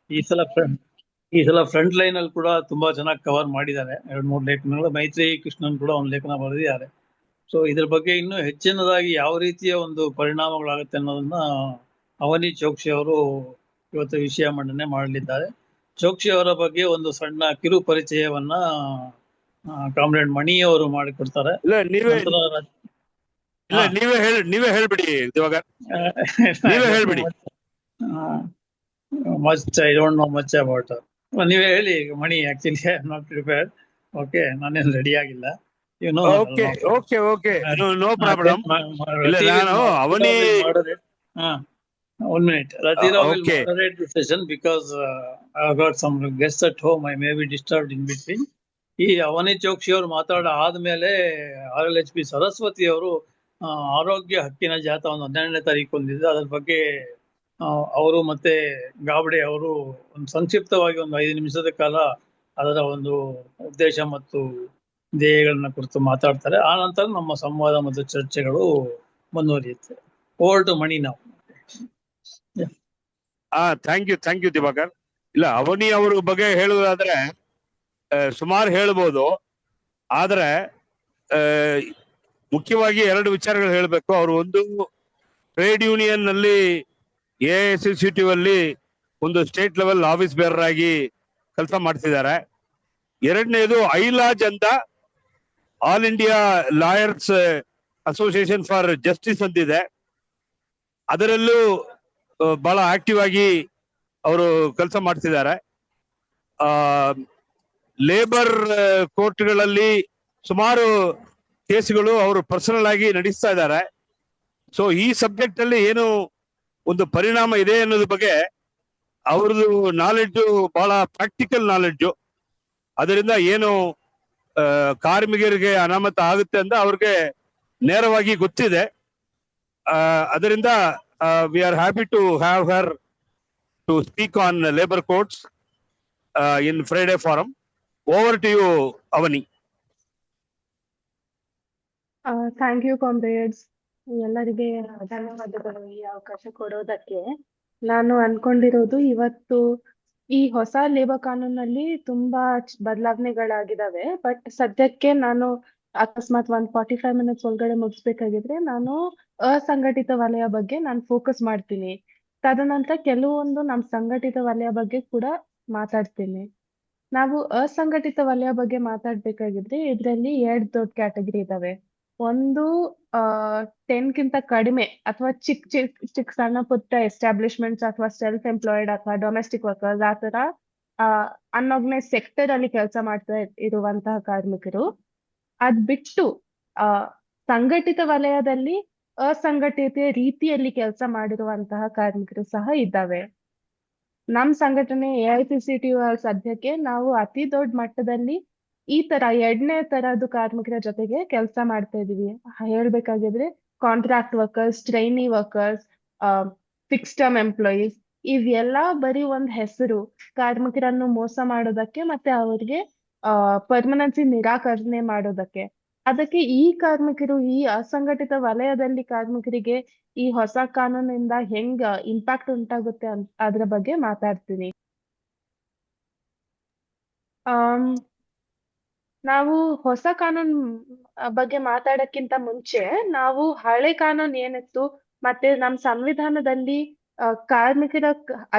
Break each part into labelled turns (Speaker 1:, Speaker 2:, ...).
Speaker 1: ಈ ಸಲ front line ಅಲ್ಲಿ ಕೂಡ ತುಂಬಾ ಚೆನ್ನಾಗಿ ಕವರ್ ಮಾಡಿದ್ದಾರೆ. 2-3 ಲೇಖನಗಳು. ಮೈತ್ರಿ ಕೃಷ್ಣನ್ ಕೂಡ ಒಂದು ಲೇಖನ ಬರೆದಿದ್ದಾರೆ. ಸೊ ಇದ್ರ ಬಗ್ಗೆ ಇನ್ನೂ ಹೆಚ್ಚಿನದಾಗಿ ಯಾವ ರೀತಿಯ ಒಂದು ಪರಿಣಾಮಗಳಾಗುತ್ತೆ ಅನ್ನೋದನ್ನ ಅವನಿ ಚೋಕ್ಸಿ ಅವರು ಇವತ್ತು ವಿಷಯ ಮಂಡನೆ ಮಾಡಲಿದ್ದಾರೆ. ಚೋಕ್ಸಿ ಅವರ ಬಗ್ಗೆ ಒಂದು ಸಣ್ಣ ಕಿರು ಪರಿಚಯವನ್ನ ಕಾಮ್ರೇಡ್ ಮಣಿ ಅವರು ಮಾಡಿಕೊಡ್ತಾರೆ.
Speaker 2: ಇಲ್ಲ ನೀವೇ
Speaker 1: ನಂತರ
Speaker 2: ಇಲ್ಲ ನೀವೇ ಹೇಳ್ಬಿಡಿ ಇವಾಗ ನೀವೇ ಹೇಳ್ಬಿಡಿ.
Speaker 1: Much I don't know much about. ನೀವೇ ಹೇಳಿ Mani. Actually I am not prepared. Okay, ನಾನೇನು ರೆಡಿ ಆಗಿಲ್ಲ.
Speaker 2: Okay no problem. ಇಲ್ಲ ನಾನು ಅವನಿ
Speaker 1: one minute. Ratira will moderate the session because I have got some guests at home. I may be disturbed in between. ಈ ಅವನಿ ಚೋಕ್ಸಿ ಅವರು ಮಾತಾಡ ಆದ್ಮೇಲೆ RLHP Saraswati ಅವರು ಆರೋಗ್ಯ ಹಕ್ಕಿನ ಜಾಥಾ ಒಂದು 12ನೇ ತಾರೀಕು ಹೊಂದಿದೆ. ಅದ್ರ ಬಗ್ಗೆ ಅವರು ಮತ್ತೆ ಗಾಬಡೆ ಅವರು ಒಂದು ಸಂಕ್ಷಿಪ್ತವಾಗಿ ಒಂದು 5 ನಿಮಿಷದ ಕಾಲ ಅದರ ಒಂದು ಉದ್ದೇಶ ಮತ್ತು ಧ್ಯೇಯಗಳನ್ನ ಕುರಿತು ಮಾತಾಡ್ತಾರೆ. ಆ ನಂತರ ನಮ್ಮ ಸಂವಾದ ಮತ್ತು ಚರ್ಚೆಗಳು ಮುಂದುವರಿಯುತ್ತೆ. ಓವರ್ ಟು ಮಣಿ ನಾವು.
Speaker 2: Thank you Diwakar. ಇಲ್ಲ, ಅವನಿ ಅವ್ರ ಬಗ್ಗೆ ಹೇಳುವುದಾದ್ರೆ ಸುಮಾರು ಹೇಳ್ಬೋದು. ಆದ್ರೆ ಮುಖ್ಯವಾಗಿ 2 ವಿಚಾರಗಳು ಹೇಳ್ಬೇಕು. ಅವರು ಒಂದು ಟ್ರೇಡ್ ಯೂನಿಯನ್ ನಲ್ಲಿ AICCTU ಅಲ್ಲಿ ಒಂದು ಸ್ಟೇಟ್ ಲೆವೆಲ್ ಆಫೀಸ್ ಬೇರರ್ ಆಗಿ ಕೆಲಸ ಮಾಡ್ತಿದ್ದಾರೆ. ಎರಡನೇದು ಐಲಾಜ್ ಅಂತ all India lawyers association for justice ಅಂತಿದೆ. ಅದರಲ್ಲೂ ಬಹಳ ಆಕ್ಟಿವ್ ಆಗಿ ಅವರು ಕೆಲಸ ಮಾಡ್ತಿದ್ದಾರೆ. ಲೇಬರ್ ಕೋರ್ಟ್ಗಳಲ್ಲಿ ಸುಮಾರು ಕೇಸ್ಗಳು ಅವರು ಪರ್ಸನಲ್ ಆಗಿ ನಡೆಸ್ತಾ ಇದ್ದಾರೆ. ಸೊ ಈ ಸಬ್ಜೆಕ್ಟ್ ಅಲ್ಲಿ ಏನು ಒಂದು ಪರಿಣಾಮ ಇದೆ ಅನ್ನೋದ್ರ ಬಗ್ಗೆ ಅವ್ರದ್ದು ನಾಲೆಡ್ಜು ಬಹಳ ಪ್ರಾಕ್ಟಿಕಲ್ ನಾಲೆಡ್ಜು. ಅದರಿಂದ ಏನು ಕಾರ್ಮಿಕರಿಗೆ ಅನಾಮತ ಆಗುತ್ತೆ ಅಂತ ಅವ್ರಿಗೆ ನೇರವಾಗಿ ಗೊತ್ತಿದೆ. ಅದರಿಂದ we are happy to have her to speak on labour courts in Friday forum. Over to you Avani.
Speaker 3: Thank you comrades. ಎಲ್ಲರಿಗೆ ಧನ್ಯವಾದಗಳು ಈ ಅವಕಾಶ ಕೊಡೋದಕ್ಕೆ. ನಾನು ಅನ್ಕೊಂಡಿರೋದು ಇವತ್ತು ಈ ಹೊಸ ಲೇಬರ್ ಕಾನೂನಲ್ಲಿ ತುಂಬಾ ಬದಲಾವಣೆಗಳಾಗಿದ್ದಾವೆ. ಬಟ್ ಸದ್ಯಕ್ಕೆ ನಾನು ಅಕಸ್ಮಾತ್ 145 ಮಿನಿಟ್ಸ್ ಒಳಗಡೆ ಮುಗಿಸ್ಬೇಕಾಗಿದ್ರೆ ನಾನು ಅಸಂಘಟಿತ ವಲಯ ಬಗ್ಗೆ ನಾನು ಫೋಕಸ್ ಮಾಡ್ತೀನಿ. ತದನಂತರ ಕೆಲವೊಂದು ನಮ್ಮ ಸಂಘಟಿತ ವಲಯ ಬಗ್ಗೆ ಕೂಡ ಮಾತಾಡ್ತೀನಿ. ನಾವು ಅಸಂಘಟಿತ ವಲಯ ಬಗ್ಗೆ ಮಾತಾಡ್ಬೇಕಾಗಿದ್ರೆ ಇದರಲ್ಲಿ 2 ದೊಡ್ಡ ಕ್ಯಾಟಗರಿ ಇದಾವೆ. ಒಂದು 10ಗಿಂತ ಕಡಿಮೆ ಅಥವಾ ಚಿಕ್ಕ ಸಣ್ಣ ಪುಟ್ಟ ಎಸ್ಟಾಬ್ಲಿಷ್ಮೆಂಟ್ಸ್ ಅಥವಾ ಸೆಲ್ಫ್ ಎಂಪ್ಲಾಯ್ಡ್ ಅಥವಾ ಡೊಮೆಸ್ಟಿಕ್ ವರ್ಕರ್ಸ್, ಆ ತರ ಅನ್ಆರ್ಗನೈಸ್ ಸೆಕ್ಟರ್ ಅಲ್ಲಿ ಕೆಲಸ ಮಾಡ್ತಾ ಇರುವಂತಹ ಕಾರ್ಮಿಕರು. ಅದ್ ಬಿಟ್ಟು ಸಂಘಟಿತ ವಲಯದಲ್ಲಿ ಅಸಂಘಟಿತ ರೀತಿಯಲ್ಲಿ ಕೆಲಸ ಮಾಡಿರುವಂತಹ ಕಾರ್ಮಿಕರು ಸಹ ಇದ್ದಾವೆ. ನಮ್ ಸಂಘಟನೆ AICCTU ಸದ್ಯಕ್ಕೆ ನಾವು ಅತಿ ದೊಡ್ಡ ಮಟ್ಟದಲ್ಲಿ ಈ ತರ 2ನೇ ತರದ್ದು ಕಾರ್ಮಿಕರ ಜೊತೆಗೆ ಕೆಲಸ ಮಾಡ್ತಾ ಇದೀವಿ. ಹೇಳ್ಬೇಕಾಗಿದ್ರೆ contract workers, trainee workers, fix term employees, ಇವೆಲ್ಲ ಬರೀ ಒಂದ್ ಹೆಸರು ಕಾರ್ಮಿಕರನ್ನು ಮೋಸ ಮಾಡೋದಕ್ಕೆ ಮತ್ತೆ ಅವ್ರಿಗೆ ಪರ್ಮನೆನ್ಸಿ ನಿರಾಕರಣೆ ಮಾಡೋದಕ್ಕೆ. ಅದಕ್ಕೆ ಈ ಕಾರ್ಮಿಕರು, ಈ ಅಸಂಘಟಿತ ವಲಯದಲ್ಲಿ ಕಾರ್ಮಿಕರಿಗೆ ಈ ಹೊಸ ಕಾನೂನಿಂದ ಹೆಂಗ್ ಇಂಪ್ಯಾಕ್ಟ್ ಉಂಟಾಗುತ್ತೆ ಅದ್ರ ಬಗ್ಗೆ ಮಾತಾಡ್ತೀನಿ. ನಾವು ಹೊಸ ಕಾನೂನ್ ಬಗ್ಗೆ ಮಾತಾಡಕ್ಕಿಂತ ಮುಂಚೆ ನಾವು ಹಳೆ ಕಾನೂನ್ ಏನಿತ್ತು ಮತ್ತೆ ನಮ್ ಸಂವಿಧಾನದಲ್ಲಿ ಕಾರ್ಮಿಕರ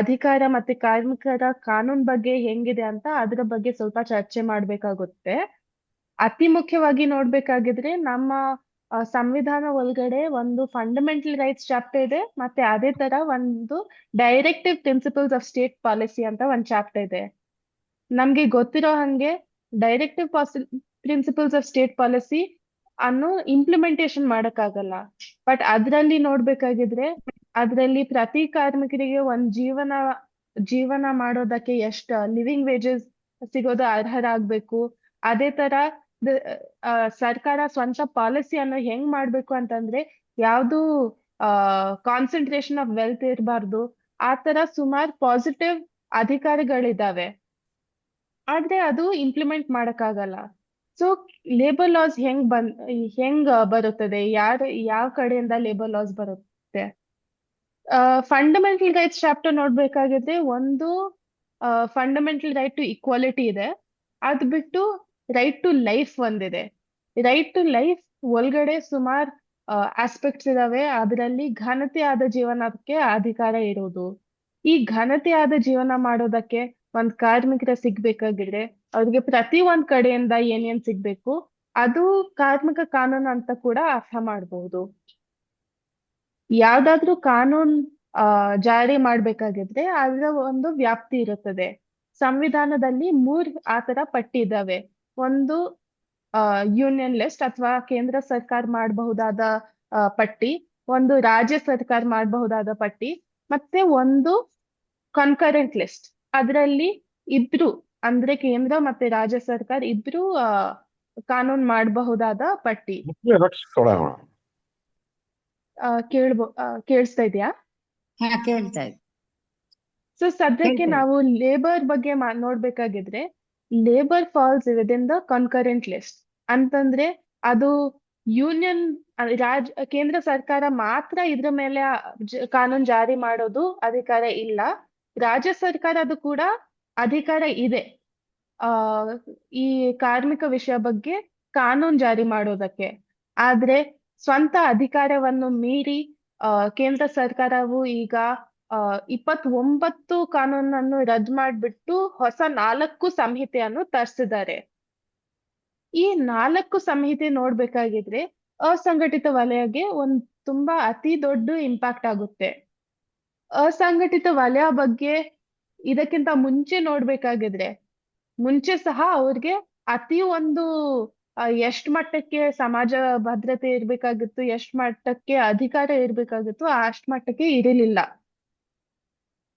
Speaker 3: ಅಧಿಕಾರ ಮತ್ತೆ ಕಾರ್ಮಿಕರ ಕಾನೂನ್ ಬಗ್ಗೆ ಹೆಂಗಿದೆ ಅಂತ ಅದ್ರ ಬಗ್ಗೆ ಸ್ವಲ್ಪ ಚರ್ಚೆ ಮಾಡ್ಬೇಕಾಗುತ್ತೆ. ಅತಿ ಮುಖ್ಯವಾಗಿ ನೋಡ್ಬೇಕಾಗಿದ್ರೆ ನಮ್ಮ ಸಂವಿಧಾನ ಒಳಗಡೆ ಒಂದು ಫಂಡಮೆಂಟಲ್ ರೈಟ್ಸ್ ಚಾಪ್ಟರ್ ಇದೆ, ಮತ್ತೆ ಅದೇ ತರ ಒಂದು directive principles of state policy ಅಂತ ಒಂದ್ ಚಾಪ್ಟರ್ ಇದೆ. ನಮ್ಗೆ ಗೊತ್ತಿರೋ ಹಂಗೆ directive principles of state policy ಅನ್ನು ಇಂಪ್ಲಿಮೆಂಟೇಶನ್ ಮಾಡಕ್ಕಾಗಲ್ಲ. ಬಟ್ ಅದ್ರಲ್ಲಿ ನೋಡ್ಬೇಕಾಗಿದ್ರೆ ಅದ್ರಲ್ಲಿ ಪ್ರತಿ ಕಾರ್ಮಿಕರಿಗೆ ಒಂದ್ ಜೀವನ ಮಾಡೋದಕ್ಕೆ ಎಷ್ಟು ಲಿವಿಂಗ್ ವೇಜಸ್ ಸಿಗೋದು ಅರ್ಹರಾಗ್ಬೇಕು. ಅದೇ ತರ ಸರ್ಕಾರ ಸ್ವಂತ ಪಾಲಿಸಿಯನ್ನು ಹೆಂಗ್ ಮಾಡ್ಬೇಕು ಅಂತಂದ್ರೆ ಯಾವ್ದು ಕಾನ್ಸಂಟ್ರೇಷನ್ ಆಫ್ ವೆಲ್ತ್ ಇರಬಾರ್ದು. ಆ ತರ ಸುಮಾರು ಪಾಸಿಟಿವ್ ಅಧಿಕಾರಗಳಿದಾವೆ, ಆದ್ರೆ ಅದು ಇಂಪ್ಲಿಮೆಂಟ್ ಮಾಡಕ್ಕಾಗಲ್ಲ. ಸೊ ಲೇಬರ್ ಲಾಸ್ ಹೆಂಗ್ ಬರುತ್ತದೆ, ಯಾವ ಕಡೆಯಿಂದ ಲೇಬರ್ ಲಾಸ್ ಬರುತ್ತೆ? ಫಂಡಮೆಂಟಲ್ ರೈಟ್ಸ್ ಚಾಪ್ಟರ್ ನೋಡ್ಬೇಕಾಗಿದ್ರೆ ಒಂದು ಫಂಡಮೆಂಟಲ್ ರೈಟ್ ಟು ಇಕ್ವಾಲಿಟಿ ಇದೆ. ಅದ್ ಬಿಟ್ಟು ರೈಟ್ ಟು ಲೈಫ್ ಒಂದಿದೆ. ರೈಟ್ ಟು ಲೈಫ್ ಒಳಗಡೆ ಸುಮಾರು ಆಸ್ಪೆಕ್ಟ್ಸ್ ಇದಾವೆ. ಅದರಲ್ಲಿ ಘನತೆಯಾದ ಜೀವನಕ್ಕೆ ಅಧಿಕಾರ ಇರೋದು. ಈ ಘನತೆಯಾದ ಜೀವನ ಮಾಡೋದಕ್ಕೆ ಒಂದ್ ಕಾರ್ಮಿಕರ ಸಿಗ್ಬೇಕಾಗಿದ್ರೆ ಅವ್ರಿಗೆ ಪ್ರತಿ ಒಂದ್ ಕಡೆಯಿಂದ ಏನೇನ್ ಸಿಗ್ಬೇಕು ಅದು ಕಾರ್ಮಿಕ ಕಾನೂನು ಅಂತ ಕೂಡ ಅರ್ಥ ಮಾಡಬಹುದು. ಯಾವ್ದಾದ್ರೂ ಕಾನೂನ್ ಜಾರಿ ಮಾಡ್ಬೇಕಾಗಿದ್ರೆ ಅದರ ಒಂದು ವ್ಯಾಪ್ತಿ ಇರುತ್ತದೆ. ಸಂವಿಧಾನದಲ್ಲಿ 3 ಆತರ ಪಟ್ಟಿ ಇದಾವೆ. ಒಂದು ಯೂನಿಯನ್ ಲಿಸ್ಟ್ ಅಥವಾ ಕೇಂದ್ರ ಸರ್ಕಾರ ಮಾಡಬಹುದಾದ ಪಟ್ಟಿ, ಒಂದು ರಾಜ್ಯ ಸರ್ಕಾರ ಮಾಡಬಹುದಾದ ಪಟ್ಟಿ, ಮತ್ತೆ ಒಂದು ಕನ್ಕರೆಂಟ್ ಲಿಸ್ಟ್. ಅದರಲ್ಲಿ ಇಬ್ರು ಅಂದ್ರೆ ಕೇಂದ್ರ ಮತ್ತೆ ರಾಜ್ಯ ಸರ್ಕಾರ ಇಬ್ರು ಕಾನೂನ್ ಮಾಡಬಹುದಾದ ಪಟ್ಟಿ. ಕೇಳಿಸ್ತಾ ಇದೆಯಾ?
Speaker 4: ಕೇಳ್ತಾ ಇದೆ.
Speaker 3: ಸೊ ಸದ್ಯಕ್ಕೆ
Speaker 4: ಹೇಳ್ತೇನೆ.
Speaker 3: ನಾವು ಲೇಬರ್ ಬಗ್ಗೆ ನೋಡ್ಬೇಕಾಗಿದ್ರೆ labour falls within the concurrent list. ಅಂತಂದ್ರೆ ಅದು ಯೂನಿಯನ್ ಕೇಂದ್ರ ಸರ್ಕಾರ ಮಾತ್ರ ಇದ್ರ ಮೇಲೆ ಕಾನೂನು ಜಾರಿ ಮಾಡೋದು ಅಧಿಕಾರ ಇಲ್ಲ. ರಾಜ್ಯ ಸರ್ಕಾರದ್ದು ಕೂಡ ಅಧಿಕಾರ ಇದೆ ಈ ಕಾರ್ಮಿಕ ವಿಷಯ ಬಗ್ಗೆ ಕಾನೂನು ಜಾರಿ ಮಾಡೋದಕ್ಕೆ. ಆದ್ರೆ ಸ್ವಂತ ಅಧಿಕಾರವನ್ನು ಮೀರಿ ಕೇಂದ್ರ ಸರ್ಕಾರವು ಈಗ 29 ಕಾನೂನನ್ನು ರದ್ದು ಮಾಡ್ಬಿಟ್ಟು ಹೊಸ 4 ಸಂಹಿತೆಯನ್ನು ತರಿಸಿದ್ದಾರೆ. ಈ 4 ಸಂಹಿತೆ ನೋಡ್ಬೇಕಾಗಿದ್ರೆ ಅಸಂಘಟಿತ ವಲಯಗೆ ತುಂಬಾ ಅತಿ ದೊಡ್ಡ ಇಂಪ್ಯಾಕ್ಟ್ ಆಗುತ್ತೆ. ಅಸಂಘಟಿತ ವಲಯ ಬಗ್ಗೆ ಇದಕ್ಕಿಂತ ಮುಂಚೆ ನೋಡ್ಬೇಕಾಗಿದ್ರೆ ಮುಂಚೆ ಸಹ ಅವ್ರಿಗೆ ಅತಿ ಒಂದು ಎಷ್ಟ್ ಮಟ್ಟಕ್ಕೆ ಸಮಾಜ ಭದ್ರತೆ ಇರ್ಬೇಕಾಗಿತ್ತು, ಎಷ್ಟ್ ಮಟ್ಟಕ್ಕೆ ಅಧಿಕಾರ ಇರ್ಬೇಕಾಗಿತ್ತು ಅಷ್ಟ್ ಮಟ್ಟಕ್ಕೆ ಇರಲಿಲ್ಲ.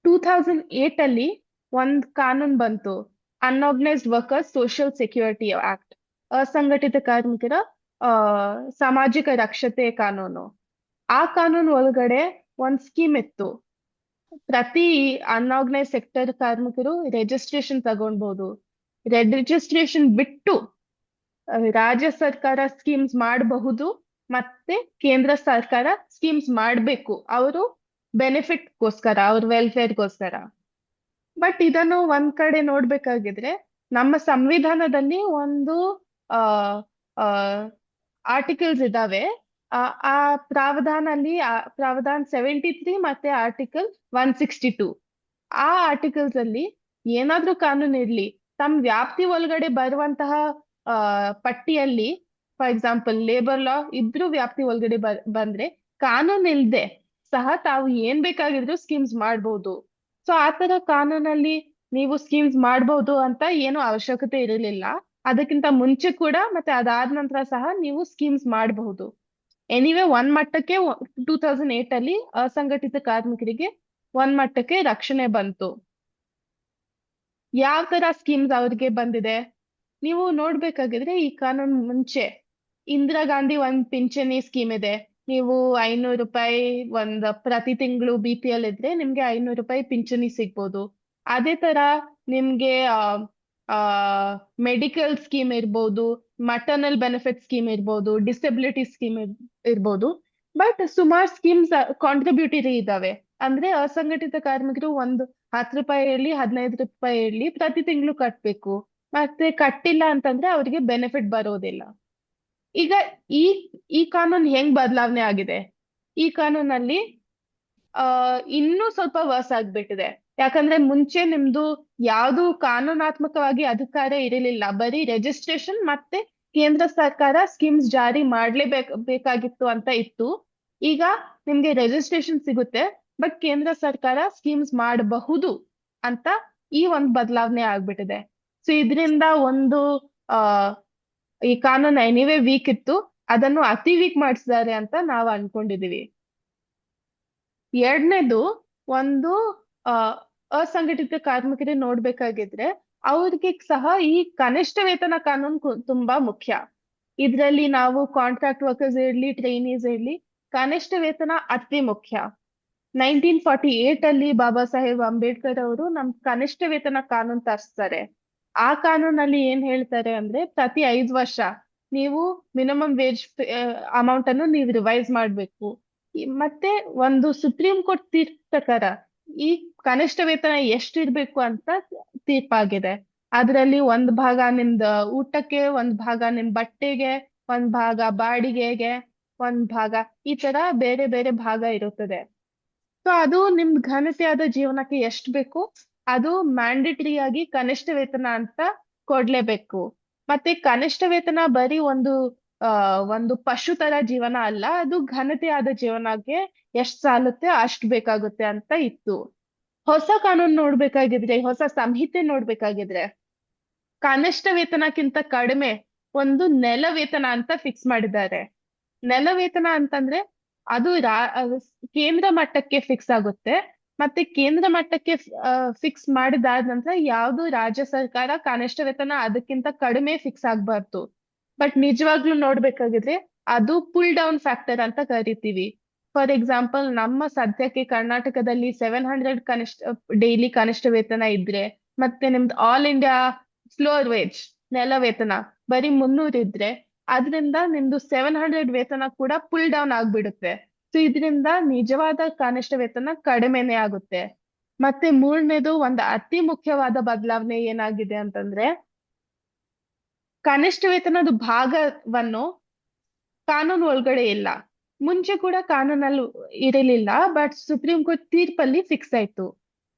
Speaker 3: 2008 ಅಲ್ಲಿ ಒಂದ್ ಕಾನೂನ್ ಬಂತು, unorganised workers social security act, ಅಸಂಘಟಿತ ಕಾರ್ಮಿಕರ ಸಾಮಾಜಿಕ ರಕ್ಷತೆ ಕಾನೂನು. ಆ ಕಾನೂನು ಒಳಗಡೆ ಒಂದ್ ಸ್ಕೀಮ್ ಇತ್ತು, ಪ್ರತಿ ಅನ್ಆರ್ಗನೈಸ್ ಸೆಕ್ಟರ್ ಕಾರ್ಮಿಕರು ರಿಜಿಸ್ಟ್ರೇಷನ್ ತಗೊಳ್ಬಹುದು. ರಿಜಿಸ್ಟ್ರೇಷನ್ ಬಿಟ್ಟು ರಾಜ್ಯ ಸರ್ಕಾರ ಸ್ಕೀಮ್ಸ್ ಮಾಡಬಹುದು ಮತ್ತೆ ಕೇಂದ್ರ ಸರ್ಕಾರ ಸ್ಕೀಮ್ಸ್ ಮಾಡಬೇಕು ಅವರು ಬೆನಿಫಿಟ್ಗೋಸ್ಕರ, ಅವ್ರ ವೆಲ್ಫೇರ್ಗೋಸ್ಕರ. ಬಟ್ ಇದನ್ನು ಒಂದ್ ಕಡೆ ನೋಡ್ಬೇಕಾಗಿದ್ರೆ ನಮ್ಮ ಸಂವಿಧಾನದಲ್ಲಿ ಒಂದು ಆರ್ಟಿಕಲ್ಸ್ ಇದಾವೆ. ಆ ಪ್ರಾವಧಾನ 73 ಮತ್ತೆ ಆರ್ಟಿಕಲ್ 162. ಆ ಆರ್ಟಿಕಲ್ಸ್ ಅಲ್ಲಿ ಏನಾದ್ರೂ ಕಾನೂನು ಇರ್ಲಿ ತಮ್ಮ ವ್ಯಾಪ್ತಿ ಒಳಗಡೆ ಬರುವಂತಹ ಪಟ್ಟಿಯಲ್ಲಿ, ಫಾರ್ ಎಕ್ಸಾಂಪಲ್ ಲೇಬರ್ ಲಾ ಇದ್ರೂ ವ್ಯಾಪ್ತಿ ಒಳಗಡೆ ಬಂದ್ರೆ ಕಾನೂನು ಇಲ್ದೆ ಸಹ ತಾವು ಏನ್ ಬೇಕಾಗಿದ್ರು ಸ್ಕೀಮ್ಸ್ ಮಾಡ್ಬೋದು. ಸೊ ಆತರ ಕಾನೂನಲ್ಲಿ ನೀವು ಸ್ಕೀಮ್ಸ್ ಮಾಡ್ಬೋದು ಅಂತ ಏನು ಅವಶ್ಯಕತೆ ಇರಲಿಲ್ಲ. ಅದಕ್ಕಿಂತ ಮುಂಚೆ ಕೂಡ ಮತ್ತೆ ಅದಾದ ನಂತರ ಸಹ ನೀವು ಸ್ಕೀಮ್ಸ್ ಮಾಡಬಹುದು. ಎನಿವೆ ಒಂದ್ ಮಟ್ಟಕ್ಕೆ 2008 ಅಲ್ಲಿ ಅಸಂಘಟಿತ ಕಾರ್ಮಿಕರಿಗೆ ಒಂದ್ ಮಟ್ಟಕ್ಕೆ ರಕ್ಷಣೆ ಬಂತು. ಯಾವ ತರ ಸ್ಕೀಮ್ಸ್ ಅವ್ರಿಗೆ ಬಂದಿದೆ ನೀವು ನೋಡ್ಬೇಕಾಗಿದ್ರೆ ಈ ಕಾನೂನು ಮುಂಚೆ ಇಂದಿರಾ ಗಾಂಧಿ ಒಂದ್ ಪಿಂಚಣಿ ಸ್ಕೀಮ್ ಇದೆ. ನೀವು 500 ರೂಪಾಯಿ ಪ್ರತಿ ತಿಂಗಳು BPL ಇದ್ರೆ ನಿಮ್ಗೆ 500 ರೂಪಾಯಿ ಪಿಂಚಣಿ ಸಿಗ್ಬೋದು. ಅದೇ ತರ ನಿಮ್ಗೆ ಮೆಡಿಕಲ್ ಸ್ಕೀಮ್ ಇರ್ಬೋದು, ಮಟರ್ನಲ್ ಬೆನಿಫಿಟ್ ಸ್ಕೀಮ್ ಇರ್ಬೋದು, ಡಿಸೆಬಿಲಿಟಿ ಸ್ಕೀಮ್ ಇರ್ಬೋದು. ಬಟ್ ಸುಮಾರು ಸ್ಕೀಮ್ಸ್ ಕಾಂಟ್ರಿಬ್ಯೂಟರಿ ಇದಾವೆ. ಅಂದ್ರೆ ಅಸಂಘಟಿತ ಕಾರ್ಮಿಕರು 10 ರೂಪಾಯಿ ಇರ್ಲಿ 15 ರೂಪಾಯಿ ಇರ್ಲಿ ಪ್ರತಿ ತಿಂಗಳು ಕಟ್ಬೇಕು. ಮತ್ತೆ ಕಟ್ಟಿಲ್ಲ ಅಂತಂದ್ರೆ ಅವ್ರಿಗೆ ಬೆನಿಫಿಟ್ ಬರೋದಿಲ್ಲ. ಈಗ ಈ ಕಾನೂನು ಹೆಂಗ್ ಬದಲಾವಣೆ ಆಗಿದೆ? ಈ ಕಾನೂನಲ್ಲಿ ಇನ್ನೂ ಸ್ವಲ್ಪ ವರ್ಸ್ ಆಗ್ಬಿಟ್ಟಿದೆ. ಯಾಕಂದ್ರೆ ಮುಂಚೆ ನಿಮ್ದು ಯಾವ್ದು ಕಾನೂನಾತ್ಮಕವಾಗಿ ಅಧಿಕಾರ ಇರಲಿಲ್ಲ, ಬರೀ ರಿಜಿಸ್ಟ್ರೇಷನ್ ಮತ್ತೆ ಕೇಂದ್ರ ಸರ್ಕಾರ ಸ್ಕೀಮ್ಸ್ ಜಾರಿ ಬೇಕಾಗಿತ್ತು ಅಂತ ಇತ್ತು. ಈಗ ನಿಮ್ಗೆ ರಿಜಿಸ್ಟ್ರೇಷನ್ ಸಿಗುತ್ತೆ, ಬಟ್ ಕೇಂದ್ರ ಸರ್ಕಾರ ಸ್ಕೀಮ್ಸ್ ಮಾಡಬಹುದು ಅಂತ ಈ ಒಂದು ಬದಲಾವಣೆ ಆಗ್ಬಿಟ್ಟಿದೆ. ಸೊ ಇದರಿಂದ ಈ ಕಾನೂನು ಎನಿವೇ ವೀಕ್ ಇತ್ತು, ಅದನ್ನು ಅತಿ ವೀಕ್ ಮಾಡಿಸಿದ್ದಾರೆ ಅಂತ ನಾವು ಅನ್ಕೊಂಡಿದೀವಿ. ಎರಡನೇದು ಒಂದು ಅಸಂಘಟಿತ ಕಾರ್ಮಿಕರಿಗೆ ನೋಡ್ಬೇಕಾಗಿದ್ರೆ ಅವ್ರಿಗೆ ಸಹ ಈ ಕನಿಷ್ಠ ವೇತನ ಕಾನೂನು ತುಂಬಾ ಮುಖ್ಯ. ಇದ್ರಲ್ಲಿ ನಾವು ಕಾಂಟ್ರಾಕ್ಟ್ ವರ್ಕರ್ಸ್ ಇರ್ಲಿ, ಟ್ರೈನೀಸ್ ಇರ್ಲಿ, ಕನಿಷ್ಠ ವೇತನ ಅತಿ ಮುಖ್ಯ. 1948 ಅಲ್ಲಿ ಬಾಬಾ ಸಾಹೇಬ್ ಅಂಬೇಡ್ಕರ್ ಅವರು ನಮ್ ಕನಿಷ್ಠ ವೇತನ ಕಾನೂನು ತರಿಸ್ತಾರೆ. ಆ ಕಾನೂನಲ್ಲಿ ಏನ್ ಹೇಳ್ತಾರೆ ಅಂದ್ರೆ ಪ್ರತಿ 5 ವರ್ಷ ನೀವು ಮಿನಿಮಮ್ ವೇಜ್ ಅಮೌಂಟ್ ಅನ್ನು ನೀವು ರಿವೈಸ್ ಮಾಡ್ಬೇಕು. ಮತ್ತೆ ಒಂದು ಸುಪ್ರೀಂ ಕೋರ್ಟ್ ತೀರ್ಪು ಪ್ರಕಾರ ಈ ಕನಿಷ್ಠ ವೇತನ ಎಷ್ಟಿರ್ಬೇಕು ಅಂತ ತೀರ್ಪಾಗಿದೆ. ಅದರಲ್ಲಿ ಒಂದ್ ಭಾಗ ನಿಮ್ದ ಊಟಕ್ಕೆ, ಒಂದ್ ಭಾಗ ನಿಮ್ ಬಟ್ಟೆಗೆ, ಒಂದ್ ಭಾಗ ಬಾಡಿಗೆಗೆ, ಒಂದ್ ಭಾಗ ಈ ತರ ಬೇರೆ ಬೇರೆ ಭಾಗ ಇರುತ್ತದೆ. ಸೊ ಅದು ನಿಮ್ ಘನತೆಯಾದ ಜೀವನಕ್ಕೆ ಎಷ್ಟ್ ಬೇಕು ಅದು ಮ್ಯಾಂಡೇಟರಿ ಆಗಿ ಕನಿಷ್ಠ ವೇತನ ಅಂತ ಕೊಡ್ಲೇಬೇಕು. ಮತ್ತೆ ಕನಿಷ್ಠ ವೇತನ ಬರೀ ಒಂದು ಪಶು ತರ ಜೀವನ ಅಲ್ಲ, ಅದು ಘನತೆಯಾದ ಜೀವನಕ್ಕೆ ಎಷ್ಟ್ ಸಾಲುತ್ತೆ ಅಷ್ಟ್ ಬೇಕಾಗುತ್ತೆ ಅಂತ ಇತ್ತು. ಹೊಸ ಕಾನೂನು ನೋಡ್ಬೇಕಾಗಿದ್ರೆ, ಹೊಸ ಸಂಹಿತೆ ನೋಡ್ಬೇಕಾಗಿದ್ರೆ ಕನಿಷ್ಠ ವೇತನಕ್ಕಿಂತ ಕಡಿಮೆ ಒಂದು ನೆಲ ವೇತನ ಅಂತ ಫಿಕ್ಸ್ ಮಾಡಿದ್ದಾರೆ. ನೆಲ ವೇತನ ಅಂತಂದ್ರೆ ಅದು ಕೇಂದ್ರ ಮಟ್ಟಕ್ಕೆ ಫಿಕ್ಸ್ ಆಗುತ್ತೆ. ಮತ್ತೆ ಕೇಂದ್ರ ಮಟ್ಟಕ್ಕೆ ಫಿಕ್ಸ್ ಮಾಡಿದಾದ ನಂತರ ಯಾವ್ದು ರಾಜ್ಯ ಸರ್ಕಾರ ಕನಿಷ್ಠ ವೇತನ ಅದಕ್ಕಿಂತ ಕಡಿಮೆ ಫಿಕ್ಸ್ ಆಗ್ಬಾರ್ದು. ಬಟ್ ನಿಜವಾಗ್ಲೂ ನೋಡ್ಬೇಕಾಗಿದ್ರೆ ಅದು ಪುಲ್ ಡೌನ್ ಫ್ಯಾಕ್ಟರ್ ಅಂತ ಕರಿತೀವಿ. ಫಾರ್ ಎಕ್ಸಾಂಪಲ್, ನಮ್ಮ ಸದ್ಯಕ್ಕೆ ಕರ್ನಾಟಕದಲ್ಲಿ 700 ಡೈಲಿ ಕನಿಷ್ಠ ವೇತನ ಇದ್ರೆ, ಮತ್ತೆ ನಿಮ್ದು ಆಲ್ ಇಂಡಿಯಾ ಫ್ಲೋರ್ ವೇಜ್ ನೆಲ ವೇತನ ಬರೀ 300 ಇದ್ರೆ, ಅದರಿಂದ ನಿಮ್ದು 700 ವೇತನ ಕೂಡ ಪುಲ್ ಡೌನ್ ಆಗ್ಬಿಡುತ್ತೆ. ಸೊ ಇದರಿಂದ ನಿಜವಾದ ಕನಿಷ್ಠ ವೇತನ ಕಡಿಮೆನೆ ಆಗುತ್ತೆ. ಮತ್ತೆ ಮೂರನೇದು ಒಂದು ಅತಿ ಮುಖ್ಯವಾದ ಬದಲಾವಣೆ ಏನಾಗಿದೆ ಅಂತಂದ್ರೆ, ಕನಿಷ್ಠ ವೇತನದ ಭಾಗವನ್ನು ಕಾನೂನು ಒಳಗಡೆ ಇಲ್ಲ. ಮುಂಚೆ ಕೂಡ ಕಾನೂನಲ್ಲಿ ಇರಲಿಲ್ಲ, ಬಟ್ ಸುಪ್ರೀಂ ಕೋರ್ಟ್ ತೀರ್ಪಲ್ಲಿ ಫಿಕ್ಸ್ ಆಯ್ತು.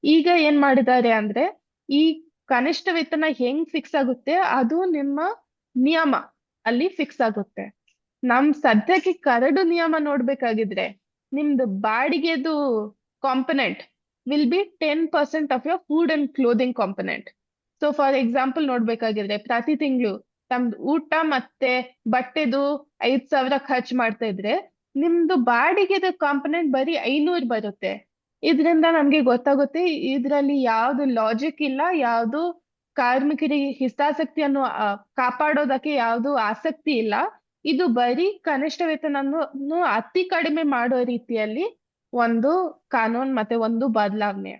Speaker 3: ಈಗ ಏನ್ ಮಾಡಿದ್ದಾರೆ ಅಂದ್ರೆ, ಈ ಕನಿಷ್ಠ ವೇತನ ಹೆಂಗ್ ಫಿಕ್ಸ್ ಆಗುತ್ತೆ ಅದು ನಿಮ್ಮ ನಿಯಮ ಅಲ್ಲಿ ಫಿಕ್ಸ್ ಆಗುತ್ತೆ. ನಮ್ ಸದ್ಯಕ್ಕೆ ಕರಡು ನಿಯಮ ನೋಡ್ಬೇಕಾಗಿದ್ರೆ ನಿಮ್ದು ಬಾಡಿಗೆದು component will be 10% of your food and clothing component. So for example ನೋಡ್ಬೇಕಾಗಿದ್ರೆ, ಪ್ರತಿ ತಿಂಗಳು ತಮ್ದು ಊಟ ಮತ್ತೆ ಬಟ್ಟೆದು 5,000 ಖರ್ಚು ಮಾಡ್ತಾ ಇದ್ರೆ, ನಿಮ್ದು ಬಾಡಿಗೆದ ಕಾಂಪೊನೆಂಟ್ ಬರೀ 500 ಬರುತ್ತೆ. ಇದರಿಂದ ನಮ್ಗೆ ಗೊತ್ತಾಗುತ್ತೆ ಇದ್ರಲ್ಲಿ ಯಾವ್ದು ಲಾಜಿಕ್ ಇಲ್ಲ, ಯಾವ್ದು ಕಾರ್ಮಿಕರಿಗೆ ಹಿತಾಸಕ್ತಿಯನ್ನು ಕಾಪಾಡೋದಕ್ಕೆ ಯಾವ್ದು ಆಸಕ್ತಿ ಇಲ್ಲ. ಇದು ಬರೀ ಕನಿಷ್ಠ ವೇತನನ್ನು ಅತಿ ಕಡಿಮೆ ಮಾಡೋ ರೀತಿಯಲ್ಲಿ ಒಂದು ಕಾನೂನು ಮತ್ತೆ ಒಂದು ಬದಲಾವಣೆ.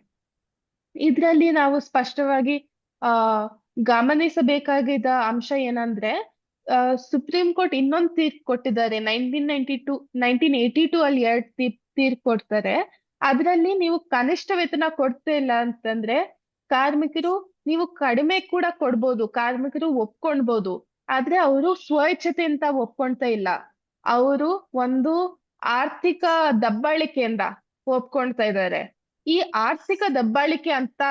Speaker 3: ಇದ್ರಲ್ಲಿ ನಾವು ಸ್ಪಷ್ಟವಾಗಿ ಗಮನಿಸಬೇಕಾಗಿದ್ದ ಅಂಶ ಏನಂದ್ರೆ, ಸುಪ್ರೀಂ ಕೋರ್ಟ್ ಇನ್ನೊಂದು ತೀರ್ಪು ಕೊಟ್ಟಿದ್ದಾರೆ. 1982 ಅಲ್ಲಿ 2 ತೀರ್ಪು ಕೊಡ್ತಾರೆ. ಅದ್ರಲ್ಲಿ ನೀವು ಕನಿಷ್ಠ ವೇತನ ಕೊಡ್ತಾ ಇಲ್ಲ ಅಂತಂದ್ರೆ ಕಾರ್ಮಿಕರು ನೀವು ಕಡಿಮೆ ಕೂಡ ಕೊಡ್ಬೋದು, ಕಾರ್ಮಿಕರು ಒಪ್ಕೊಳ್ಬೋದು. ಆದ್ರೆ ಅವರು ಸ್ವಇಚ್ಛತೆ ಅಂತ ಒಪ್ಕೊಂತ ಇಲ್ಲ, ಅವರು ಒಂದು ಆರ್ಥಿಕ ದಬ್ಬಾಳಿಕೆಯಿಂದ ಒಪ್ಕೊಳ್ತಾ ಇದ್ದಾರೆ. ಈ ಆರ್ಥಿಕ ದಬ್ಬಾಳಿಕೆ ಅಂತ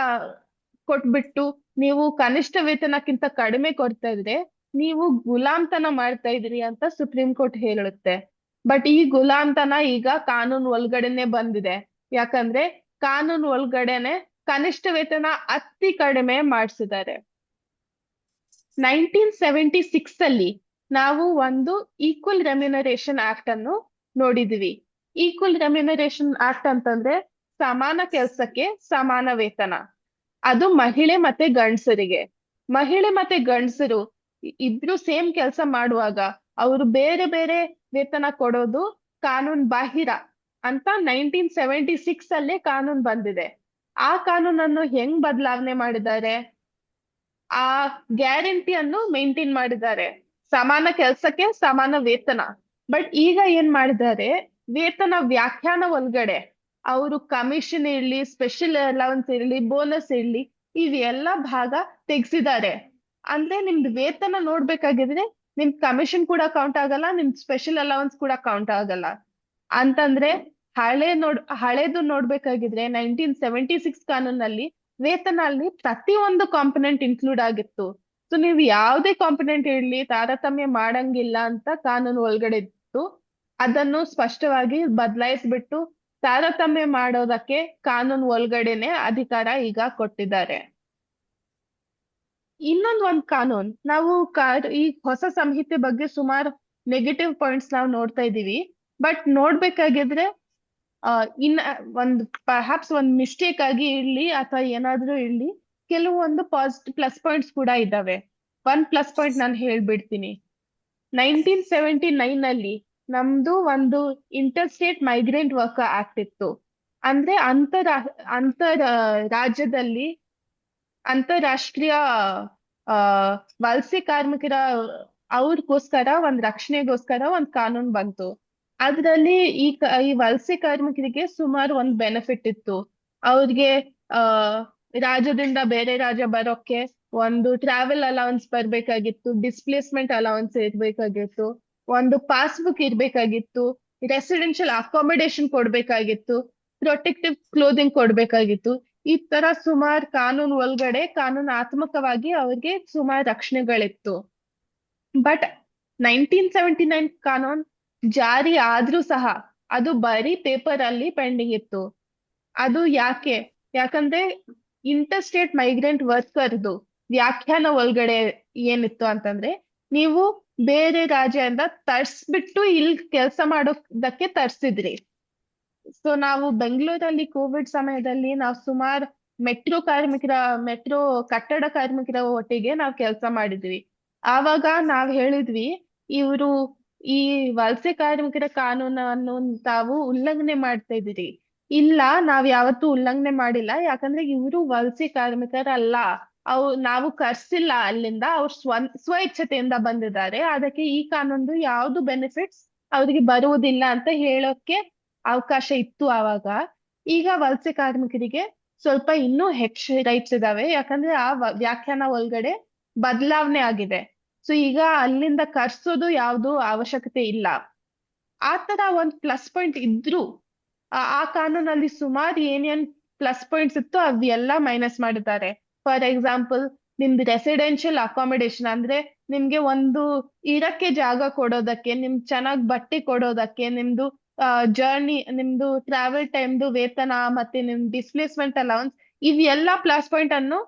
Speaker 3: ಕೊಟ್ಬಿಟ್ಟು ನೀವು ಕನಿಷ್ಠ ವೇತನಕ್ಕಿಂತ ಕಡಿಮೆ ಕೊಡ್ತಾ ಇದ್ರೆ ನೀವು ಗುಲಾಮ್ತನ ಮಾಡ್ತಾ ಇದ್ರಿ ಅಂತ ಸುಪ್ರೀಂ ಕೋರ್ಟ್ ಹೇಳುತ್ತೆ. ಬಟ್ ಈ ಗುಲಾಮ್ತನ ಈಗ ಕಾನೂನು ಒಳಗಡೆನೆ ಬಂದಿದೆ. ಯಾಕಂದ್ರೆ ಕಾನೂನು ಒಳಗಡೆನೆ ಕನಿಷ್ಠ ವೇತನ ಅತಿ ಕಡಿಮೆ ಮಾಡಿಸಿದ್ದಾರೆ. 1976 ಅಲ್ಲಿ ನಾವು ಒಂದು ಈಕ್ವಲ್ ರೆಮ್ಯುನರೇಷನ್ ಆಕ್ಟ್ ಅನ್ನು ನೋಡಿದ್ವಿ. ಈಕ್ವಲ್ ರೆಮ್ಯುನರೇಷನ್ ಆಕ್ಟ್ ಅಂತಂದ್ರೆ ಸಮಾನ ಕೆಲಸಕ್ಕೆ ಸಮಾನ ವೇತನ. ಅದು ಮಹಿಳೆ ಮತ್ತೆ ಗಂಡಸರಿಗೆ. ಮಹಿಳೆ ಮತ್ತೆ ಗಂಡಸರು ಇಬ್ರು ಸೇಮ್ ಕೆಲಸ ಮಾಡುವಾಗ ಅವರು ಬೇರೆ ಬೇರೆ ವೇತನ ಕೊಡೋದು ಕಾನೂನು ಬಾಹಿರ ಅಂತ 1976 ಅಲ್ಲೇ ಕಾನೂನು ಬಂದಿದೆ. ಆ ಕಾನೂನನ್ನು ಹೆಂಗ್ ಬದಲಾವಣೆ ಮಾಡಿದ್ದಾರೆ, ಆ ಗ್ಯಾರಂಟಿಯನ್ನು ಮೇಂಟೈನ್ ಮಾಡಿದ್ದಾರೆ, ಸಮಾನ ಕೆಲಸಕ್ಕೆ ಸಮಾನ ವೇತನ. ಬಟ್ ಈಗ ಏನ್ ಮಾಡಿದ್ದಾರೆ, ವೇತನ ವ್ಯಾಖ್ಯಾನ ಒಳಗಡೆ ಅವರು ಕಮಿಷನ್ ಇರ್ಲಿ, ಸ್ಪೆಷಲ್ ಅಲೌನ್ಸ್ ಇರ್ಲಿ, ಬೋನಸ್ ಇರ್ಲಿ, ಇವೆಲ್ಲ ಭಾಗ ತೆಗ್ಸಿದ್ದಾರೆ. ಅಂದ್ರೆ ನಿಮ್ದು ವೇತನ ನೋಡ್ಬೇಕಾಗಿದ್ರೆ ನಿಮ್ ಕಮಿಷನ್ ಕೂಡ ಕೌಂಟ್ ಆಗಲ್ಲ, ನಿಮ್ ಸ್ಪೆಷಲ್ ಅಲೌನ್ಸ್ ಕೂಡ ಕೌಂಟ್ ಆಗಲ್ಲ. ಅಂತಂದ್ರೆ ಹಳೇದು ನೋಡ್ಬೇಕಾಗಿದ್ರೆ 1976 ಕಾನೂನಲ್ಲಿ ವೇತನ ಅಲ್ಲಿ ಪ್ರತಿ ಒಂದು ಕಾಂಪೊನೆಂಟ್ ಇನ್ಕ್ಲೂಡ್ ಆಗಿತ್ತು. ಸೊ ನೀವು ಯಾವುದೇ ಕಾಂಪೊನೆಂಟ್ ಇರ್ಲಿ ತಾರತಮ್ಯ ಮಾಡಂಗಿಲ್ಲ ಅಂತ ಕಾನೂನು ಒಳಗಡೆ ಇತ್ತು. ಅದನ್ನು ಸ್ಪಷ್ಟವಾಗಿ ಬದಲಾಯಿಸ್ಬಿಟ್ಟು ತಾರತಮ್ಯ ಮಾಡೋದಕ್ಕೆ ಕಾನೂನು ಒಳಗಡೆನೆ ಅಧಿಕಾರ ಈಗ ಕೊಟ್ಟಿದ್ದಾರೆ. ಒಂದು ಕಾನೂನು ನಾವು ಈ ಹೊಸ ಸಂಹಿತೆ ಬಗ್ಗೆ ಸುಮಾರು ನೆಗೆಟಿವ್ ಪಾಯಿಂಟ್ಸ್ ನಾವು ನೋಡ್ತಾ ಇದೀವಿ. ಬಟ್ ನೋಡ್ಬೇಕಾಗಿದ್ರೆ ಪರ್ಹ್ಯಾಪ್ಸ್ ಒಂದು ಮಿಸ್ಟೇಕ್ ಆಗಿ ಇರ್ಲಿ ಅಥವಾ ಏನಾದ್ರೂ ಇರ್ಲಿ, ಕೆಲವೊಂದು ಪ್ಲಸ್ ಪಾಯಿಂಟ್ಸ್ ಕೂಡ ಇದ್ದಾವೆ. ಒಂದು ಪ್ಲಸ್ ಪಾಯಿಂಟ್ ನಾನು ಹೇಳ್ಬಿಡ್ತೀನಿ. 1979 ಅಲ್ಲಿ ನಮ್ದು ಒಂದು inter state migrant worker act ಇತ್ತು. ಅಂದ್ರೆ ರಾಜ್ಯದಲ್ಲಿ ಅಂತಾರಾಷ್ಟ್ರೀಯ ವಲಸೆ ಕಾರ್ಮಿಕರ ಅವ್ರಿಗೋಸ್ಕರ ಒಂದ್ ರಕ್ಷಣೆಗೋಸ್ಕರ ಒಂದ್ ಕಾನೂನು ಬಂತು. ಅದ್ರಲ್ಲಿ ಈ ವಲಸೆ ಕಾರ್ಮಿಕರಿಗೆ ಸುಮಾರು ಒಂದ್ ಬೆನಿಫಿಟ್ ಇತ್ತು. ಅವ್ರಿಗೆ ಆ ರಾಜ್ಯದಿಂದ ಬೇರೆ ರಾಜ್ಯ ಬರೋಕ್ಕೆ ಒಂದು ಟ್ರಾವೆಲ್ ಅಲೌನ್ಸ್ ಬರ್ಬೇಕಾಗಿತ್ತು, ಡಿಸ್ಪ್ಲೇಸ್ಮೆಂಟ್ ಅಲೌನ್ಸ್ ಇರ್ಬೇಕಾಗಿತ್ತು, ಒಂದು ಪಾಸ್ಬುಕ್ ಇರ್ಬೇಕಾಗಿತ್ತು, ರೆಸಿಡೆನ್ಷಿಯಲ್ ಅಕಾಮಿಡೇಷನ್ ಕೊಡ್ಬೇಕಾಗಿತ್ತು, ಪ್ರೊಟೆಕ್ಟಿವ್ ಕ್ಲೋದಿಂಗ್ ಕೊಡ್ಬೇಕಾಗಿತ್ತು. ಈ ತರ ಸುಮಾರು ಕಾನೂನು ಒಳಗಡೆ ಕಾನೂನಾತ್ಮಕವಾಗಿ ಅವ್ರಿಗೆ ಸುಮಾರು ರಕ್ಷಣೆಗಳಿತ್ತು. ಬಟ್ 1979 ಕಾನೂನ್ ಜಾರಿ ಆದ್ರೂ ಸಹ ಅದು ಬರೀ ಪೇಪರ್ ಅಲ್ಲಿ ಪೆಂಡಿಂಗ್ ಇತ್ತು. ಅದು ಯಾಕಂದ್ರೆ ಇಂಟರ್ ಸ್ಟೇಟ್ ಮೈಗ್ರೆಂಟ್ ವರ್ಕರ್ದು ವ್ಯಾಖ್ಯಾನ ಒಳಗಡೆ ಏನಿತ್ತು ಅಂತಂದ್ರೆ, ನೀವು ಬೇರೆ ರಾಜ್ಯದಿಂದ ತರ್ಸ್ಬಿಟ್ಟು ಇಲ್ಲಿ ಕೆಲಸ ಮಾಡೋದಕ್ಕೆ ತರ್ಸಿದ್ರಿ. ಸೊ ನಾವು ಬೆಂಗಳೂರಲ್ಲಿ ಕೋವಿಡ್ ಸಮಯದಲ್ಲಿ ನಾವು ಸುಮಾರು ಮೆಟ್ರೋ ಕಟ್ಟಡ ಕಾರ್ಮಿಕರ ಒಟ್ಟಿಗೆ ನಾವು ಕೆಲಸ ಮಾಡಿದ್ವಿ. ಆವಾಗ ನಾವ್ ಹೇಳಿದ್ವಿ, ಇವರು ಈ ವಲಸೆ ಕಾರ್ಮಿಕರ ಕಾನೂನನ್ನು ತಾವು ಉಲ್ಲಂಘನೆ ಮಾಡ್ತಾ ಇದ್ದೀರಿ. ಇಲ್ಲ, ನಾವ್ ಯಾವತ್ತೂ ಉಲ್ಲಂಘನೆ ಮಾಡಿಲ್ಲ, ಯಾಕಂದ್ರೆ ಇವರು ವಲಸೆ ಕಾರ್ಮಿಕರಲ್ಲ, ನಾವು ಕರ್ಸಿಲ್ಲ ಅಲ್ಲಿಂದ, ಅವ್ರು ಸ್ವ ಇಚ್ಛತೆಯಿಂದ ಬಂದಿದ್ದಾರೆ, ಅದಕ್ಕೆ ಈ ಕಾನೂನು ಯಾವ್ದು ಬೆನಿಫಿಟ್ಸ್ ಅವ್ರಿಗೆ ಬರುವುದಿಲ್ಲ ಅಂತ ಹೇಳೋಕೆ ಅವಕಾಶ ಇತ್ತು ಆವಾಗ. ಈಗ ವಲಸೆ ಕಾರ್ಮಿಕರಿಗೆ ಸ್ವಲ್ಪ ಇನ್ನೂ ಹೆಚ್ಚು ರೈಟ್ಸ್ ಇದಾವೆ, ಯಾಕಂದ್ರೆ ಆ ವ್ಯಾಖ್ಯಾನ ಒಳಗಡೆ ಬದಲಾವಣೆ ಆಗಿದೆ. ಸೊ ಈಗ ಅಲ್ಲಿಂದ ಕರ್ಸೋದು ಯಾವ್ದು ಅವಶ್ಯಕತೆ ಇಲ್ಲ. ಆ ತರ ಒಂದ್ ಪ್ಲಸ್ ಪಾಯಿಂಟ್ ಇದ್ರು ಆ ಕಾನೂನಲ್ಲಿ ಸುಮಾರು ಏನೇನ್ ಪ್ಲಸ್ ಪಾಯಿಂಟ್ಸ್ ಇತ್ತು ಅವೆಲ್ಲ ಮೈನಸ್ ಮಾಡಿದ್ದಾರೆ. ಫಾರ್ ಎಕ್ಸಾಂಪಲ್, ನಿಮ್ದು ರೆಸಿಡೆನ್ಷಿಯಲ್ ಅಕಾಮಿಡೇಷನ್ ಅಂದ್ರೆ ನಿಮ್ಗೆ ಒಂದು ಇರಕ್ಕೆ ಜಾಗ ಕೊಡೋದಕ್ಕೆ, ಚೆನ್ನಾಗ್ ಬಟ್ಟೆ ಕೊಡೋದಕ್ಕೆ, ನಿಮ್ದು ಜರ್ನಿ, ನಿಮ್ದು ಟ್ರಾವೆಲ್ ಟೈಮ್ದು ವೇತನ, ಮತ್ತೆ ನಿಮ್ ಡಿಸ್ಪ್ಲೇಸ್ಮೆಂಟ್ ಅಲೌನ್ಸ್, ಇವೆಲ್ಲ ಪ್ಲಸ್ ಪಾಯಿಂಟ್ ಅನ್ನು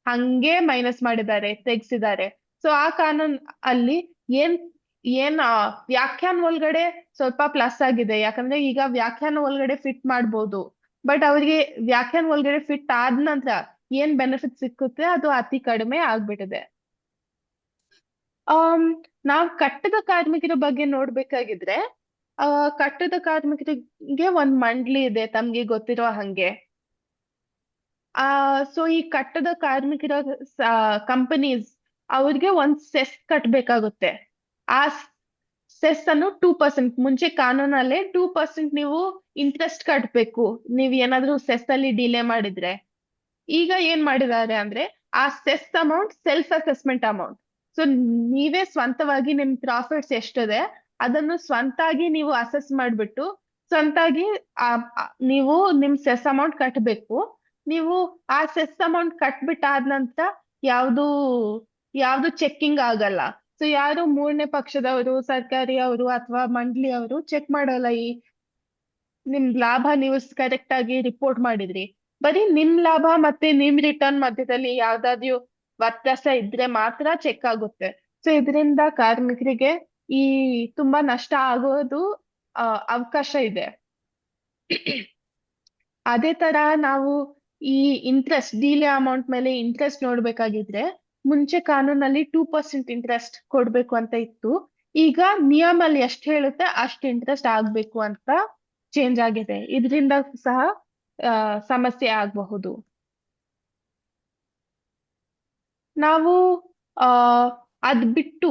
Speaker 3: ಹಂಗೆ ಮೈನಸ್ ಮಾಡಿದ್ದಾರೆ, ತೆಗ್ಸಿದ್ದಾರೆ. ಸೊ ಆ ಕಾನೂನ್ ಅಲ್ಲಿ ಏನ್ ವ್ಯಾಖ್ಯಾನ ಒಳಗಡೆ ಸ್ವಲ್ಪ ಪ್ಲಸ್ ಆಗಿದೆ, ಯಾಕಂದ್ರೆ ಈಗ ವ್ಯಾಖ್ಯಾನ ಒಳಗಡೆ ಫಿಟ್ ಮಾಡ್ಬೋದು. ಬಟ್ ಅವ್ರಿಗೆ ವ್ಯಾಖ್ಯಾನ ಒಳಗಡೆ ಫಿಟ್ ಆದ ನಂತರ ಏನ್ ಬೆನಿಫಿಟ್ ಸಿಕ್ಕುತ್ತೆ ಅದು ಅತಿ ಕಡಿಮೆ ಆಗ್ಬಿಟ್ಟಿದೆ. ನಾವ್ ಕಟ್ಟಡ ಕಾರ್ಮಿಕರ ಬಗ್ಗೆ ನೋಡ್ಬೇಕಾಗಿದ್ರೆ, ಕಟ್ಟಡ ಕಾರ್ಮಿಕರಿಗೆ ಒಂದ್ ಮಂಡಳಿ ಇದೆ, ತಮ್ಗೆ ಗೊತ್ತಿರೋ ಹಂಗೆ. ಸೊ ಈ ಕಟ್ಟಡ ಕಾರ್ಮಿಕರ ಕಂಪನೀಸ್ ಅವ್ರಿಗೆ ಒಂದ್ ಸೆಸ್ ಕಟ್ಬೇಕಾಗುತ್ತೆ. ಆ ಸೆಸ್ ಅನ್ನು 2%, ಮುಂಚೆ ಕಾನೂನಲ್ಲೇ 2% ನೀವು ಇಂಟ್ರೆಸ್ಟ್ ಕಟ್ಬೇಕು ನೀವ್ ಏನಾದ್ರೂ ಸೆಸ್ ಅಲ್ಲಿ ಡಿಲೇ ಮಾಡಿದ್ರೆ. ಈಗ ಏನ್ ಮಾಡಿದ್ದಾರೆ ಅಂದ್ರೆ, ಆ cess amount self assessment amount. So ನೀವೇ ಸ್ವಂತವಾಗಿ ನಿಮ್ ಪ್ರಾಫಿಟ್ಸ್ ಎಷ್ಟಿದೆ ಅದನ್ನು ಸ್ವಂತಾಗಿ ನೀವು ಅಸೆಸ್ ಮಾಡ್ಬಿಟ್ಟು ಸ್ವಂತಾಗಿ ನೀವು ನಿಮ್ ಸೆಸ್ ಅಮೌಂಟ್ ಕಟ್ಬೇಕು. ನೀವು ಆ ಸೆಸ್ ಅಮೌಂಟ್ ಕಟ್ಬಿಟ್ಟಾದ ನಂತರ ಯಾವ್ದು ಚೆಕ್ಕಿಂಗ್ ಆಗಲ್ಲ. ಸೊ ಯಾರು ಮೂರನೇ ಪಕ್ಷದವರು, ಸರ್ಕಾರಿ ಅವರು ಅಥವಾ ಮಂಡಳಿ ಅವರು ಚೆಕ್ ಮಾಡಲ್ಲ ನಿಮ್ ಲಾಭ ನೀವು ಕರೆಕ್ಟ್ ಆಗಿ ರಿಪೋರ್ಟ್ ಮಾಡಿದ್ರಿ. ಬರೀ ನಿಮ್ ಲಾಭ ಮತ್ತೆ ನಿಮ್ ರಿಟರ್ನ್ ಮಧ್ಯದಲ್ಲಿ ಯಾವ್ದಾದ್ರು ವ್ಯತ್ಯಾಸ ಇದ್ರೆ ಮಾತ್ರ ಚೆಕ್ ಆಗುತ್ತೆ. ಸೊ ಇದರಿಂದ ಕಾರ್ಮಿಕರಿಗೆ ತುಂಬಾ ನಷ್ಟ ಆಗೋದು ಅವಕಾಶ ಇದೆ. ಅದೇ ತರ ನಾವು ಈ ಇಂಟ್ರೆಸ್ಟ್, ಡಿಲೇ ಅಮೌಂಟ್ ಮೇಲೆ ಇಂಟ್ರೆಸ್ಟ್ ನೋಡ್ಬೇಕಾಗಿದ್ರೆ, ಮುಂಚೆ ಕಾನೂನಲ್ಲಿ 2% ಇಂಟ್ರೆಸ್ಟ್ ಕೊಡ್ಬೇಕು ಅಂತ ಇತ್ತು. ಈಗ ನಿಯಮಲ್ಲಿ ಎಷ್ಟು ಹೇಳುತ್ತೆ ಅಷ್ಟು ಇಂಟ್ರೆಸ್ಟ್ ಆಗ್ಬೇಕು ಅಂತ ಚೇಂಜ್ ಆಗಿದೆ. ಇದರಿಂದ ಸಹ ಸಮಸ್ಯೆ ಆಗಬಹುದು. ನಾವು ಅದ್ ಬಿಟ್ಟು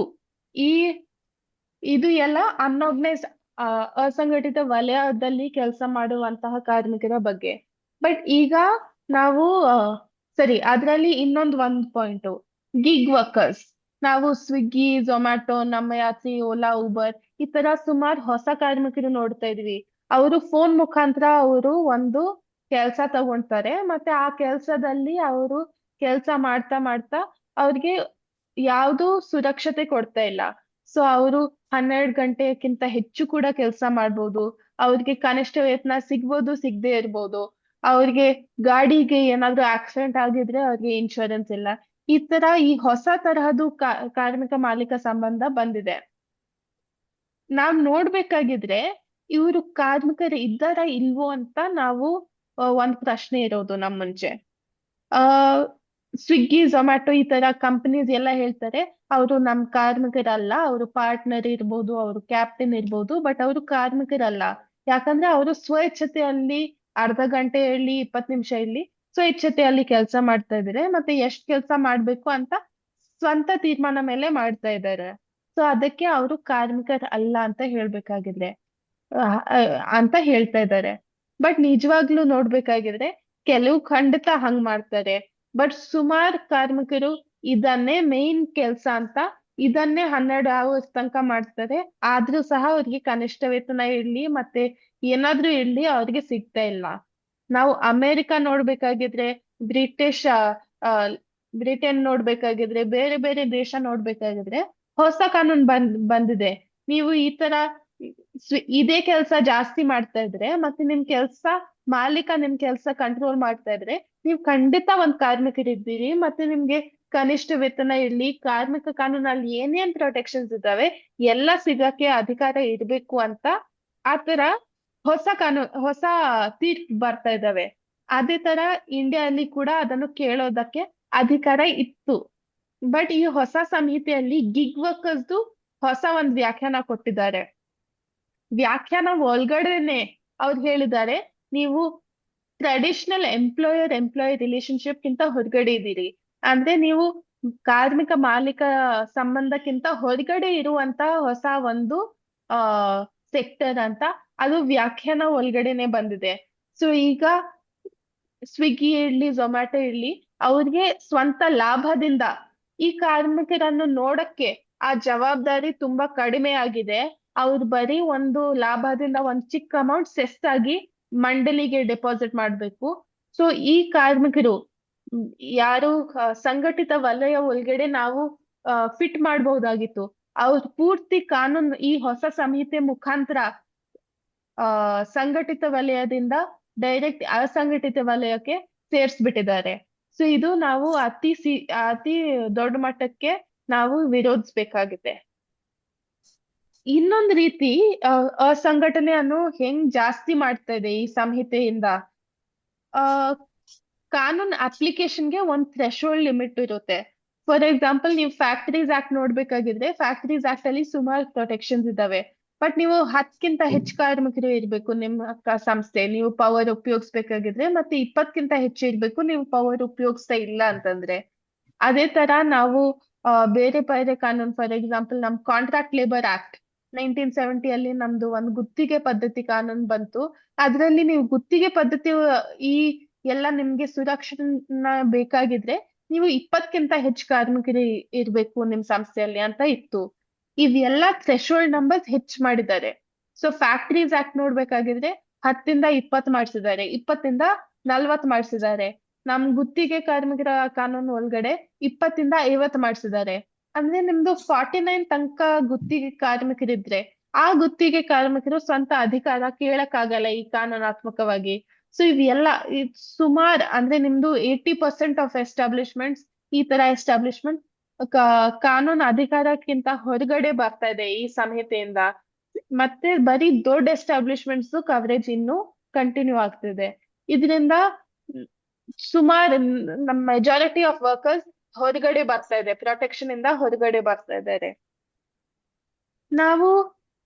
Speaker 3: ಇದು ಎಲ್ಲ ಅನ್ಆರ್ಗನೈಸ್ಡ್ ಅಸಂಘಟಿತ ವಲಯದಲ್ಲಿ ಕೆಲಸ ಮಾಡುವಂತಹ ಕಾರ್ಮಿಕರ ಬಗ್ಗೆ. ಬಟ್ ಈಗ ನಾವು ಸರಿ, ಅದ್ರಲ್ಲಿ ಒಂದ್ ಪಾಯಿಂಟ್, ಗಿಗ್ ವರ್ಕರ್ಸ್. ನಾವು ಸ್ವಿಗ್ಗಿ, ಝೊಮ್ಯಾಟೊ, ನಮ್ಮ ಯಾತ್ರಿ, ಓಲಾ, ಊಬರ್ ಈ ತರ ಸುಮಾರು ಹೊಸ ಕಾರ್ಮಿಕರು ನೋಡ್ತಾ ಇದ್ವಿ. ಅವರು ಫೋನ್ ಮುಖಾಂತರ ಅವರು ಒಂದು ಕೆಲಸ ತಗೊಂತಾರೆ, ಮತ್ತೆ ಆ ಕೆಲ್ಸದಲ್ಲಿ ಅವರು ಕೆಲಸ ಮಾಡ್ತಾ ಮಾಡ್ತಾ ಅವ್ರಿಗೆ ಯಾವ್ದು ಸುರಕ್ಷತೆ ಕೊಡ್ತಾ ಇಲ್ಲ. ಸೊ ಅವರು 12 ಗಂಟೆಕ್ಕಿಂತ ಹೆಚ್ಚು ಕೂಡ ಕೆಲಸ ಮಾಡ್ಬೋದು. ಅವ್ರಿಗೆ ಕನಿಷ್ಠ ವೇತನ ಸಿಗ್ಬೋದು, ಸಿಗದೆ ಇರ್ಬೋದು. ಅವ್ರಿಗೆ ಗಾಡಿಗೆ ಏನಾದ್ರು ಆಕ್ಸಿಡೆಂಟ್ ಆಗಿದ್ರೆ ಅವ್ರಿಗೆ ಇನ್ಶೂರೆನ್ಸ್ ಇಲ್ಲ. ಈ ತರ ಹೊಸ ತರಹದ್ದು ಕಾರ್ಮಿಕ ಮಾಲೀಕ ಸಂಬಂಧ ಬಂದಿದೆ. ನಾವ್ ನೋಡ್ಬೇಕಾಗಿದ್ರೆ ಇವರು ಕಾರ್ಮಿಕರು ಇದ್ದಾರ ಇಲ್ವೋ ಅಂತ ನಾವು ಒಂದ್ ಪ್ರಶ್ನೆ ಇರೋದು ನಮ್ ಮುಂಚೆ. ಸ್ವಿಗ್ಗಿ, ಝೊಮ್ಯಾಟೊ ಈ ತರ ಕಂಪನೀಸ್ ಎಲ್ಲ ಹೇಳ್ತಾರೆ ಅವರು ನಮ್ ಕಾರ್ಮಿಕರಲ್ಲ, ಅವರು ಪಾರ್ಟ್ನರ್ ಇರ್ಬೋದು, ಅವರು ಕ್ಯಾಪ್ಟನ್ ಇರ್ಬೋದು, ಬಟ್ ಅವರು ಕಾರ್ಮಿಕರಲ್ಲ. ಯಾಕಂದ್ರೆ ಅವರು ಸ್ವಇಚ್ಛತೆಯಲ್ಲಿ ಅರ್ಧ ಗಂಟೆ ಇರ್ಲಿ, 20 ನಿಮಿಷ ಇರ್ಲಿ, ಸ್ವಇಚ್ಛತೆಯಲ್ಲಿ ಕೆಲಸ ಮಾಡ್ತಾ ಇದಾರೆ. ಮತ್ತೆ ಎಷ್ಟ್ ಕೆಲಸ ಮಾಡ್ಬೇಕು ಅಂತ ಸ್ವಂತ ತೀರ್ಮಾನ ಮೇಲೆ ಮಾಡ್ತಾ ಇದ್ದಾರೆ. ಸೊ ಅದಕ್ಕೆ ಅವರು ಕಾರ್ಮಿಕರ ಅಲ್ಲ ಅಂತ ಹೇಳ್ಬೇಕಾಗಿದೆ. ಅಂತ ಹೇಳ್ತಾ ಇದ್ದಾರೆ. ಬಟ್ ನಿಜವಾಗ್ಲೂ ನೋಡ್ಬೇಕಾಗಿದ್ರೆ ಕೆಲವು ಖಂಡಿತ ಹಂಗ್ ಮಾಡ್ತಾರೆ. ಬಟ್ ಸುಮಾರು ಕಾರ್ಮಿಕರು ಇದನ್ನೇ ಮೇನ್ ಕೆಲ್ಸ ಅಂತ ಇದನ್ನೇ 12 hours ತನಕ ಮಾಡ್ತಾರೆ. ಆದ್ರೂ ಸಹ ಅವ್ರಿಗೆ ಕನಿಷ್ಠ ವೇತನ ಇರ್ಲಿ ಮತ್ತೆ ಏನಾದ್ರೂ ಇರ್ಲಿ ಅವ್ರಿಗೆ ಸಿಗ್ತಾ ಇಲ್ಲ. ನಾವು ಅಮೆರಿಕ ನೋಡ್ಬೇಕಾಗಿದ್ರೆ, ಬ್ರಿಟಿಷ್ ಬ್ರಿಟನ್ ನೋಡ್ಬೇಕಾಗಿದ್ರೆ, ಬೇರೆ ಬೇರೆ ದೇಶ ನೋಡ್ಬೇಕಾಗಿದ್ರೆ ಹೊಸ ಕಾನೂನು ಬಂದಿದೆ. ನೀವು ಈ ತರ ಇದೇ ಕೆಲ್ಸ ಜಾಸ್ತಿ ಮಾಡ್ತಾ ಇದ್ರೆ ಮತ್ತೆ ನಿಮ್ ಕೆಲ್ಸ ಮಾಲೀಕ ನಿಮ್ ಕೆಲ್ಸ ಕಂಟ್ರೋಲ್ ಮಾಡ್ತಾ ಇದ್ರೆ ನೀವು ಖಂಡಿತ ಒಂದ್ ಕಾರ್ಮಿಕರಿದ್ದೀರಿ. ಮತ್ತೆ ನಿಮ್ಗೆ ಕನಿಷ್ಠ ವೇತನ ಇರ್ಲಿ, ಕಾರ್ಮಿಕ ಕಾನೂನಲ್ಲಿ ಏನೇನ್ ಪ್ರೊಟೆಕ್ಷನ್ಸ್ ಇದಾವೆ ಎಲ್ಲ ಸಿಗಕ್ಕೆ ಅಧಿಕಾರ ಇರ್ಬೇಕು ಅಂತ ಆತರ ಹೊಸ ತೀರ್ಪು ಬರ್ತಾ ಇದಾವೆ. ಅದೇ ತರ ಇಂಡಿಯಾದಲ್ಲಿ ಕೂಡ ಅದನ್ನು ಕೇಳೋದಕ್ಕೆ ಅಧಿಕಾರ ಇತ್ತು. ಬಟ್ ಈ ಹೊಸ ಸಂಹಿತೆಯಲ್ಲಿ ಗಿಗ್ ವರ್ಕರ್ಸ್ದು ಹೊಸ ಒಂದ್ ವ್ಯಾಖ್ಯಾನ ಕೊಟ್ಟಿದ್ದಾರೆ. ವ್ಯಾಖ್ಯಾನ ಒಳಗಡೆನೆ ಅವ್ರು ಹೇಳಿದ್ದಾರೆ, ನೀವು ಟ್ರೆಡಿಷನಲ್ ಎಂಪ್ಲಾಯರ್ ರಿಲೇಶನ್ಶಿಪ್ ಗಿಂತ ಹೊರಗಡೆ ಇದ್ದೀರಿ. ಅಂದ್ರೆ ನೀವು ಕಾರ್ಮಿಕ ಮಾಲೀಕ ಸಂಬಂಧಕ್ಕಿಂತ ಹೊರಗಡೆ ಇರುವಂತ ಹೊಸ ಒಂದು ಸೆಕ್ಟರ್ ಅಂತ ಅದು ವ್ಯಾಖ್ಯಾನ ಒಳಗಡೆನೆ ಬಂದಿದೆ. ಸೊ ಈಗ ಸ್ವಿಗ್ಗಿ ಇರ್ಲಿ, ಝೊಮ್ಯಾಟೊ ಇರ್ಲಿ, ಅವ್ರಿಗೆ ಸ್ವಂತ ಲಾಭದಿಂದ ಈ ಕಾರ್ಮಿಕರನ್ನು ನೋಡಕ್ಕೆ ಆ ಜವಾಬ್ದಾರಿ ತುಂಬಾ ಕಡಿಮೆ ಆಗಿದೆ. ಅವ್ರು ಬರೀ ಒಂದು ಲಾಭದಿಂದ ಒಂದ್ ಚಿಕ್ಕ ಅಮೌಂಟ್ ಸೆಸ್ ಆಗಿ ಮಂಡಳಿಗೆ ಡೆಪಾಸಿಟ್ ಮಾಡ್ಬೇಕು. ಸೊ ಈ ಕಾರ್ಮಿಕರು ಯಾರು ಸಂಘಟಿತ ವಲಯ ಒಳಗಡೆ ನಾವು ಫಿಟ್ ಮಾಡಬಹುದಾಗಿತ್ತು, ಅವ್ರ ಪೂರ್ತಿ ಕಾನೂನು ಈ ಹೊಸ ಸಂಹಿತೆ ಮುಖಾಂತರ ಸಂಘಟಿತ ವಲಯದಿಂದ ಡೈರೆಕ್ಟ್ ಅಸಂಘಟಿತ ವಲಯಕ್ಕೆ ಸೇರ್ಸ್ಬಿಟ್ಟಿದ್ದಾರೆ. ಸೊ ಇದು ನಾವು ಅತಿ ದೊಡ್ಡ ಮಟ್ಟಕ್ಕೆ ನಾವು ವಿರೋಧಿಸ್ಬೇಕಾಗಿದೆ. ಇನ್ನೊಂದು ರೀತಿ ಅಸಂಘಟನೆಯನ್ನು ಹೆಂಗ್ ಜಾಸ್ತಿ ಮಾಡ್ತಾ ಇದೆ ಈ ಸಂಹಿತೆಯಿಂದ, ಕಾನೂನ್ ಅಪ್ಲಿಕೇಶನ್ಗೆ ಒಂದ್ ಥ್ರೆಶೋಲ್ಡ್ ಲಿಮಿಟ್ ಇರುತ್ತೆ. ಫಾರ್ ಎಕ್ಸಾಂಪಲ್, ನೀವು ಫ್ಯಾಕ್ಟರೀಸ್ ಆಕ್ಟ್ ನೋಡ್ಬೇಕಾಗಿದ್ರೆ ಫ್ಯಾಕ್ಟರೀಸ್ ಆಕ್ಟ್ ಅಲ್ಲಿ ಸುಮಾರು ಪ್ರೊಟೆಕ್ಷನ್ಸ್ ಇದಾವೆ. ಬಟ್ ನೀವು 10ಕ್ಕಿಂತ ಹೆಚ್ಚು ಕಾರ್ಮಿಕರು ಇರ್ಬೇಕು ನಿಮ್ಮ ಸಂಸ್ಥೆ, ನೀವು ಪವರ್ ಉಪಯೋಗಿಸ್ಬೇಕಾಗಿದ್ರೆ, ಮತ್ತೆ 20ಕ್ಕಿಂತ ಹೆಚ್ಚು ಇರ್ಬೇಕು ನೀವು ಪವರ್ ಉಪಯೋಗಿಸ್ತಾ ಇಲ್ಲ ಅಂತಂದ್ರೆ. ಅದೇ ತರ ನಾವು ಬೇರೆ ಕಾನೂನು, ಫಾರ್ ಎಕ್ಸಾಂಪಲ್ ನಮ್ ಕಾಂಟ್ರಾಕ್ಟ್ ಲೇಬರ್ ಆಕ್ಟ್ 1970 ಅಲ್ಲಿ ನಮ್ದು ಒಂದು ಗುತ್ತಿಗೆ ಪದ್ಧತಿ ಕಾನೂನು ಬಂತು. ಅದ್ರಲ್ಲಿ ನೀವು ಗುತ್ತಿಗೆ ಪದ್ಧತಿ ಈ ಎಲ್ಲ ನಿಮ್ಗೆ ಸುರಕ್ಷಣೆ ಬೇಕಾಗಿದ್ರೆ ನೀವು 20ಕ್ಕಿಂತ ಹೆಚ್ಚು ಕಾರ್ಮಿಕರು ಇರ್ಬೇಕು ನಿಮ್ ಸಂಸ್ಥೆಯಲ್ಲಿ ಅಂತ ಇತ್ತು. ಇವೆಲ್ಲ ಥ್ರೆಶೋಲ್ಡ್ ನಂಬರ್ಸ್ ಹೆಚ್ಚು ಮಾಡಿದ್ದಾರೆ. ಸೊ ಫ್ಯಾಕ್ಟರೀಸ್ ಆಕ್ಟ್ ನೋಡ್ಬೇಕಾಗಿದ್ರೆ 10ಇಂದ 20 ಮಾಡಿಸಿದ್ದಾರೆ, 20ಇಂದ 40 ಮಾಡಿಸಿದ್ದಾರೆ. ನಮ್ ಗುತ್ತಿಗೆ ಕಾರ್ಮಿಕರ ಕಾನೂನು ಒಳಗಡೆ 20ಇಂದ 50 ಮಾಡಿಸಿದ್ದಾರೆ. ಅಂದ್ರೆ ನಿಮ್ದು 49 ತನಕ ಗುತ್ತಿಗೆ ಕಾರ್ಮಿಕರಿದ್ರೆ ಆ ಗುತ್ತಿಗೆ ಕಾರ್ಮಿಕರು ಸ್ವಂತ ಅಧಿಕಾರ ಕೇಳಕ್ಕಾಗಲ್ಲ ಈ ಕಾನೂನಾತ್ಮಕವಾಗಿ. ಸೊ ಇವೆಲ್ಲ ಸುಮಾರು ಅಂದ್ರೆ ನಿಮ್ದು 80% ಆಫ್ ಎಸ್ಟಾಬ್ಲಿಷ್ಮೆಂಟ್ಸ್ ಈ ತರ ಎಸ್ಟಾಬ್ಲಿಷ್ಮೆಂಟ್ ಕಾನೂನು ಅಧಿಕಾರಕ್ಕಿಂತ ಹೊರಗಡೆ ಬರ್ತಾ ಇದೆ ಈ ಸಂಹಿತೆಯಿಂದ. ಮತ್ತೆ ಬರೀ ದೊಡ್ಡ ಎಸ್ಟಾಬ್ಲಿಷ್ಮೆಂಟ್ಸ್ ಕವರೇಜ್ ಇನ್ನು ಕಂಟಿನ್ಯೂ ಆಗ್ತಿದೆ. ಇದರಿಂದ ಸುಮಾರು ನಮ್ಮ ಮೆಜಾರಿಟಿ ಆಫ್ ವರ್ಕರ್ಸ್ ಹೊರಗಡೆ ಬರ್ತಾ ಇದೆ, ಪ್ರೊಟೆಕ್ಷನ್ ಇಂದ ಹೊರಗಡೆ ಬರ್ತಾ ಇದ್ದಾರೆ. ನಾವು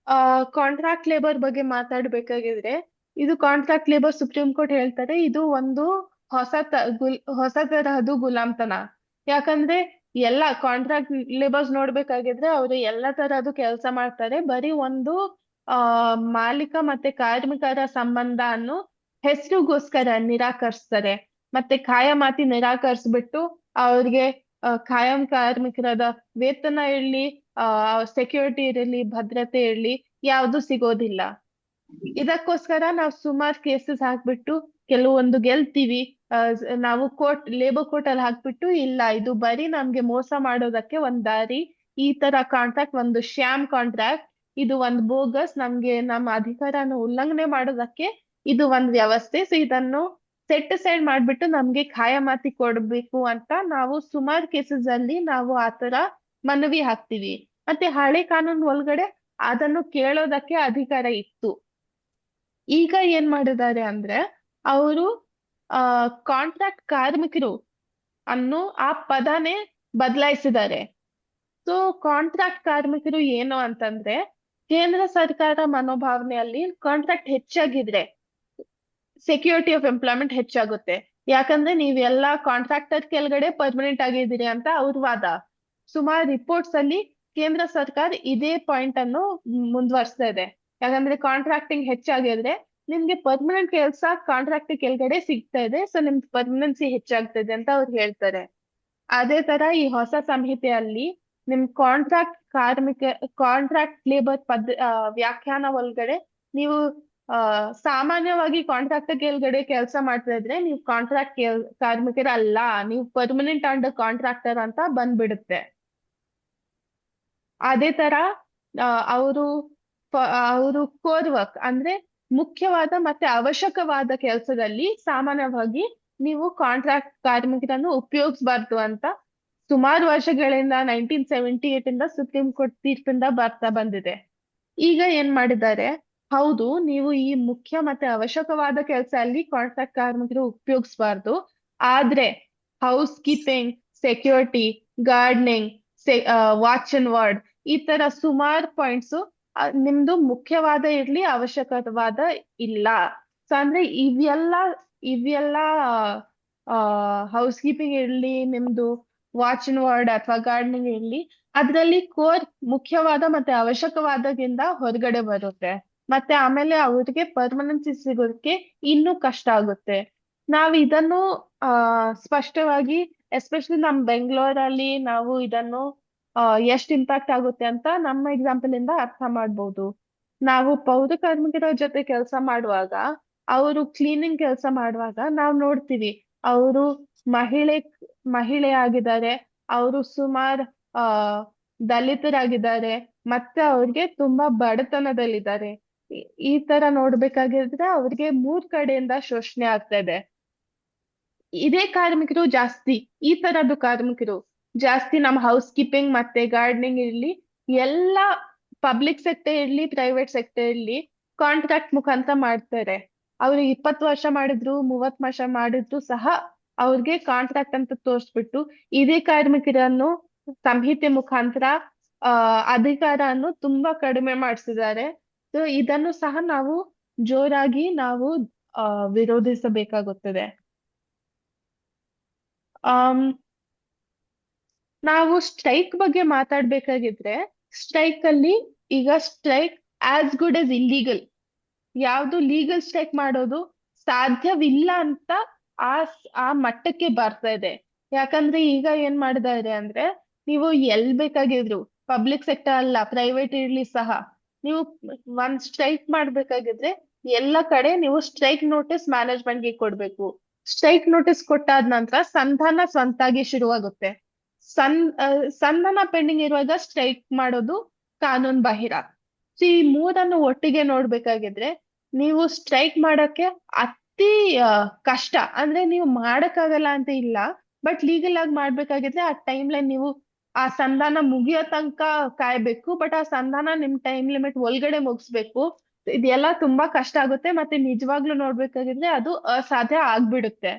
Speaker 3: ಕಾಂಟ್ರಾಕ್ಟ್ ಲೇಬರ್ ಬಗ್ಗೆ ಮಾತಾಡ್ಬೇಕಾಗಿದ್ರೆ, ಇದು ಕಾಂಟ್ರಾಕ್ಟ್ ಲೇಬರ್ ಸುಪ್ರೀಂ ಕೋರ್ಟ್ ಹೇಳ್ತಾರೆ ಇದು ಒಂದು ಹೊಸ ತರಹದ್ದು ಗುಲಾಮ್ತನ. ಯಾಕಂದ್ರೆ ಎಲ್ಲ ಕಾಂಟ್ರಾಕ್ಟ್ ಲೇಬರ್ಸ್ ನೋಡ್ಬೇಕಾಗಿದ್ರೆ ಅವರು ಎಲ್ಲ ತರಹದ್ದು ಕೆಲಸ ಮಾಡ್ತಾರೆ. ಬರೀ ಒಂದು ಮಾಲೀಕ ಮತ್ತೆ ಕಾರ್ಮಿಕರ ಸಂಬಂಧವನ್ನು ಹೆಸರಿಗೋಸ್ಕರ ನಿರಾಕರಿಸ್ತಾರೆ. ಮತ್ತೆ ಖಾಯಮಾತಿ ನಿರಾಕರಿಸ್ಬಿಟ್ಟು ಅವ್ರಿಗೆ ಖಾಯಂ ಕಾರ್ಮಿಕರದ ವೇತನ ಇರ್ಲಿ, ಸೆಕ್ಯೂರಿಟಿ ಇರಲಿ, ಭದ್ರತೆ ಇರ್ಲಿ ಯಾವ್ದು ಸಿಗೋದಿಲ್ಲ. ಇದಕ್ಕೋಸ್ಕರ ನಾವು ಸುಮಾರು ಕೇಸಸ್ ಹಾಕ್ಬಿಟ್ಟು ಕೆಲವೊಂದು ಗೆಲ್ತೀವಿ. ನಾವು ಲೇಬರ್ ಕೋರ್ಟ್ ಅಲ್ಲಿ ಹಾಕ್ಬಿಟ್ಟು ಇಲ್ಲ ಇದು ಬರೀ ನಮ್ಗೆ ಮೋಸ ಮಾಡೋದಕ್ಕೆ ಒಂದ್ ದಾರಿ, ಈ ತರ ಕಾಂಟ್ರಾಕ್ಟ್ ಒಂದು ಶ್ಯಾಮ್ ಕಾಂಟ್ರಾಕ್ಟ್, ಇದು ಒಂದ್ ಬೋಗಸ್, ನಮ್ಗೆ ನಮ್ಮ ಅಧಿಕಾರನ ಉಲ್ಲಂಘನೆ ಮಾಡೋದಕ್ಕೆ ಇದು ಒಂದ್ ವ್ಯವಸ್ಥೆ. ಸೊ ಇದನ್ನು ಸೆಟ್ ಸೈಡ್ ಮಾಡ್ಬಿಟ್ಟು ನಮ್ಗೆ ಖಾಯಮಾತಿ ಕೊಡ್ಬೇಕು ಅಂತ ನಾವು ಸುಮಾರು ಕೇಸಸ್ ಅಲ್ಲಿ ನಾವು ಆತರ ಮನವಿ ಹಾಕ್ತಿವಿ. ಮತ್ತೆ ಹಳೆ ಕಾನೂನು ಒಳಗಡೆ ಅದನ್ನು ಕೇಳೋದಕ್ಕೆ ಅಧಿಕಾರ ಇತ್ತು. ಈಗ ಏನ್ ಮಾಡಿದ್ದಾರೆ ಅಂದ್ರೆ ಅವರು ಕಾಂಟ್ರಾಕ್ಟ್ ಕಾರ್ಮಿಕರು ಅನ್ನು ಆ ಪದನೇ ಬದಲಾಯಿಸಿದ್ದಾರೆ. ಸೊ ಕಾಂಟ್ರಾಕ್ಟ್ ಕಾರ್ಮಿಕರು ಏನು ಅಂತಂದ್ರೆ, ಕೇಂದ್ರ ಸರ್ಕಾರ ಮನೋಭಾವನೆಯಲ್ಲಿ ಕಾಂಟ್ರಾಕ್ಟ್ ಹೆಚ್ಚಾಗಿದ್ರೆ ಸೆಕ್ಯೂರಿಟಿ ಆಫ್ ಎಂಪ್ಲಾಯ್ಮೆಂಟ್ ಹೆಚ್ಚಾಗುತ್ತೆ. ಯಾಕಂದ್ರೆ ನೀವೆಲ್ಲ ಕಾಂಟ್ರಾಕ್ಟರ್ ಕೆಳಗಡೆ ಪರ್ಮನೆಂಟ್ ಆಗಿದ್ದೀರಿ ಅಂತ ಅವ್ರ ವಾದ. ಸುಮಾರು ರಿಪೋರ್ಟ್ಸ್ ಅಲ್ಲಿ ಕೇಂದ್ರ ಸರ್ಕಾರ ಇದೇ ಪಾಯಿಂಟ್ ಅನ್ನು ಮುಂದುವರಿಸ್ತಾ ಇದೆ. ಯಾಕಂದ್ರೆ ಕಾಂಟ್ರಾಕ್ಟಿಂಗ್ ಹೆಚ್ಚಾಗಿದ್ರೆ ನಿಮ್ಗೆ ಪರ್ಮನೆಂಟ್ ಕೆಲಸ ಕಾಂಟ್ರಾಕ್ಟ್ ಕೆಳಗಡೆ ಸಿಗ್ತಾ ಇದೆ, ಸೊ ನಿಮ್ಗೆ ಪರ್ಮನೆನ್ಸಿ ಹೆಚ್ಚಾಗ್ತದೆ ಅಂತ ಅವ್ರು ಹೇಳ್ತಾರೆ. ಅದೇ ತರ ಈ ಹೊಸ ಸಂಹಿತೆಯಲ್ಲಿ ನಿಮ್ ಕಾಂಟ್ರಾಕ್ಟ್ ಲೇಬರ್ ವ್ಯಾಖ್ಯಾನ ಒಳಗಡೆ ನೀವು ಸಾಮಾನ್ಯವಾಗಿ ಕಾಂಟ್ರಾಕ್ಟ್ ಕೆಳಗಡೆ ಕೆಲಸ ಮಾಡ್ತಾ ಇದ್ರೆ ನೀವು ಕಾಂಟ್ರಾಕ್ಟ್ ಕಾರ್ಮಿಕರಲ್ಲ, ನೀವು ಪರ್ಮನೆಂಟ್ ಅಂಡರ್ ಕಾಂಟ್ರಾಕ್ಟರ್ ಅಂತ ಬಂದ್ಬಿಡುತ್ತೆ. ಅದೇ ತರ ಅವರು ಕೋರ್ ವರ್ಕ್ ಅಂದ್ರೆ ಮುಖ್ಯವಾದ ಮತ್ತೆ ಅವಶ್ಯಕವಾದ ಕೆಲಸದಲ್ಲಿ ಸಾಮಾನ್ಯವಾಗಿ ನೀವು ಕಾಂಟ್ರಾಕ್ಟ್ ಕಾರ್ಮಿಕರನ್ನು ಉಪಯೋಗಿಸಬಾರ್ದು ಅಂತ ಸುಮಾರು ವರ್ಷಗಳಿಂದ 1978 ಇಂದ ಸುಪ್ರೀಂ ಕೋರ್ಟ್ ತೀರ್ಪಿಂದ ಬರ್ತಾ ಬಂದಿದೆ. ಈಗ ಏನ್ ಮಾಡಿದ್ದಾರೆ, ಹೌದು ನೀವು ಈ ಮುಖ್ಯ ಮತ್ತೆ ಅವಶ್ಯಕವಾದ ಕೆಲಸ ಅಲ್ಲಿ ಕಾಂಟ್ರಾಕ್ಟ್ ಕಾರ್ಮಿಕರು ಉಪಯೋಗಿಸಬಾರ್ದು, ಆದ್ರೆ house keeping, security, gardening, watch and ward ಈ ತರ ಸುಮಾರು ಪಾಯಿಂಟ್ಸ್ ನಿಮ್ದು ಮುಖ್ಯವಾದ ಇರ್ಲಿ ಅವಶ್ಯಕವಾದ ಇಲ್ಲ. ಸೊ ಅಂದ್ರೆ ಇವೆಲ್ಲ ಹೌಸ್ ಕೀಪಿಂಗ್ ಇರ್ಲಿ, ನಿಮ್ದು ವಾಚ್ ಅಂಡ್ ವಾರ್ಡ್ ಅಥವಾ ಗಾರ್ಡನಿಂಗ್ ಇರ್ಲಿ, ಅದ್ರಲ್ಲಿ ಕೋರ್ ಮುಖ್ಯವಾದ ಮತ್ತೆ ಅವಶ್ಯಕವಾದದಿಂದ ಹೊರಗಡೆ ಬರುತ್ತೆ. ಮತ್ತೆ ಆಮೇಲೆ ಅವ್ರಿಗೆ ಪರ್ಮನೆನ್ಸಿ ಸಿಗೋದಕ್ಕೆ ಇನ್ನೂ ಕಷ್ಟ ಆಗುತ್ತೆ. ನಾವ್ ಇದನ್ನು ಸ್ಪಷ್ಟವಾಗಿ ಎಸ್ಪೆಷಲಿ ನಮ್ ಬೆಂಗಳೂರಲ್ಲಿ ನಾವು ಇದನ್ನು ಎಷ್ಟು ಇಂಪ್ಯಾಕ್ಟ್ ಆಗುತ್ತೆ ಅಂತ ನಮ್ಮ ಎಕ್ಸಾಂಪಲ್ ಇಂದ ಅರ್ಥ ಮಾಡ್ಬೋದು. ನಾವು ಪೌರ ಕಾರ್ಮಿಕರ ಜೊತೆ ಕೆಲಸ ಮಾಡುವಾಗ, ಅವರು ಕ್ಲೀನಿಂಗ್ ಕೆಲಸ ಮಾಡುವಾಗ ನಾವು ನೋಡ್ತೀವಿ ಅವರು ಮಹಿಳೆ ಆಗಿದ್ದಾರೆ, ಅವರು ಸುಮಾರು ದಲಿತರಾಗಿದ್ದಾರೆ, ಮತ್ತೆ ಅವ್ರಿಗೆ ತುಂಬಾ ಬಡತನದಲ್ಲಿದ್ದಾರೆ. ಈ ತರ ನೋಡ್ಬೇಕಾಗಿದ್ರೆ ಅವ್ರಿಗೆ 3 ಕಡೆಯಿಂದ ಶೋಷಣೆ ಆಗ್ತಾ ಇದೆ. ಇದೇ ಕಾರ್ಮಿಕರು ಜಾಸ್ತಿ, ಈ ತರದ್ದು ಕಾರ್ಮಿಕರು ಜಾಸ್ತಿ ನಮ್ಮ ಹೌಸ್ ಕೀಪಿಂಗ್ ಮತ್ತೆ ಗಾರ್ಡನಿಂಗ್ ಇರ್ಲಿ, ಎಲ್ಲ ಪಬ್ಲಿಕ್ ಸೆಕ್ಟರ್ ಇರ್ಲಿ ಪ್ರೈವೇಟ್ ಸೆಕ್ಟರ್ ಇರ್ಲಿ ಕಾಂಟ್ರಾಕ್ಟ್ ಮುಖಾಂತರ ಮಾಡ್ತಾರೆ. ಅವ್ರು 20 ವರ್ಷ ಮಾಡಿದ್ರು 30 ವರ್ಷ ಮಾಡಿದ್ರು ಸಹ ಅವ್ರಿಗೆ ಕಾಂಟ್ರಾಕ್ಟ್ ಅಂತ ತೋರಿಸ್ಬಿಟ್ಟು ಇದೇ ಕಾರ್ಮಿಕರನ್ನು ಸಂಹಿತೆ ಮುಖಾಂತರ ಅಧಿಕಾರವನ್ನು ತುಂಬಾ ಕಡಿಮೆ ಮಾಡಿಸಿದ್ದಾರೆ. ಸೊ ಇದನ್ನು ಸಹ ನಾವು ಜೋರಾಗಿ ವಿರೋಧಿಸಬೇಕಾಗುತ್ತದೆ. ನಾವು ಸ್ಟ್ರೈಕ್ ಬಗ್ಗೆ ಮಾತಾಡ್ಬೇಕಾಗಿದ್ರೆ, ಸ್ಟ್ರೈಕ್ ಅಲ್ಲಿ ಈಗ strike as good as illegal, ಯಾವ್ದು ಲೀಗಲ್ ಸ್ಟ್ರೈಕ್ ಮಾಡೋದು ಸಾಧ್ಯವಿಲ್ಲ ಅಂತ ಆ ಮಟ್ಟಕ್ಕೆ ಬರ್ತಾ ಇದೆ. ಯಾಕಂದ್ರೆ ಈಗ ಏನ್ ಮಾಡಿದ್ದಾರೆ ಅಂದ್ರೆ, ನೀವು ಎಲ್ ಬೇಕಾಗಿದ್ರು ಪಬ್ಲಿಕ್ ಸೆಕ್ಟರ್ ಅಲ್ಲ ಪ್ರೈವೇಟ್ ಇರ್ಲಿ ಸಹ ನೀವು ಒಂದ್ ಸ್ಟ್ರೈಕ್ ಮಾಡ್ಬೇಕಾಗಿದ್ರೆ ಎಲ್ಲ ಕಡೆ ನೀವು ಸ್ಟ್ರೈಕ್ ನೋಟಿಸ್ ಮ್ಯಾನೇಜ್ಮೆಂಟ್ಗೆ ಕೊಡ್ಬೇಕು. ಸ್ಟ್ರೈಕ್ ನೋಟಿಸ್ ಕೊಟ್ಟಾದ ನಂತರ ಸಂಧಾನ ಸ್ವಂತಾಗಿ ಶುರುವಾಗುತ್ತೆ. ಸಂಧಾನ ಪೆಂಡಿಂಗ್ ಇರುವಾಗ ಸ್ಟ್ರೈಕ್ ಮಾಡೋದು ಕಾನೂನು ಬಾಹಿರ. ಸೊ ಈ ಮೂರನ್ನು ಒಟ್ಟಿಗೆ ನೋಡ್ಬೇಕಾಗಿದ್ರೆ ನೀವು ಸ್ಟ್ರೈಕ್ ಮಾಡಕ್ಕೆ ಅತಿ ಕಷ್ಟ, ಅಂದ್ರೆ ನೀವು ಮಾಡಕ್ಕಾಗಲ್ಲ ಅಂತ ಇಲ್ಲ, ಬಟ್ ಲೀಗಲ್ ಆಗಿ ಮಾಡ್ಬೇಕಾಗಿದ್ರೆ ಆ ಟೈಮ್ ಲೈನ್ ನೀವು ಆ ಸಂಧಾನ ಮುಗಿಯೋ ತನಕ ಕಾಯ್ಬೇಕು, ಬಟ್ ಆ ಸಂಧಾನ ನಿಮ್ ಟೈಮ್ ಲಿಮಿಟ್ ಒಳಗಡೆ ಮುಗಿಸ್ಬೇಕು. ಇದೆಲ್ಲ ತುಂಬಾ ಕಷ್ಟ ಆಗುತ್ತೆ, ಮತ್ತೆ ನಿಜವಾಗ್ಲೂ ನೋಡ್ಬೇಕಾಗಿದ್ರೆ ಅದು ಅಸಾಧ್ಯ ಆಗ್ಬಿಡುತ್ತೆ.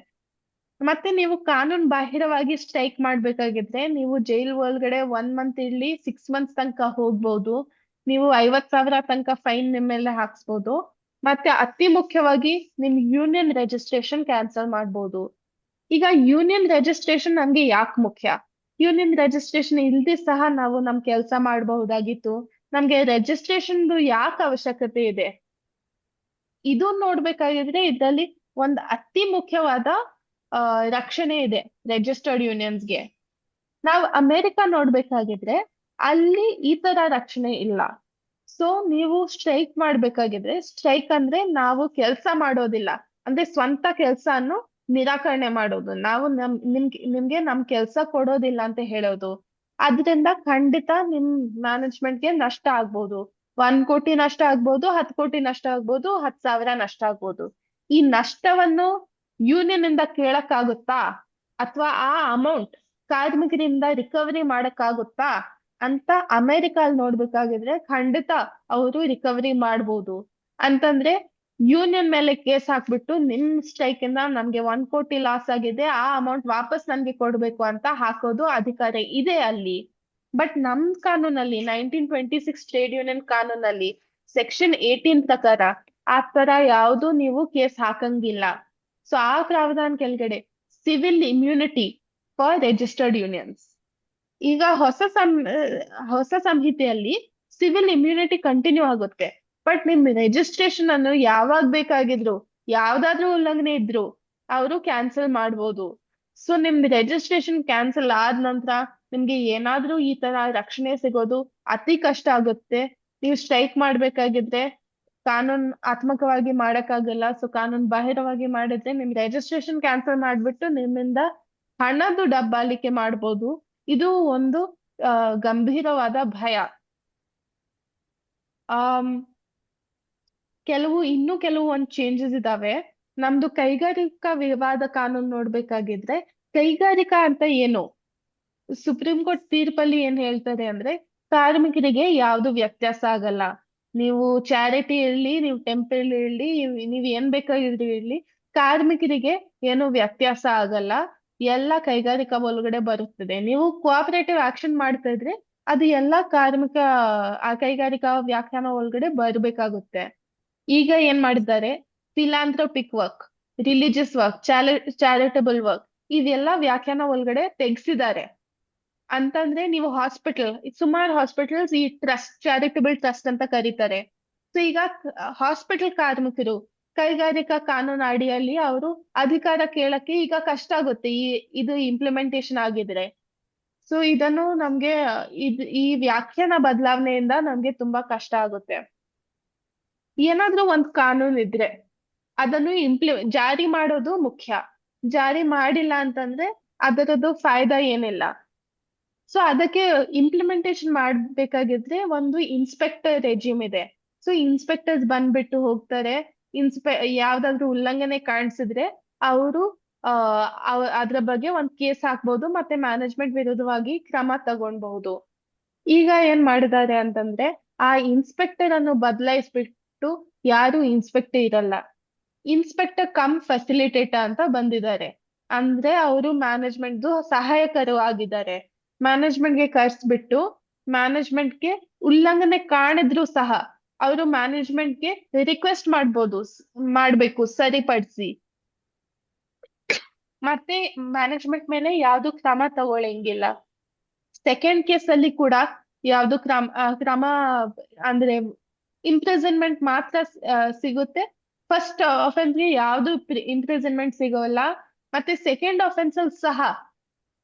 Speaker 3: ಮತ್ತೆ ನೀವು ಕಾನೂನು ಬಾಹಿರವಾಗಿ ಸ್ಟ್ರೈಕ್ ಮಾಡ್ಬೇಕಾಗಿದ್ರೆ ನೀವು ಜೈಲ್ ಒಳಗಡೆ 1 ಮಂತ್ ಇರ್ಲಿ 6 ಮಂತ್ಸ್ ತನಕ ಹೋಗ್ಬೋದು. ನೀವು 50,000 ತನಕ ಫೈನ್ ನಿಮ್ಮ ಮೇಲೆ ಹಾಕ್ಸ್ಬೋದು. ಮತ್ತೆ ಅತಿ ಮುಖ್ಯವಾಗಿ ನಿಮ್ ಯೂನಿಯನ್ ರಿಜಿಸ್ಟ್ರೇಷನ್ ಕ್ಯಾನ್ಸಲ್ ಮಾಡ್ಬೋದು. ಈಗ ಯೂನಿಯನ್ ರಿಜಿಸ್ಟ್ರೇಷನ್ ನಮ್ಗೆ ಯಾಕೆ ಮುಖ್ಯ? ಯೂನಿಯನ್ ರಿಜಿಸ್ಟ್ರೇಷನ್ ಇಲ್ದೆ ಸಹ ನಾವು ನಮ್ ಕೆಲಸ ಮಾಡಬಹುದಾಗಿತ್ತು. ನಮ್ಗೆ ರಿಜಿಸ್ಟ್ರೇಷನ್ ಯಾಕೆ ಅವಶ್ಯಕತೆ ಇದೆ ಇದು ನೋಡ್ಬೇಕಾಗಿದ್ರೆ ಇದರಲ್ಲಿ ಒಂದು ಅತಿ ಮುಖ್ಯವಾದ ರಕ್ಷಣೆ ಇದೆ ರಿಜಿಸ್ಟರ್ಡ್ ಯೂನಿಯನ್ಸ್ಗೆ. ನಾವು ಅಮೆರಿಕ ನೋಡ್ಬೇಕಾಗಿದ್ರೆ ಅಲ್ಲಿ ಈ ತರ ರಕ್ಷಣೆ ಇಲ್ಲ. ಸೊ ನೀವು ಸ್ಟ್ರೈಕ್ ಮಾಡ್ಬೇಕಾಗಿದ್ರೆ, ಸ್ಟ್ರೈಕ್ ಅಂದ್ರೆ ನಾವು ಕೆಲಸ ಮಾಡೋದಿಲ್ಲ, ಅಂದ್ರೆ ಸ್ವಂತ ಕೆಲಸವನ್ನು ನಿರಾಕರಣೆ ಮಾಡೋದು, ನಾವು ನಿಮ್ಗೆ ನಮ್ ಕೆಲಸ ಕೊಡೋದಿಲ್ಲ ಅಂತ ಹೇಳೋದು. ಅದ್ರಿಂದ ಖಂಡಿತ ನಿಮ್ ಮ್ಯಾನೇಜ್ಮೆಂಟ್ಗೆ ನಷ್ಟ ಆಗ್ಬೋದು. 1 ಕೋಟಿ ನಷ್ಟ ಆಗ್ಬೋದು, 10 ಕೋಟಿ ನಷ್ಟ ಆಗ್ಬೋದು, 10,000 ನಷ್ಟ ಆಗ್ಬೋದು. ಈ ನಷ್ಟವನ್ನು ಯೂನಿಯನ್ ಇಂದ ಕೇಳಕ್ಕಾಗುತ್ತಾ ಅಥವಾ ಆ ಅಮೌಂಟ್ ಕಾರ್ಮಿಕರಿಂದ ರಿಕವರಿ ಮಾಡಕ್ಕಾಗುತ್ತಾ ಅಂತ ಅಮೆರಿಕಲ್ಲಿ ನೋಡ್ಬೇಕಾಗಿದ್ರೆ ಖಂಡಿತ ಅವರು ರಿಕವರಿ ಮಾಡ್ಬೋದು. ಅಂತಂದ್ರೆ ಯೂನಿಯನ್ ಮೇಲೆ ಕೇಸ್ ಹಾಕ್ಬಿಟ್ಟು ನಿಮ್ ಸ್ಟ್ರೈಕ್ ಇಂದ ನಮ್ಗೆ 1 ಕೋಟಿ ಲಾಸ್ ಆಗಿದೆ, ಆ ಅಮೌಂಟ್ ವಾಪಸ್ ನನ್ಗೆ ಕೊಡ್ಬೇಕು ಅಂತ ಹಾಕೋದು ಅಧಿಕಾರ ಇದೆ ಅಲ್ಲಿ. ಬಟ್ ನಮ್ ಕಾನೂನಲ್ಲಿ 1926 ಟ್ರೇಡ್ ಯೂನಿಯನ್ ಕಾನೂನಲ್ಲಿ ಸೆಕ್ಷನ್ 18 ಪ್ರಕಾರ ಆ ತರ ಯಾವ್ದು ನೀವು ಕೇಸ್ ಹಾಕಂಗಿಲ್ಲ. ಸೊ ಆ ಪ್ರಾವಧಾನ ಕೆಳಗಡೆ civil immunity for registered unions. ಈಗ ಹೊಸ ಸಂಹಿತೆಯಲ್ಲಿ ಸಿವಿಲ್ ಇಮ್ಯುನಿಟಿ ಕಂಟಿನ್ಯೂ ಆಗುತ್ತೆ, ಬಟ್ ನಿಮ್ ರಿಜಿಸ್ಟ್ರೇಷನ್ ಅನ್ನು ಯಾವಾಗ ಬೇಕಾಗಿದ್ರು ಯಾವ್ದಾದ್ರು ಉಲ್ಲಂಘನೆ ಇದ್ರು ಅವರು ಕ್ಯಾನ್ಸಲ್ ಮಾಡ್ಬೋದು. ಸೊ ನಿಮ್ದು ರಿಜಿಸ್ಟ್ರೇಷನ್ ಕ್ಯಾನ್ಸಲ್ ಆದ ನಂತರ ನಿಮ್ಗೆ ಏನಾದ್ರೂ ಈ ತರ ರಕ್ಷಣೆ ಸಿಗೋದು ಅತಿ ಕಷ್ಟ ಆಗುತ್ತೆ. ನೀವು ಸ್ಟ್ರೈಕ್ ಮಾಡ್ಬೇಕಾಗಿದ್ರೆ ಕಾನೂನ್ ಆತ್ಮಕವಾಗಿ ಮಾಡಕ್ಕಾಗಲ್ಲ. ಸೊ ಕಾನೂನ್ ಬಾಹಿರವಾಗಿ ಮಾಡಿದ್ರೆ ನಿಮ್ ರಿಜಿಸ್ಟ್ರೇಷನ್ ಕ್ಯಾನ್ಸಲ್ ಮಾಡ್ಬಿಟ್ಟು ನಿಮ್ಮಿಂದ ಹಣದ್ದು ಡಬ್ಬಾಳಿಕೆ ಮಾಡ್ಬೋದು. ಇದು ಒಂದು ಗಂಭೀರವಾದ ಭಯ. ಇನ್ನೂ ಕೆಲವು ಒಂದ್ ಚೇಂಜಸ್ ಇದಾವೆ. ನಮ್ದು ಕೈಗಾರಿಕಾ ವಿವಾದ ಕಾನೂನು ನೋಡ್ಬೇಕಾಗಿದ್ರೆ ಕೈಗಾರಿಕಾ ಅಂತ ಏನು, ಸುಪ್ರೀಂ ಕೋರ್ಟ್ ತೀರ್ಪಲ್ಲಿ ಏನ್ ಹೇಳ್ತಾರೆ ಅಂದ್ರೆ ಕಾರ್ಮಿಕರಿಗೆ ಯಾವ್ದು ವ್ಯತ್ಯಾಸ ಆಗಲ್ಲ. ನೀವು ಚಾರಿಟಿ ಇರ್ಲಿ, ನೀವು ಟೆಂಪಲ್ ಇರ್ಲಿ, ನೀವ್ ಏನ್ ಬೇಕಾಗಿದ್ರು ಇರ್ಲಿ, ಕಾರ್ಮಿಕರಿಗೆ ಏನು ವ್ಯತ್ಯಾಸ ಆಗಲ್ಲ. ಎಲ್ಲ ಕೈಗಾರಿಕಾ ಒಳಗಡೆ ಬರುತ್ತದೆ. ನೀವು ಕೋಆಪರೇಟಿವ್ ಆಕ್ಷನ್ ಮಾಡ್ತಾ ಇದ್ರೆ ಅದು ಎಲ್ಲ ಕೈಗಾರಿಕಾ ವ್ಯಾಖ್ಯಾನ ಒಳಗಡೆ ಬರ್ಬೇಕಾಗುತ್ತೆ. ಈಗ ಏನ್ ಮಾಡಿದ್ದಾರೆ, philanthropic work, religious work, charitable work ಇದೆಲ್ಲ ವ್ಯಾಖ್ಯಾನ ಒಳಗಡೆ ತೆಗ್ಸಿದ್ದಾರೆ. ಅಂತಂದ್ರೆ ನೀವು ಸುಮಾರು ಹಾಸ್ಪಿಟಲ್ಸ್ ಈ ಟ್ರಸ್ಟ್, ಚಾರಿಟಬಲ್ ಟ್ರಸ್ಟ್ ಅಂತ ಕರೀತಾರೆ. ಸೊ ಈಗ ಹಾಸ್ಪಿಟಲ್ ಕಾರ್ಮಿಕರು ಕೈಗಾರಿಕಾ ಕಾನೂನು ಅಡಿಯಲ್ಲಿ ಅವರು ಅಧಿಕಾರ ಕೇಳಕ್ಕೆ ಈಗ ಕಷ್ಟ ಆಗುತ್ತೆ ಇದು ಇಂಪ್ಲಿಮೆಂಟೇಶನ್ ಆಗಿದ್ರೆ. ಸೊ ಇದನ್ನು ನಮ್ಗೆ ಈ ವ್ಯಾಖ್ಯಾನ ಬದಲಾವಣೆಯಿಂದ ನಮ್ಗೆ ತುಂಬಾ ಕಷ್ಟ ಆಗುತ್ತೆ. ಏನಾದ್ರೂ ಒಂದ್ ಕಾನೂನು ಇದ್ರೆ ಅದನ್ನು ಜಾರಿ ಮಾಡೋದು ಮುಖ್ಯ. ಜಾರಿ ಮಾಡಿಲ್ಲ ಅಂತಂದ್ರೆ ಅದರದ್ದು ಫಾಯ್ದಾ ಏನಿಲ್ಲ. ಸೊ ಅದಕ್ಕೆ ಇಂಪ್ಲಿಮೆಂಟೇಶನ್ ಮಾಡ್ಬೇಕಾಗಿದ್ರೆ ಒಂದು ಇನ್ಸ್ಪೆಕ್ಟರ್ ರೆಜಿಮ್ ಇದೆ. ಸೊ ಇನ್ಸ್ಪೆಕ್ಟರ್ಸ್ ಬಂದ್ಬಿಟ್ಟು ಹೋಗ್ತಾರೆ. ಯಾವ್ದಾದ್ರು ಉಲ್ಲಂಘನೆ ಕಾಣಿಸಿದ್ರೆ ಅವರು ಅದ್ರ ಬಗ್ಗೆ ಒಂದ್ ಕೇಸ್ ಹಾಕ್ಬಹುದು, ಮತ್ತೆ ಮ್ಯಾನೇಜ್ಮೆಂಟ್ ವಿರುದ್ಧವಾಗಿ ಕ್ರಮ ತಗೊಳ್ಬಹುದು. ಈಗ ಏನ್ ಮಾಡಿದ್ದಾರೆ ಅಂತಂದ್ರೆ ಆ ಇನ್ಸ್ಪೆಕ್ಟರ್ ಅನ್ನು ಬದಲಾಯಿಸ್ಬಿಟ್ಟು ಯಾರು ಇನ್ಸ್ಪೆಕ್ಟರ್ ಇರಲ್ಲ, ಇನ್ಸ್ಪೆಕ್ಟರ್ ಕಮ್ ಫೆಸಿಲಿಟೇಟರ್ ಅಂತ ಬಂದಿದ್ದಾರೆ. ಅಂದ್ರೆ ಅವರು ಮ್ಯಾನೇಜ್ಮೆಂಟ್ ಸಹಾಯಕರು ಆಗಿದ್ದಾರೆ. ಮ್ಯಾನೇಜ್ಮೆಂಟ್ಗೆ ಕರ್ಸ್ಬಿಟ್ಟು ಮ್ಯಾನೇಜ್ಮೆಂಟ್ಗೆ ಉಲ್ಲಂಘನೆ ಕಾಣಿದ್ರು ಸಹ ಅವರು ಮ್ಯಾನೇಜ್ಮೆಂಟ್ಗೆ ರಿಕ್ವೆಸ್ಟ್ ಮಾಡ್ಬೇಕು ಸರಿಪಡಿಸಿ. ಮತ್ತೆ ಮ್ಯಾನೇಜ್ಮೆಂಟ್ ಮೇಲೆ ಯಾವ್ದು ಕ್ರಮ ತಗೊಳ್ಳಂಗಿಲ್ಲ. ಸೆಕೆಂಡ್ ಕೇಸ್ ಅಲ್ಲಿ ಕೂಡ ಯಾವ್ದು ಕ್ರಮ ಅಂದ್ರೆ ಇಂಪ್ರಿಸನ್ಮೆಂಟ್ ಮಾತ್ರ ಸಿಗುತ್ತೆ. ಫಸ್ಟ್ ಆಫೆನ್ಸ್ಗೆ ಯಾವ್ದು ಇಂಪ್ರಿಸನ್ಮೆಂಟ್ ಸಿಗೋಲ್ಲ. ಮತ್ತೆ ಸೆಕೆಂಡ್ ಆಫೆನ್ಸ್ ಅಲ್ಲಿ ಸಹ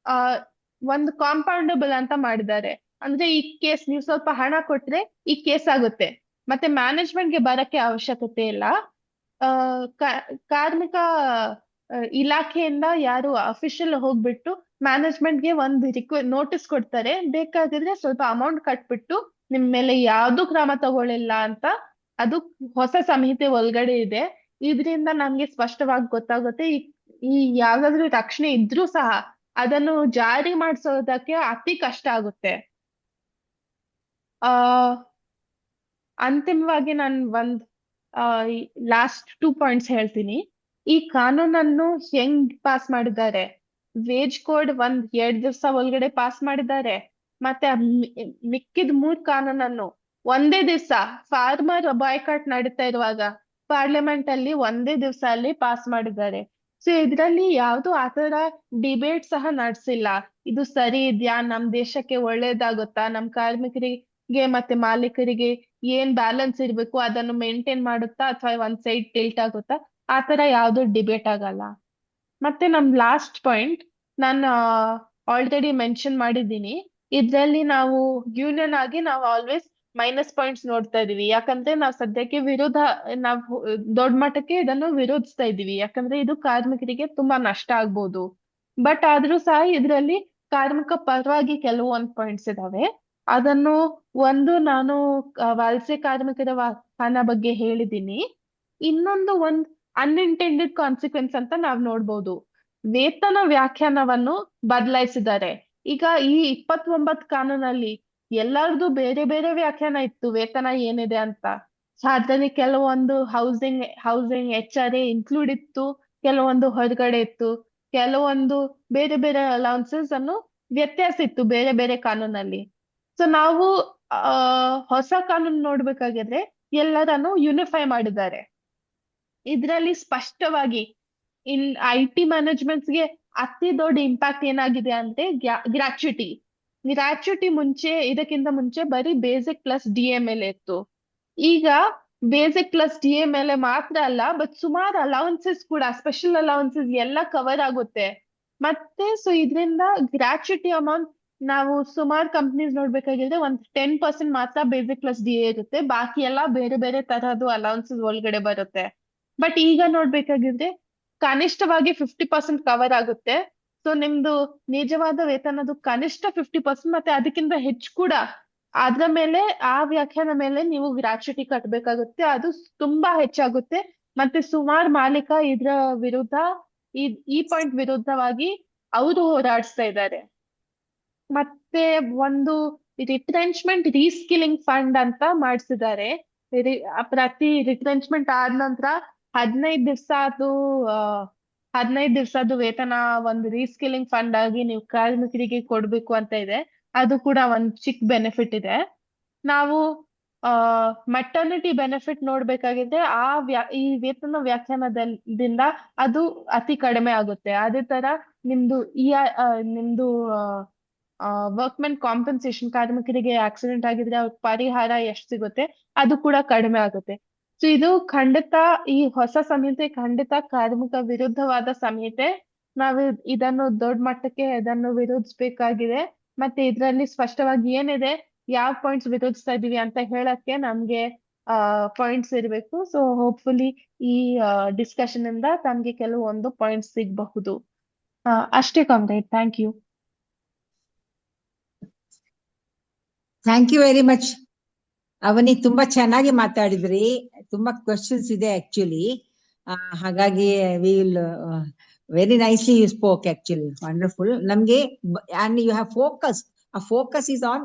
Speaker 3: ಒಂದು ಕಾಂಪೌಂಡಬಲ್ ಅಂತ ಮಾಡಿದ್ದಾರೆ. ಅಂದ್ರೆ ಈ ಕೇಸ್ ನೀವು ಸ್ವಲ್ಪ ಹಣ ಕೊಟ್ರೆ ಈ ಕೇಸ್ ಆಗುತ್ತೆ, ಮತ್ತೆ ಮ್ಯಾನೇಜ್ಮೆಂಟ್ಗೆ ಬರಕ್ಕೆ ಅವಶ್ಯಕತೆ ಇಲ್ಲ. ಕಾರ್ಮಿಕ ಇಲಾಖೆಯಿಂದ ಯಾರು ಅಫಿಷಿಯಲ್ ಹೋಗ್ಬಿಟ್ಟು ಮ್ಯಾನೇಜ್ಮೆಂಟ್ಗೆ ಒಂದು ನೋಟಿಸ್ ಕೊಡ್ತಾರೆ, ಬೇಕಾಗಿದ್ರೆ ಸ್ವಲ್ಪ ಅಮೌಂಟ್ ಕಟ್ಬಿಟ್ಟು ನಿಮ್ ಮೇಲೆ ಯಾವ್ದು ಕ್ರಮ ತಗೊಳ್ಳಿಲ್ಲ ಅಂತ. ಅದು ಹೊಸ ಸಂಹಿತೆ ಒಳಗಡೆ ಇದೆ. ಇದರಿಂದ ನಮ್ಗೆ ಸ್ಪಷ್ಟವಾಗಿ ಗೊತ್ತಾಗುತ್ತೆ ಈ ಯಾವ್ದಾದ್ರು ರಕ್ಷಣೆ ಇದ್ರೂ ಸಹ ಅದನ್ನು ಜಾರಿ ಮಾಡಿಸೋದಕ್ಕೆ ಅತಿ ಕಷ್ಟ ಆಗುತ್ತೆ. ಅಂತಿಮವಾಗಿ ನಾನು ಲಾಸ್ಟ್ 2 ಪಾಯಿಂಟ್ಸ್ ಹೇಳ್ತೀನಿ. ಈ ಕಾನೂನನ್ನು ಹೆಂಗ್ ಪಾಸ್ ಮಾಡಿದ್ದಾರೆ, ವೇಜ್ ಕೋಡ್ 2 ದಿವಸ ಒಳಗಡೆ ಪಾಸ್ ಮಾಡಿದ್ದಾರೆ. ಮತ್ತೆ ಮಿಕ್ಕಿದ 3 ಕಾನೂನನ್ನು ಒಂದೇ ದಿವಸ ಫಾರ್ಮರ್ ಬಾಯ್ಕಾಟ್ ನಡೀತಾ ಇರುವಾಗ ಪಾರ್ಲಿಮೆಂಟ್ ಅಲ್ಲಿ ಒಂದೇ ದಿವಸ ಅಲ್ಲಿ ಪಾಸ್ ಮಾಡಿದ್ದಾರೆ. ಸೊ ಇದ್ರಲ್ಲಿ ಯಾವ್ದು ಆತರ ಡಿಬೇಟ್ ಸಹ ನಡೆಸಿಲ್ಲ. ಇದು ಸರಿ ಇದ್ಯಾ, ನಮ್ ದೇಶಕ್ಕೆ ಒಳ್ಳೇದಾಗುತ್ತಾ, ನಮ್ ಕಾರ್ಮಿಕರಿಗೆ ಮತ್ತೆ ಮಾಲೀಕರಿಗೆ ಏನ್ ಬ್ಯಾಲೆನ್ಸ್ ಇರ್ಬೇಕು ಅದನ್ನು ಮೇಂಟೈನ್ ಮಾಡುತ್ತಾ ಅಥವಾ ಒಂದ್ ಸೈಡ್ ಟಿಲ್ಟ್ ಆಗುತ್ತಾ, ಆತರ ಯಾವ್ದು ಡಿಬೇಟ್ ಆಗಲ್ಲ. ಮತ್ತೆ ನಮ್ ಲಾಸ್ಟ್ ಪಾಯಿಂಟ್ ನಾನು ಆಲ್ರೆಡಿ ಮೆನ್ಷನ್ ಮಾಡಿದ್ದೀನಿ. ಇದ್ರಲ್ಲಿ ನಾವು ಯೂನಿಯನ್ ಆಗಿ ನಾವು ಆಲ್ವೇಸ್ ಮೈನಸ್ ಪಾಯಿಂಟ್ಸ್ ನೋಡ್ತಾ ಇದೀವಿ. ಯಾಕಂದ್ರೆ ನಾವು ಸದ್ಯಕ್ಕೆ ನಾವು ದೊಡ್ಡ ಮಟ್ಟಕ್ಕೆ ಇದನ್ನು ವಿರೋಧಿಸ್ತಾ ಇದೀವಿ. ಯಾಕಂದ್ರೆ ಇದು ಕಾರ್ಮಿಕರಿಗೆ ತುಂಬಾ ನಷ್ಟ ಆಗ್ಬೋದು. ಬಟ್ ಆದ್ರೂ ಸಹ ಇದರಲ್ಲಿ ಕಾರ್ಮಿಕ ಪರವಾಗಿ ಕೆಲವೊಂದು ಪಾಯಿಂಟ್ಸ್ ಇದಾವೆ. ಅದನ್ನು ನಾನು ವಲಸೆ ಕಾರ್ಮಿಕರ ವಾಹನ ಬಗ್ಗೆ ಹೇಳಿದ್ದೀನಿ. ಇನ್ನೊಂದು ಅನ್ಇಂಟೆಂಡೆಡ್ ಕಾನ್ಸಿಕ್ವೆನ್ಸ್ ಅಂತ ನಾವ್ ನೋಡ್ಬೋದು. ವೇತನ ವ್ಯಾಖ್ಯಾನವನ್ನು ಬದಲಾಯಿಸಿದ್ದಾರೆ. ಈಗ ಈ 29 ಕಾನೂನಲ್ಲಿ ಎಲ್ಲರದು ಬೇರೆ ಬೇರೆ ವ್ಯಾಖ್ಯಾನ ಇತ್ತು ವೇತನ ಏನಿದೆ ಅಂತ. ಅದ್ರಲ್ಲಿ ಕೆಲವೊಂದು ಹೌಸಿಂಗ್ HRA ಇನ್ಕ್ಲೂಡ್ ಇತ್ತು, ಕೆಲವೊಂದು ಹೊರಗಡೆ ಇತ್ತು, ಕೆಲವೊಂದು ಬೇರೆ ಬೇರೆ ಅಲೌನ್ಸಸ್ ಅನ್ನು ವ್ಯತ್ಯಾಸ ಇತ್ತು ಬೇರೆ ಬೇರೆ ಕಾನೂನಲ್ಲಿ. ಸೊ ನಾವು ಹೊಸ ಕಾನೂನು ನೋಡ್ಬೇಕಾಗಿದ್ರೆ ಎಲ್ಲರನ್ನು ಯೂನಿಫೈ ಮಾಡಿದ್ದಾರೆ. ಇದ್ರಲ್ಲಿ ಸ್ಪಷ್ಟವಾಗಿ IT ಮ್ಯಾನೇಜ್ಮೆಂಟ್ಸ್ಗೆ ಅತಿ ದೊಡ್ಡ ಇಂಪ್ಯಾಕ್ಟ್ ಏನಾಗಿದೆ ಅಂದ್ರೆ ಗ್ರಾಚ್ಯುಟಿ ಮುಂಚೆ, ಇದಕ್ಕಿಂತ ಮುಂಚೆ ಬರೀ ಬೇಸಿಕ್ ಪ್ಲಸ್ DML ಇತ್ತು. ಈಗ ಬೇಸಿಕ್ ಪ್ಲಸ್ ಡಿ ಎ ಮೇಲೆ ಮಾತ್ರ ಅಲ್ಲ, ಬಟ್ ಸುಮಾರು ಅಲೌನ್ಸಸ್ ಕೂಡ, ಸ್ಪೆಷಲ್ ಅಲೌನ್ಸಸ್ ಎಲ್ಲ ಕವರ್ ಆಗುತ್ತೆ. ಮತ್ತೆ ಸೊ ಇದರಿಂದ ಗ್ರಾಚ್ಯುಟಿ ಅಮೌಂಟ್ ನಾವು ಸುಮಾರು ಕಂಪ್ನೀಸ್ ನೋಡ್ಬೇಕಾಗಿದ್ರೆ ಒಂದು 10% ಮಾತ್ರ ಬೇಸಿಕ್ ಪ್ಲಸ್ ಡಿ ಎ ಇರುತ್ತೆ, ಬಾಕಿ ಎಲ್ಲ ಬೇರೆ ಬೇರೆ ತರಹದ್ದು ಅಲೌನ್ಸಸ್ ಒಳಗಡೆ ಬರುತ್ತೆ. ಬಟ್ ಈಗ ನೋಡ್ಬೇಕಾಗಿದ್ರೆ ಕನಿಷ್ಠವಾಗಿ 50% ಕವರ್ ಆಗುತ್ತೆ. ಸೊ ನಿಮ್ದು ನಿಜವಾದ ವೇತನದು ಕನಿಷ್ಠ 50% ಮತ್ತೆ ಅದಕ್ಕಿಂತ ಹೆಚ್ಚು ಕೂಡ. ಅದ್ರ ಮೇಲೆ ಆ ವ್ಯಾಖ್ಯಾನ ಮೇಲೆ ನೀವು ಗ್ರಾಚ್ಯುಟಿ ಕಟ್ಟಬೇಕಾಗುತ್ತೆ, ಅದು ತುಂಬಾ ಹೆಚ್ಚಾಗುತ್ತೆ. ಮತ್ತೆ ಸುಮಾರು ಮಾಲೀಕ ಇದ್ರ ವಿರುದ್ಧ ಈ ಪಾಯಿಂಟ್ ವಿರುದ್ಧವಾಗಿ ಅವರು ಹೋರಾಡಿಸ್ತಾ ಇದ್ದಾರೆ. ಮತ್ತೆ ಒಂದು ರಿಟ್ರೆಂಚ್ಮೆಂಟ್ ರೀಸ್ಕಿಲಿಂಗ್ ಫಂಡ್ ಅಂತ ಮಾಡಿಸಿದ್ದಾರೆ. ಪ್ರತಿ ರಿಟ್ರೆಂಚ್ಮೆಂಟ್ ಆದ ನಂತರ 15 ದಿವಸದ್ದು ವೇತನ ಒಂದು ರೀಸ್ಕಿಲಿಂಗ್ ಫಂಡ್ ಆಗಿ ನೀವು ಕಾರ್ಮಿಕರಿಗೆ ಕೊಡ್ಬೇಕು ಅಂತ ಇದೆ. ಅದು ಕೂಡ ಒಂದು ಚಿಕ್ಕ ಬೆನಿಫಿಟ್ ಇದೆ. ನಾವು ಮಟರ್ನಿಟಿ ಬೆನಿಫಿಟ್ ನೋಡ್ಬೇಕಾಗಿದ್ರೆ ಈ ವೇತನ ವ್ಯಾಖ್ಯಾನದಿಂದ ಅದು ಅತಿ ಕಡಿಮೆ ಆಗುತ್ತೆ. ಅದೇ ತರ ನಿಮ್ದು ನಿಮ್ದು ವರ್ಕ್ಮೆನ್ ಕಾಂಪನ್ಸೇಷನ್, ಕಾರ್ಮಿಕರಿಗೆ ಆಕ್ಸಿಡೆಂಟ್ ಆಗಿದ್ರೆ ಅವ್ರ ಪರಿಹಾರ ಎಷ್ಟು ಸಿಗುತ್ತೆ ಅದು ಕೂಡ ಕಡಿಮೆ ಆಗುತ್ತೆ. ಸೊ ಇದು ಖಂಡಿತ ಈ ಹೊಸ ಸಂಹಿತೆ ಖಂಡಿತ ಕಾರ್ಮಿಕ ವಿರುದ್ಧವಾದ ಸಂಹಿತೆ. ನಾವು ಇದನ್ನು ದೊಡ್ಡ ಮಟ್ಟಕ್ಕೆ ಇದನ್ನು ವಿರೋಧಿಸಬೇಕಾಗಿದೆ. ಮತ್ತೆ ಇದರಲ್ಲಿ ಸ್ಪಷ್ಟವಾಗಿ ಏನಿದೆ, ಯಾವ ಪಾಯಿಂಟ್ಸ್ ವಿರೋಧಿಸ್ತಾ ಇದೀವಿ ಅಂತ ಹೇಳಕ್ಕೆ ನಮ್ಗೆ ಪಾಯಿಂಟ್ಸ್ ಇರಬೇಕು. ಸೊ ಹೋಪ್ಫುಲಿ ಈ ಡಿಸ್ಕಷನ್ ಇಂದ ತಮ್ಗೆ ಕೆಲವೊಂದು ಪಾಯಿಂಟ್ಸ್ ಸಿಗಬಹುದು. ಅಷ್ಟೇ comrade, thank you.
Speaker 4: Thank you very much Avani, ತುಂಬಾ ಚೆನ್ನಾಗಿ ಮಾತಾಡಿದ್ರಿ. ತುಂಬಾ ಕ್ವಶನ್ಸ್ ಇದೆ ಆಕ್ಚುಲಿ, ಹಾಗಾಗಿ will very nicely you spoke, actually wonderful. ನಮ್ಗೆ ಅಂಡ್ ಯು ಹ್ಯಾವ್ ಫೋಕಸ್, ಆ ಫೋಕಸ್ ಇಸ್ ಆನ್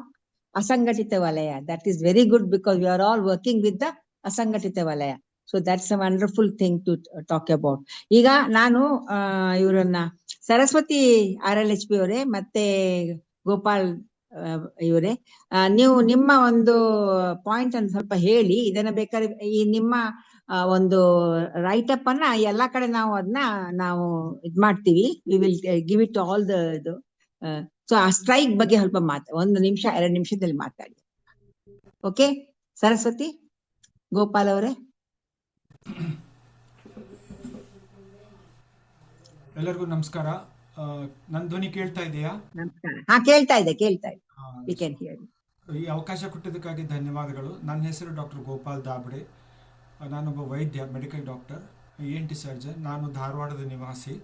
Speaker 4: ಅಸಂಘಟಿತ ವಲಯ. That is very good because we are all working with the ಅಸಂಘಟಿತ ವಲಯ. So that's a wonderful thing to talk about. ಈಗ ನಾನು ಇವರನ್ನ Saraswati RLHP ಅವರೇ ಮತ್ತೆ ಗೋಪಾಲ್ ಇವರೇ, ನೀವು ನಿಮ್ಮ ಒಂದು ಪಾಯಿಂಟ್ ಅನ್ನು ಸ್ವಲ್ಪ ಹೇಳಿ. ಇದನ್ನ ಬೇಕಾದ್ರೆ ಈ ನಿಮ್ಮ ಒಂದು ರೈಟ್ ಅಪ್ ಅನ್ನ ಎಲ್ಲಾ ಕಡೆ ನಾವು ನಾವು ಇದ್ ಮಾಡ್ತೀವಿ. We will give it all ಇದು. ಸೊ ಆ ಸ್ಟ್ರೈಕ್ ಬಗ್ಗೆ ಸ್ವಲ್ಪ 1 ನಿಮಿಷ 2 ನಿಮಿಷದಲ್ಲಿ ಮಾತಾಡಿ. ಓಕೆ ಸರಸ್ವತಿ, ಗೋಪಾಲ್ ಅವರೇ.
Speaker 5: ಎಲ್ಲರಿಗೂ ನಮಸ್ಕಾರ. ನನ್ನ ಧ್ವನಿ ಕೇಳ್ತಾ ಇದೆಯಾ?
Speaker 4: ನಮಸ್ಕಾರ. ಹಾ, ಕೇಳ್ತಾ ಇದೆ.
Speaker 5: ಈ ಅವಕಾಶ ಕೊಟ್ಟಿದ್ದಕ್ಕಾಗಿ ಧನ್ಯವಾದಗಳು. ನನ್ನ ಹೆಸರು ಡಾಕ್ಟರ್ ಗೋಪಾಲ್ ದಾಬಡೆ. ನಾನೊಬ್ಬ ವೈದ್ಯ, ಮೆಡಿಕಲ್ ಡಾಕ್ಟರ್, ENT ಸರ್ಜನ್. ನಾನು ಧಾರವಾಡದ ನಿವಾಸಿ.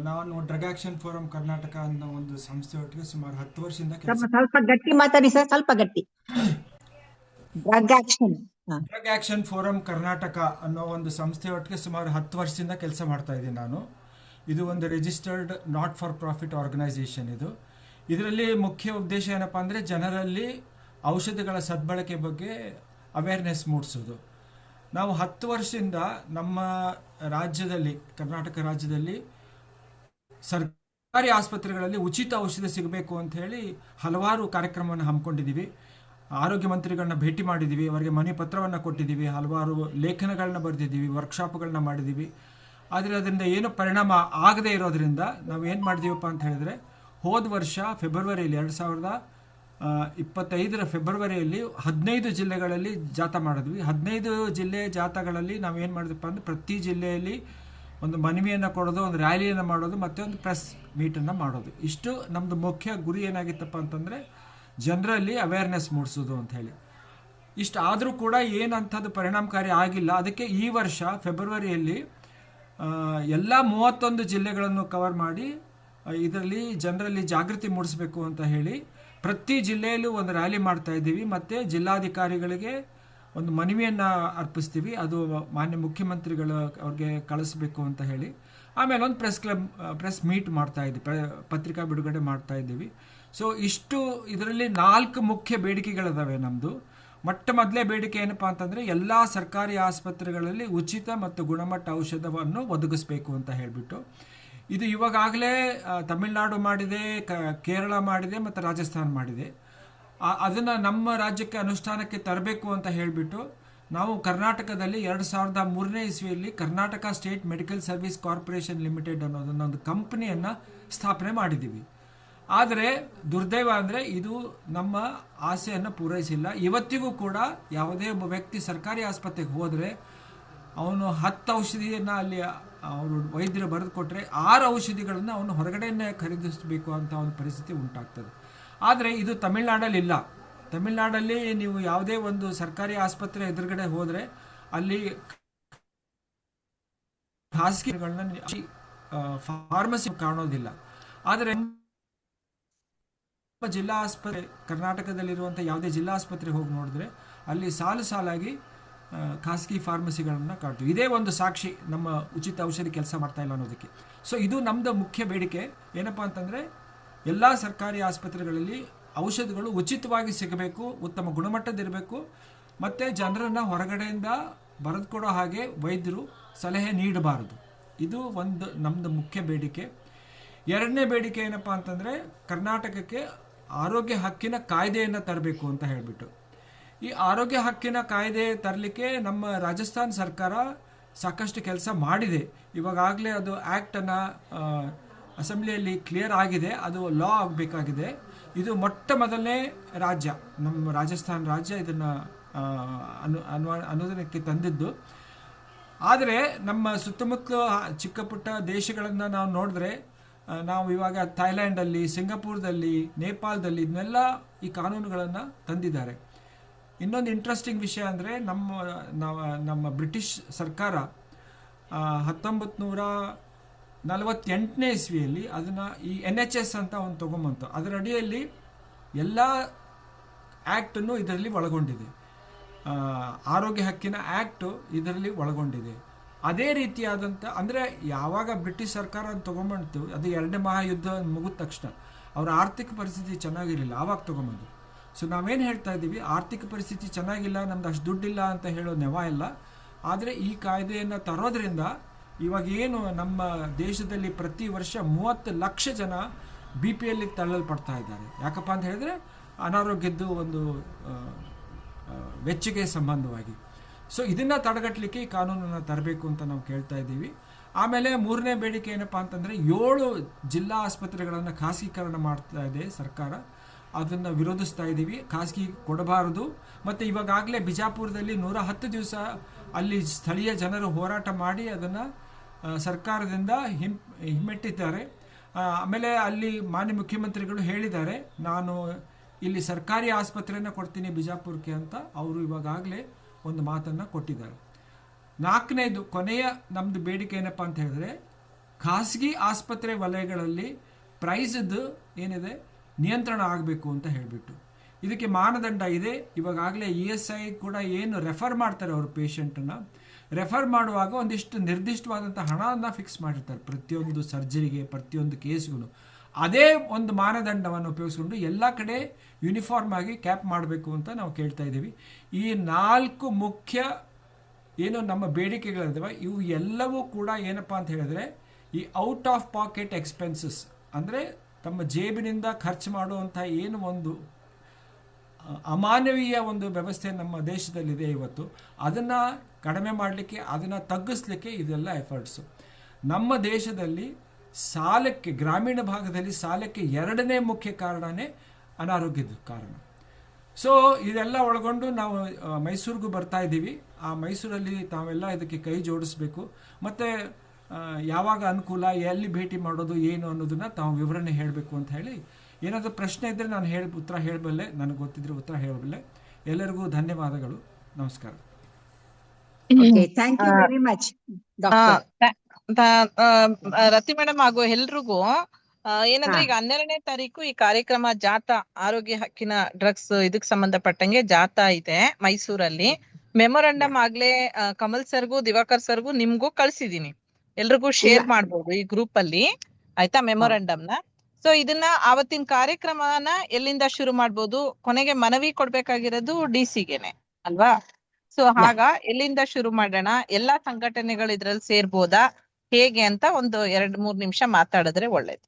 Speaker 5: ನಾನು ಡ್ರಗ್ ಆಕ್ಷನ್ ಫೋರಂ ಕರ್ನಾಟಕ ಅನ್ನೋ ಒಂದು ಸಂಸ್ಥೆಯೊಟ್ಟಿಗೆ ಸುಮಾರು 10 ವರ್ಷದಿಂದ
Speaker 4: ಸ್ವಲ್ಪ ಗಟ್ಟಿ ಮಾತಾಡಿ ಸರ್, ಸ್ವಲ್ಪ ಗಟ್ಟಿ. ಡ್ರಗ್
Speaker 5: ಆಕ್ಷನ್ ಫೋರಂ ಕರ್ನಾಟಕ ಅನ್ನೋ ಒಂದು ಸಂಸ್ಥೆಯೊಟ್ಟಿಗೆ ಸುಮಾರು 10 ವರ್ಷದಿಂದ ಕೆಲಸ ಮಾಡ್ತಾ ಇದ್ದೀನಿ ನಾನು. ಇದು ಒಂದು registered not for profit organisation. ಇದರಲ್ಲಿ ಮುಖ್ಯ ಉದ್ದೇಶ ಏನಪ್ಪ ಅಂದರೆ ಜನರಲ್ಲಿ ಔಷಧಿಗಳ ಸದ್ಬಳಕೆ ಬಗ್ಗೆ ಅವೇರ್ನೆಸ್ ಮೂಡಿಸೋದು. ನಾವು 10 ವರ್ಷದಿಂದ ನಮ್ಮ ರಾಜ್ಯದಲ್ಲಿ, ಕರ್ನಾಟಕ ರಾಜ್ಯದಲ್ಲಿ ಸರ್ಕಾರಿ ಆಸ್ಪತ್ರೆಗಳಲ್ಲಿ ಉಚಿತ ಔಷಧಿ ಸಿಗಬೇಕು ಅಂತ ಹೇಳಿ ಹಲವಾರು ಕಾರ್ಯಕ್ರಮವನ್ನು ಹಮ್ಮಿಕೊಂಡಿದ್ದೀವಿ. ಆರೋಗ್ಯ ಮಂತ್ರಿಗಳನ್ನ ಭೇಟಿ ಮಾಡಿದ್ದೀವಿ, ಅವರಿಗೆ ಮನವಿ ಪತ್ರವನ್ನು ಕೊಟ್ಟಿದ್ದೀವಿ, ಹಲವಾರು ಲೇಖನಗಳನ್ನ ಬರೆದಿದ್ದೀವಿ, ವರ್ಕ್ಶಾಪ್ಗಳನ್ನ ಮಾಡಿದ್ದೀವಿ. ಆದರೆ ಅದರಿಂದ ಏನು ಪರಿಣಾಮ ಆಗದೇ ಇರೋದ್ರಿಂದ ನಾವು ಏನು ಮಾಡಿದೀವಪ್ಪ ಅಂತ ಹೇಳಿದ್ರೆ, ಹೋದ ವರ್ಷ ಫೆಬ್ರವರಿಯಲ್ಲಿ 2025 ಫೆಬ್ರವರಿಯಲ್ಲಿ 15 ಜಿಲ್ಲೆಗಳಲ್ಲಿ ಜಾಥಾ ಮಾಡಿದ್ವಿ. 15 ಜಿಲ್ಲೆ ಜಾಥಾಗಳಲ್ಲಿ ನಾವು ಏನು ಮಾಡಿದ್ವಪ್ಪ ಅಂದರೆ, ಪ್ರತಿ ಜಿಲ್ಲೆಯಲ್ಲಿ ಒಂದು ಮನವಿಯನ್ನು ಕೊಡೋದು, ಒಂದು ರ್ಯಾಲಿಯನ್ನು ಮಾಡೋದು, ಮತ್ತು ಒಂದು ಪ್ರೆಸ್ ಮೀಟನ್ನು ಮಾಡೋದು. ಇಷ್ಟು ನಮ್ಮದು ಮುಖ್ಯ ಗುರಿ ಏನಾಗಿತ್ತಪ್ಪ ಅಂತಂದರೆ ಜನರಲ್ಲಿ ಅವೇರ್ನೆಸ್ ಮೂಡಿಸೋದು ಅಂತ ಹೇಳಿ. ಇಷ್ಟು ಆದರೂ ಕೂಡ ಏನಂಥದ್ದು ಪರಿಣಾಮಕಾರಿ ಆಗಿಲ್ಲ. ಅದಕ್ಕೆ ಈ ವರ್ಷ ಫೆಬ್ರವರಿಯಲ್ಲಿ ಎಲ್ಲ 31 ಜಿಲ್ಲೆಗಳನ್ನು ಕವರ್ ಮಾಡಿ ಇದರಲ್ಲಿ ಜನರಲ್ಲಿ ಜಾಗೃತಿ ಮೂಡಿಸಬೇಕು ಅಂತ ಹೇಳಿ ಪ್ರತಿ ಜಿಲ್ಲೆಯಲ್ಲೂ ಒಂದು ರ್ಯಾಲಿ ಮಾಡ್ತಾ ಇದ್ದೀವಿ. ಮತ್ತು ಜಿಲ್ಲಾಧಿಕಾರಿಗಳಿಗೆ ಒಂದು ಮನವಿಯನ್ನು ಅರ್ಪಿಸ್ತೀವಿ, ಅದು ಮಾನ್ಯ ಮುಖ್ಯಮಂತ್ರಿಗಳು ಅವ್ರಿಗೆ ಕಳಿಸ್ಬೇಕು ಅಂತ ಹೇಳಿ. ಆಮೇಲೆ ಒಂದು ಪ್ರೆಸ್ ಮೀಟ್ ಮಾಡ್ತಾ ಇದ್ದೀವಿ, ಪತ್ರಿಕಾ ಬಿಡುಗಡೆ ಮಾಡ್ತಾ ಇದ್ದೀವಿ. ಸೊ ಇಷ್ಟು ಇದರಲ್ಲಿ 4 ಮುಖ್ಯ ಬೇಡಿಕೆಗಳಿದಾವೆ ನಮ್ಮದು. ಮೊದಲೇ ಬೇಡಿಕೆ ಏನಪ್ಪ ಅಂತಂದರೆ, ಎಲ್ಲ ಸರ್ಕಾರಿ ಆಸ್ಪತ್ರೆಗಳಲ್ಲಿ ಉಚಿತ ಮತ್ತು ಗುಣಮಟ್ಟ ಔಷಧವನ್ನು ಒದಗಿಸ್ಬೇಕು ಅಂತ ಹೇಳಿಬಿಟ್ಟು. ಇದು ಇವಾಗಲೇ ತಮಿಳುನಾಡು ಮಾಡಿದೆ, ಕೇರಳ ಮಾಡಿದೆ, ಮತ್ತು ರಾಜಸ್ಥಾನ ಮಾಡಿದೆ. ಅದನ್ನು ನಮ್ಮ ರಾಜ್ಯಕ್ಕೆ ಅನುಷ್ಠಾನಕ್ಕೆ ತರಬೇಕು ಅಂತ ಹೇಳಿಬಿಟ್ಟು ನಾವು ಕರ್ನಾಟಕದಲ್ಲಿ 2003ನೇ ಇಸ್ವಿಯಲ್ಲಿ Karnataka state medical service corporation limited ಅನ್ನೋದನ್ನೊಂದು ಕಂಪ್ನಿಯನ್ನು ಸ್ಥಾಪನೆ ಮಾಡಿದ್ದೀವಿ. ಆದರೆ ದುರ್ದೈವ ಅಂದರೆ ಇದು ನಮ್ಮ ಆಸೆಯನ್ನು ಪೂರೈಸಿಲ್ಲ. ಇವತ್ತಿಗೂ ಕೂಡ ಯಾವುದೇ ಒಬ್ಬ ವ್ಯಕ್ತಿ ಸರ್ಕಾರಿ ಆಸ್ಪತ್ರೆಗೆ ಹೋದರೆ ಅವನು 10 ಔಷಧಿಯನ್ನು ಅಲ್ಲಿ ಅವರು ವೈದ್ಯರು ಬರೆದು ಕೊಟ್ಟರೆ 6 ಔಷಧಿಗಳನ್ನು ಅವನು ಹೊರಗಡೆಯೇ ಖರೀದಿಸಬೇಕು ಅಂತ ಒಂದು ಪರಿಸ್ಥಿತಿ ಉಂಟಾಗ್ತದೆ. ಆದರೆ ಇದು ತಮಿಳುನಾಡಲ್ಲಿ ಇಲ್ಲ. ತಮಿಳುನಾಡಲ್ಲಿ ನೀವು ಯಾವುದೇ ಒಂದು ಸರ್ಕಾರಿ ಆಸ್ಪತ್ರೆ ಎದುರುಗಡೆ ಹೋದರೆ ಅಲ್ಲಿ ಖಾಸಗಿಗಳನ್ನ ಫಾರ್ಮಸಿ ಕಾಣೋದಿಲ್ಲ. ಆದರೆ ಜಿಲ್ಲಾ ಆಸ್ಪತ್ರೆ ಕರ್ನಾಟಕದಲ್ಲಿರುವಂಥ ಯಾವುದೇ ಜಿಲ್ಲಾ ಆಸ್ಪತ್ರೆಗೆ ಹೋಗಿ ನೋಡಿದ್ರೆ ಅಲ್ಲಿ ಸಾಲು ಸಾಲಾಗಿ ಖಾಸಗಿ ಫಾರ್ಮಸಿಗಳನ್ನು ಕಾಣ್ತೀವಿ. ಇದೇ ಒಂದು ಸಾಕ್ಷಿ ನಮ್ಮ ಉಚಿತ ಔಷಧಿ ಕೆಲಸ ಮಾಡ್ತಾ ಇಲ್ಲ ಅನ್ನೋದಕ್ಕೆ. ಸೊ ಇದು ನಮ್ಮದು ಮುಖ್ಯ ಬೇಡಿಕೆ ಏನಪ್ಪ ಅಂತಂದರೆ ಎಲ್ಲ ಸರ್ಕಾರಿ ಆಸ್ಪತ್ರೆಗಳಲ್ಲಿ ಔಷಧಿಗಳು ಉಚಿತವಾಗಿ ಸಿಗಬೇಕು, ಉತ್ತಮ ಗುಣಮಟ್ಟದಿರಬೇಕು, ಮತ್ತು ಜನರನ್ನು ಹೊರಗಡೆಯಿಂದ ಬರೆದುಕೊಡೋ ಹಾಗೆ ವೈದ್ಯರು ಸಲಹೆ ನೀಡಬಾರದು. ಇದು ಒಂದು ನಮ್ಮದು ಮುಖ್ಯ ಬೇಡಿಕೆ. ಎರಡನೇ ಬೇಡಿಕೆ ಏನಪ್ಪ ಅಂತಂದರೆ ಕರ್ನಾಟಕಕ್ಕೆ ಆರೋಗ್ಯ ಹಕ್ಕಿನ ಕಾಯ್ದೆಯನ್ನು ತರಬೇಕು ಅಂತ ಹೇಳಿಬಿಟ್ಟು. ಈ ಆರೋಗ್ಯ ಹಕ್ಕಿನ ಕಾಯ್ದೆ ತರಲಿಕ್ಕೆ ನಮ್ಮ ರಾಜಸ್ಥಾನ್ ಸರ್ಕಾರ ಸಾಕಷ್ಟು ಕೆಲಸ ಮಾಡಿದೆ. ಇವಾಗಲೇ ಅದು ಆ್ಯಕ್ಟನ್ನು ಅಸೆಂಬ್ಲಿಯಲ್ಲಿ ಕ್ಲಿಯರ್ ಆಗಿದೆ, ಅದು ಲಾ ಆಗಬೇಕಾಗಿದೆ. ಇದು ಮೊಟ್ಟ ಮೊದಲನೇ ರಾಜ್ಯ, ನಮ್ಮ ರಾಜಸ್ಥಾನ್ ರಾಜ್ಯ ಇದನ್ನು ಅನುದಾನಕ್ಕೆ ತಂದಿದ್ದು. ಆದರೆ ನಮ್ಮ ಸುತ್ತಮುತ್ತಲು ಚಿಕ್ಕ ಪುಟ್ಟ ದೇಶಗಳನ್ನು ನಾವು ನೋಡಿದ್ರೆ, ನಾವು ಇವಾಗ ಥೈಲ್ಯಾಂಡಲ್ಲಿ, ಸಿಂಗಾಪುರದಲ್ಲಿ, ನೇಪಾಳದಲ್ಲಿ ಇದನ್ನೆಲ್ಲ ಈ ಕಾನೂನುಗಳನ್ನು ತಂದಿದ್ದಾರೆ. ಇನ್ನೊಂದು ಇಂಟ್ರೆಸ್ಟಿಂಗ್ ವಿಷಯ ಅಂದರೆ ನಮ್ಮ ಬ್ರಿಟಿಷ್ ಸರ್ಕಾರ 1948ನೇ ಇಸ್ವಿಯಲ್ಲಿ ಅದನ್ನು ಈ NHS ಅಂತ ಒಂದು ತೊಗೊಂಬಂತು. ಅದರ ಅಡಿಯಲ್ಲಿ ಎಲ್ಲ ಆ್ಯಕ್ಟನ್ನು ಇದರಲ್ಲಿ ಒಳಗೊಂಡಿದೆ. ಆರೋಗ್ಯ ಹಕ್ಕಿನ ಆ್ಯಕ್ಟು ಇದರಲ್ಲಿ ಒಳಗೊಂಡಿದೆ. ಅದೇ ರೀತಿಯಾದಂಥ ಅಂದರೆ ಯಾವಾಗ ಬ್ರಿಟಿಷ್ ಸರ್ಕಾರ ತೊಗೊಂಬಂತು, ಅದು 2ನೇ ಮಹಾಯುದ್ಧ ಮುಗಿದ ತಕ್ಷಣ ಅವರ ಆರ್ಥಿಕ ಪರಿಸ್ಥಿತಿ ಚೆನ್ನಾಗಿರಲಿಲ್ಲ, ಆವಾಗ ತೊಗೊಂಬಂದು. ಸೊ ನಾವೇನು ಹೇಳ್ತಾ ಇದ್ದೀವಿ, ಆರ್ಥಿಕ ಪರಿಸ್ಥಿತಿ ಚೆನ್ನಾಗಿಲ್ಲ, ನಮ್ದು ಅಷ್ಟು ದುಡ್ಡಿಲ್ಲ ಅಂತ ಹೇಳೋ ನೆವ ಇಲ್ಲ. ಆದರೆ ಈ ಕಾಯ್ದೆಯನ್ನು ತರೋದ್ರಿಂದ ಇವಾಗ ಏನು ನಮ್ಮ ದೇಶದಲ್ಲಿ ಪ್ರತಿ ವರ್ಷ 30 ಲಕ್ಷ ಜನ BPL ತಳ್ಳಲ್ಪಡ್ತಾ ಇದ್ದಾರೆ. ಯಾಕಪ್ಪ ಅಂತ ಹೇಳಿದ್ರೆ ಅನಾರೋಗ್ಯದ್ದು ಒಂದು ವೆಚ್ಚಗೆ ಸಂಬಂಧವಾಗಿ. ಸೊ ಇದನ್ನು ತಡೆಗಟ್ಟಲಿಕ್ಕೆ ಈ ಕಾನೂನನ್ನು ತರಬೇಕು ಅಂತ ನಾವು ಕೇಳ್ತಾ ಇದ್ದೀವಿ. ಆಮೇಲೆ ಮೂರನೇ ಬೇಡಿಕೆ ಏನಪ್ಪ ಅಂತಂದರೆ 7 ಜಿಲ್ಲಾ ಆಸ್ಪತ್ರೆಗಳನ್ನು ಖಾಸಗೀಕರಣ ಮಾಡ್ತಾ ಇದೆ ಸರ್ಕಾರ. ಅದನ್ನು ವಿರೋಧಿಸ್ತಾ ಇದ್ದೀವಿ. ಖಾಸಗಿ ಕೊಡಬಾರದು. ಮತ್ತು ಇವಾಗಲೇ ಬಿಜಾಪುರದಲ್ಲಿ 110 ದಿವಸ ಅಲ್ಲಿ ಸ್ಥಳೀಯ ಜನರು ಹೋರಾಟ ಮಾಡಿ ಅದನ್ನು ಸರ್ಕಾರದಿಂದ ಹಿಮ್ಮೆಟ್ಟಿದ್ದಾರೆ. ಆಮೇಲೆ ಅಲ್ಲಿ ಮಾನ್ಯ ಮುಖ್ಯಮಂತ್ರಿಗಳು ಹೇಳಿದ್ದಾರೆ, ನಾನು ಇಲ್ಲಿ ಸರ್ಕಾರಿ ಆಸ್ಪತ್ರೆಯನ್ನು ಕೊಡ್ತೀನಿ ಬಿಜಾಪುರಕ್ಕೆ ಅಂತ. ಅವರು ಇವಾಗಲೇ ಒಂದು ಮಾತನ್ನು ಕೊಟ್ಟಿದ್ದಾರೆ. 4ನೇದು ಕೊನೆಯ ನಮ್ಮದು ಬೇಡಿಕೆ ಏನಪ್ಪ ಅಂತ ಹೇಳಿದ್ರೆ, ಖಾಸಗಿ ಆಸ್ಪತ್ರೆ ವಲಯಗಳಲ್ಲಿ ಪ್ರೈಸದ್ದು ಏನಿದೆ ನಿಯಂತ್ರಣ ಆಗಬೇಕು ಅಂತ ಹೇಳಿಬಿಟ್ಟು. ಇದಕ್ಕೆ ಮಾನದಂಡ ಇದೆ. ಇವಾಗಲೇ ESI ಕೂಡ ಏನು ರೆಫರ್ ಮಾಡ್ತಾರೆ ಅವರು ಪೇಷಂಟನ್ನು ರೆಫರ್ ಮಾಡುವಾಗ ಒಂದಿಷ್ಟು ನಿರ್ದಿಷ್ಟವಾದಂಥ ಹಣವನ್ನು ಫಿಕ್ಸ್ ಮಾಡಿರ್ತಾರೆ ಪ್ರತಿಯೊಂದು ಸರ್ಜರಿಗೆ, ಪ್ರತಿಯೊಂದು ಕೇಸ್ಗೂ. ಅದೇ ಒಂದು ಮಾನದಂಡವನ್ನು ಉಪಯೋಗಿಸ್ಕೊಂಡು ಎಲ್ಲ ಕಡೆ ಯೂನಿಫಾರ್ಮ್ ಆಗಿ ಕ್ಯಾಪ್ ಮಾಡಬೇಕು ಅಂತ ನಾವು ಕೇಳ್ತಾ ಇದ್ದೀವಿ. ಈ 4 ಮುಖ್ಯ ಏನು ನಮ್ಮ ಬೇಡಿಕೆಗಳಿದ್ದಾವೆ, ಇವು ಎಲ್ಲವೂ ಕೂಡ ಏನಪ್ಪ ಅಂತ ಹೇಳಿದ್ರೆ ಈ ಔಟ್ ಆಫ್ ಪಾಕೆಟ್ ಎಕ್ಸ್ಪೆನ್ಸಸ್ ಅಂದರೆ ತಮ್ಮ ಜೇಬಿನಿಂದ ಖರ್ಚು ಮಾಡುವಂಥ ಏನು ಒಂದು ಅಮಾನವೀಯ ಒಂದು ವ್ಯವಸ್ಥೆ ನಮ್ಮ ದೇಶದಲ್ಲಿದೆ ಇವತ್ತು, ಅದನ್ನು ಕಡಿಮೆ ಮಾಡಲಿಕ್ಕೆ, ಅದನ್ನು ತಗ್ಗಿಸ್ಲಿಕ್ಕೆ ಇದೆಲ್ಲ ಎಫರ್ಟ್ಸು. ನಮ್ಮ ದೇಶದಲ್ಲಿ ಸಾಲಕ್ಕೆ, ಗ್ರಾಮೀಣ ಭಾಗದಲ್ಲಿ ಸಾಲಕ್ಕೆ 2ನೇ ಮುಖ್ಯ ಕಾರಣನೇ ಅನಾರೋಗ್ಯದ ಕಾರಣ. ಸೊ ಇದೆಲ್ಲ ಒಳಗೊಂಡು ನಾವು ಮೈಸೂರಿಗೂ ಬರ್ತಾ ಇದ್ದೀವಿ. ಆ ಮೈಸೂರಲ್ಲಿ ತಾವೆಲ್ಲ ಇದಕ್ಕೆ ಕೈ ಜೋಡಿಸ್ಬೇಕು. ಮತ್ತು ಯಾವಾಗ ಅನುಕೂಲ, ಎಲ್ಲಿ ಭೇಟಿ ಮಾಡೋದು, ಏನು ಅನ್ನೋದನ್ನು ತಾವು ವಿವರಣೆ ಹೇಳಬೇಕು ಅಂತ ಹೇಳಿ. ಏನಾದರೂ ಪ್ರಶ್ನೆ ಇದ್ದರೆ ನಾನು ಉತ್ತರ ಹೇಳಬಲ್ಲೆ, ನನಗೆ ಗೊತ್ತಿದ್ರೆ ಉತ್ತರ ಹೇಳಬಲ್ಲೆ. ಎಲ್ಲರಿಗೂ ಧನ್ಯವಾದಗಳು. ನಮಸ್ಕಾರ.
Speaker 4: Thank you very much
Speaker 6: Rati madam ಹಾಗೂ ಎಲ್ರಿಗೂ. ಏನಂದ್ರೆ ಈಗ 12ನೇ ತಾರೀಕು ಈ ಕಾರ್ಯಕ್ರಮ ಜಾಥಾ, ಆರೋಗ್ಯ ಹಕ್ಕಿನ ಡ್ರಗ್ಸ್ ಇದಕ್ ಸಂಬಂಧಪಟ್ಟಂಗೆ ಜಾಥಾ ಇದೆ ಮೈಸೂರಲ್ಲಿ. ಮೆಮೊರಂಡಮ್ ಆಗ್ಲೇ ಕಮಲ್ ಸರ್ಗೂ ದಿವಾಕರ್ ಸರ್ಗೂ ನಿಮ್ಗೂ ಕಳ್ಸಿದೀನಿ, ಎಲ್ರಿಗೂ ಶೇರ್ ಮಾಡ್ಬೋದು ಈ ಗ್ರೂಪ್ ಅಲ್ಲಿ, ಆಯ್ತಾ, ಮೆಮೊರಂಡಮ್ನ. ಸೊ ಇದನ್ನ ಆವತ್ತಿನ ಕಾರ್ಯಕ್ರಮನ ಎಲ್ಲಿಂದ ಶುರು ಮಾಡ್ಬೋದು, ಕೊನೆಗೆ ಮನವಿ ಕೊಡ್ಬೇಕಾಗಿರೋದು DC-ಗೆನೆ ಅಲ್ವಾ? ಸೊ ಆಗ ಎಲ್ಲಿಂದ ಶುರು ಮಾಡೋಣ, ಎಲ್ಲಾ ಸಂಘಟನೆಗಳು ಇದ್ರಲ್ಲಿ ಸೇರ್ಬೋದಾ ಹೇಗೆ ಅಂತ ಒಂದು 2-3 ನಿಮಿಷ ಮಾತಾಡಿದ್ರೆ ಒಳ್ಳೇದು.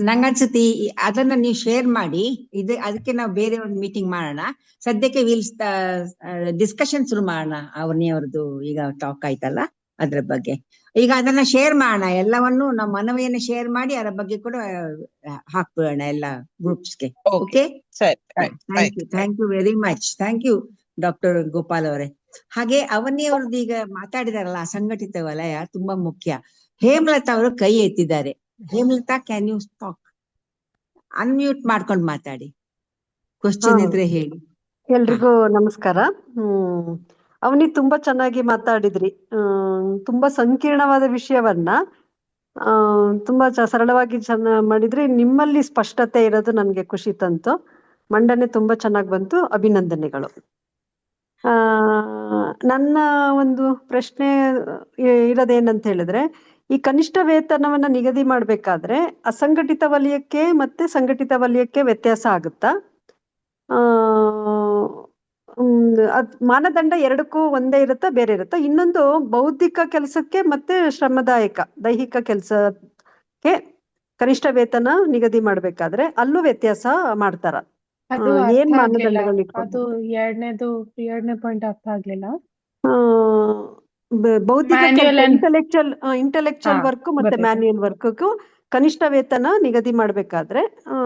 Speaker 4: ನಂಗನ್ಸುತ್ತೆ ಅದನ್ನ ನೀವು ಶೇರ್ ಮಾಡಿ. ಅದಕ್ಕೆ ನಾವು ಬೇರೆ ಒಂದು ಮೀಟಿಂಗ್ ಮಾಡೋಣ. ಸದ್ಯಕ್ಕೆ ಡಿಸ್ಕಷನ್ ಶುರು ಮಾಡೋಣ. ಅವ್ರದ್ದು ಈಗ ಟಾಕ್ ಆಯ್ತಲ್ಲ. ಅದ್ರ ಬಗ್ಗೆ. ಈಗ ಅದನ್ನ ಶೇರ್ ಮಾಡೋಣ, ಎಲ್ಲವನ್ನು ನಮ್ಮ ಮನವಿಯನ್ನು ಶೇರ್ ಮಾಡಿ ಅದರ ಬಗ್ಗೆ ಕೂಡ ಹಾಕ್ಬಿಡೋಣ ಎಲ್ಲ ಗ್ರೂಪ್ಸ್ಗೆ. ಓಕೆ,
Speaker 6: ಸರಿ,
Speaker 4: thank you very much. Thank you doctor Gopal ಅವರೇ. ಹಾಗೆ ಅವನಿ ಅವ್ರದ್ದು ಈಗ ಮಾತಾಡಿದಾರಲ್ಲ, ಅಸಂಘಟಿತ ವಲಯ ತುಂಬಾ ಮುಖ್ಯ. ಹೇಮಲತಾ ಅವರು ಕೈ ಎತ್ತಿದ್ದಾರೆ. Hemalatha, can you talk? Unmute ಮಾಡ್ಕೊಂಡು ಮಾತಾಡಿ, ಕ್ವಶನ್ ಇದ್ರೆ ಹೇಳಿ.
Speaker 7: ಎಲ್ರಿಗೂ ನಮಸ್ಕಾರ. ಅವನಿ ತುಂಬಾ ಚೆನ್ನಾಗಿ ಮಾತಾಡಿದ್ರಿ. ತುಂಬಾ ಸಂಕೀರ್ಣವಾದ ವಿಷಯವನ್ನ ತುಂಬಾ ಸರಳವಾಗಿ ಮಾಡಿದ್ರಿ. ನಿಮ್ಮಲ್ಲಿ ಸ್ಪಷ್ಟತೆ ಇರೋದು ನನ್ಗೆ ಖುಷಿ ತಂತು. ಮಂಡನೆ ತುಂಬಾ ಚೆನ್ನಾಗಿ ಬಂತು, ಅಭಿನಂದನೆಗಳು. ನನ್ನ ಒಂದು ಪ್ರಶ್ನೆ ಇರೋದೇನಂತ ಹೇಳಿದ್ರೆ, ಈ ಕನಿಷ್ಠ ವೇತನವನ್ನ ನಿಗದಿ ಮಾಡ್ಬೇಕಾದ್ರೆ ಅಸಂಘಟಿತ ವಲಯಕ್ಕೆ ಮತ್ತೆ ಸಂಘಟಿತ ವಲಯಕ್ಕೆ ವ್ಯತ್ಯಾಸ ಆಗುತ್ತಾ? ಮಾನದಂಡ ಎರಡಕ್ಕೂ ಒಂದೇ ಇರುತ್ತಾ, ಬೇರೆ ಇರುತ್ತಾ? ಇನ್ನೊಂದು, ಬೌದ್ಧಿಕ ಕೆಲಸಕ್ಕೆ ಮತ್ತೆ ಶ್ರಮದಾಯಕ ದೈಹಿಕ ಕೆಲಸಕ್ಕೆ ಕನಿಷ್ಠ ವೇತನ ನಿಗದಿ ಮಾಡ್ಬೇಕಾದ್ರೆ ಅಲ್ಲೂ ವ್ಯತ್ಯಾಸ ಮಾಡ್ತಾರ?
Speaker 3: ಅದು
Speaker 7: ಏನ್
Speaker 3: ಅರ್ಥ ಆಗ್ಲಿಲ್ಲ.
Speaker 7: ಮಾನದಂಡಗಳನ್ನ
Speaker 3: ಅದು ಎರಡನೇ ಪಾಯಿಂಟ್ ಅರ್ಥ ಆಗ್ಲಿಲ್ಲ.
Speaker 7: ಬೌದ್ಧಿಕ
Speaker 3: Manual
Speaker 7: ಕೆಲಸ,
Speaker 3: and-
Speaker 7: ಇಂಟೆಲೆಕ್ಚುಯಲ್
Speaker 3: ಹಾ,
Speaker 7: ವರ್ಕ್ ಮತ್ತೆ
Speaker 3: ಗೊತ್ತಾಯ್ತು.
Speaker 7: ಮ್ಯಾನ್ಯುಯಲ್ ವರ್ಕ್ಗೂ ಕನಿಷ್ಠ ವೇತನ ನಿಗದಿ ಮಾಡ್ಬೇಕಾದ್ರೆ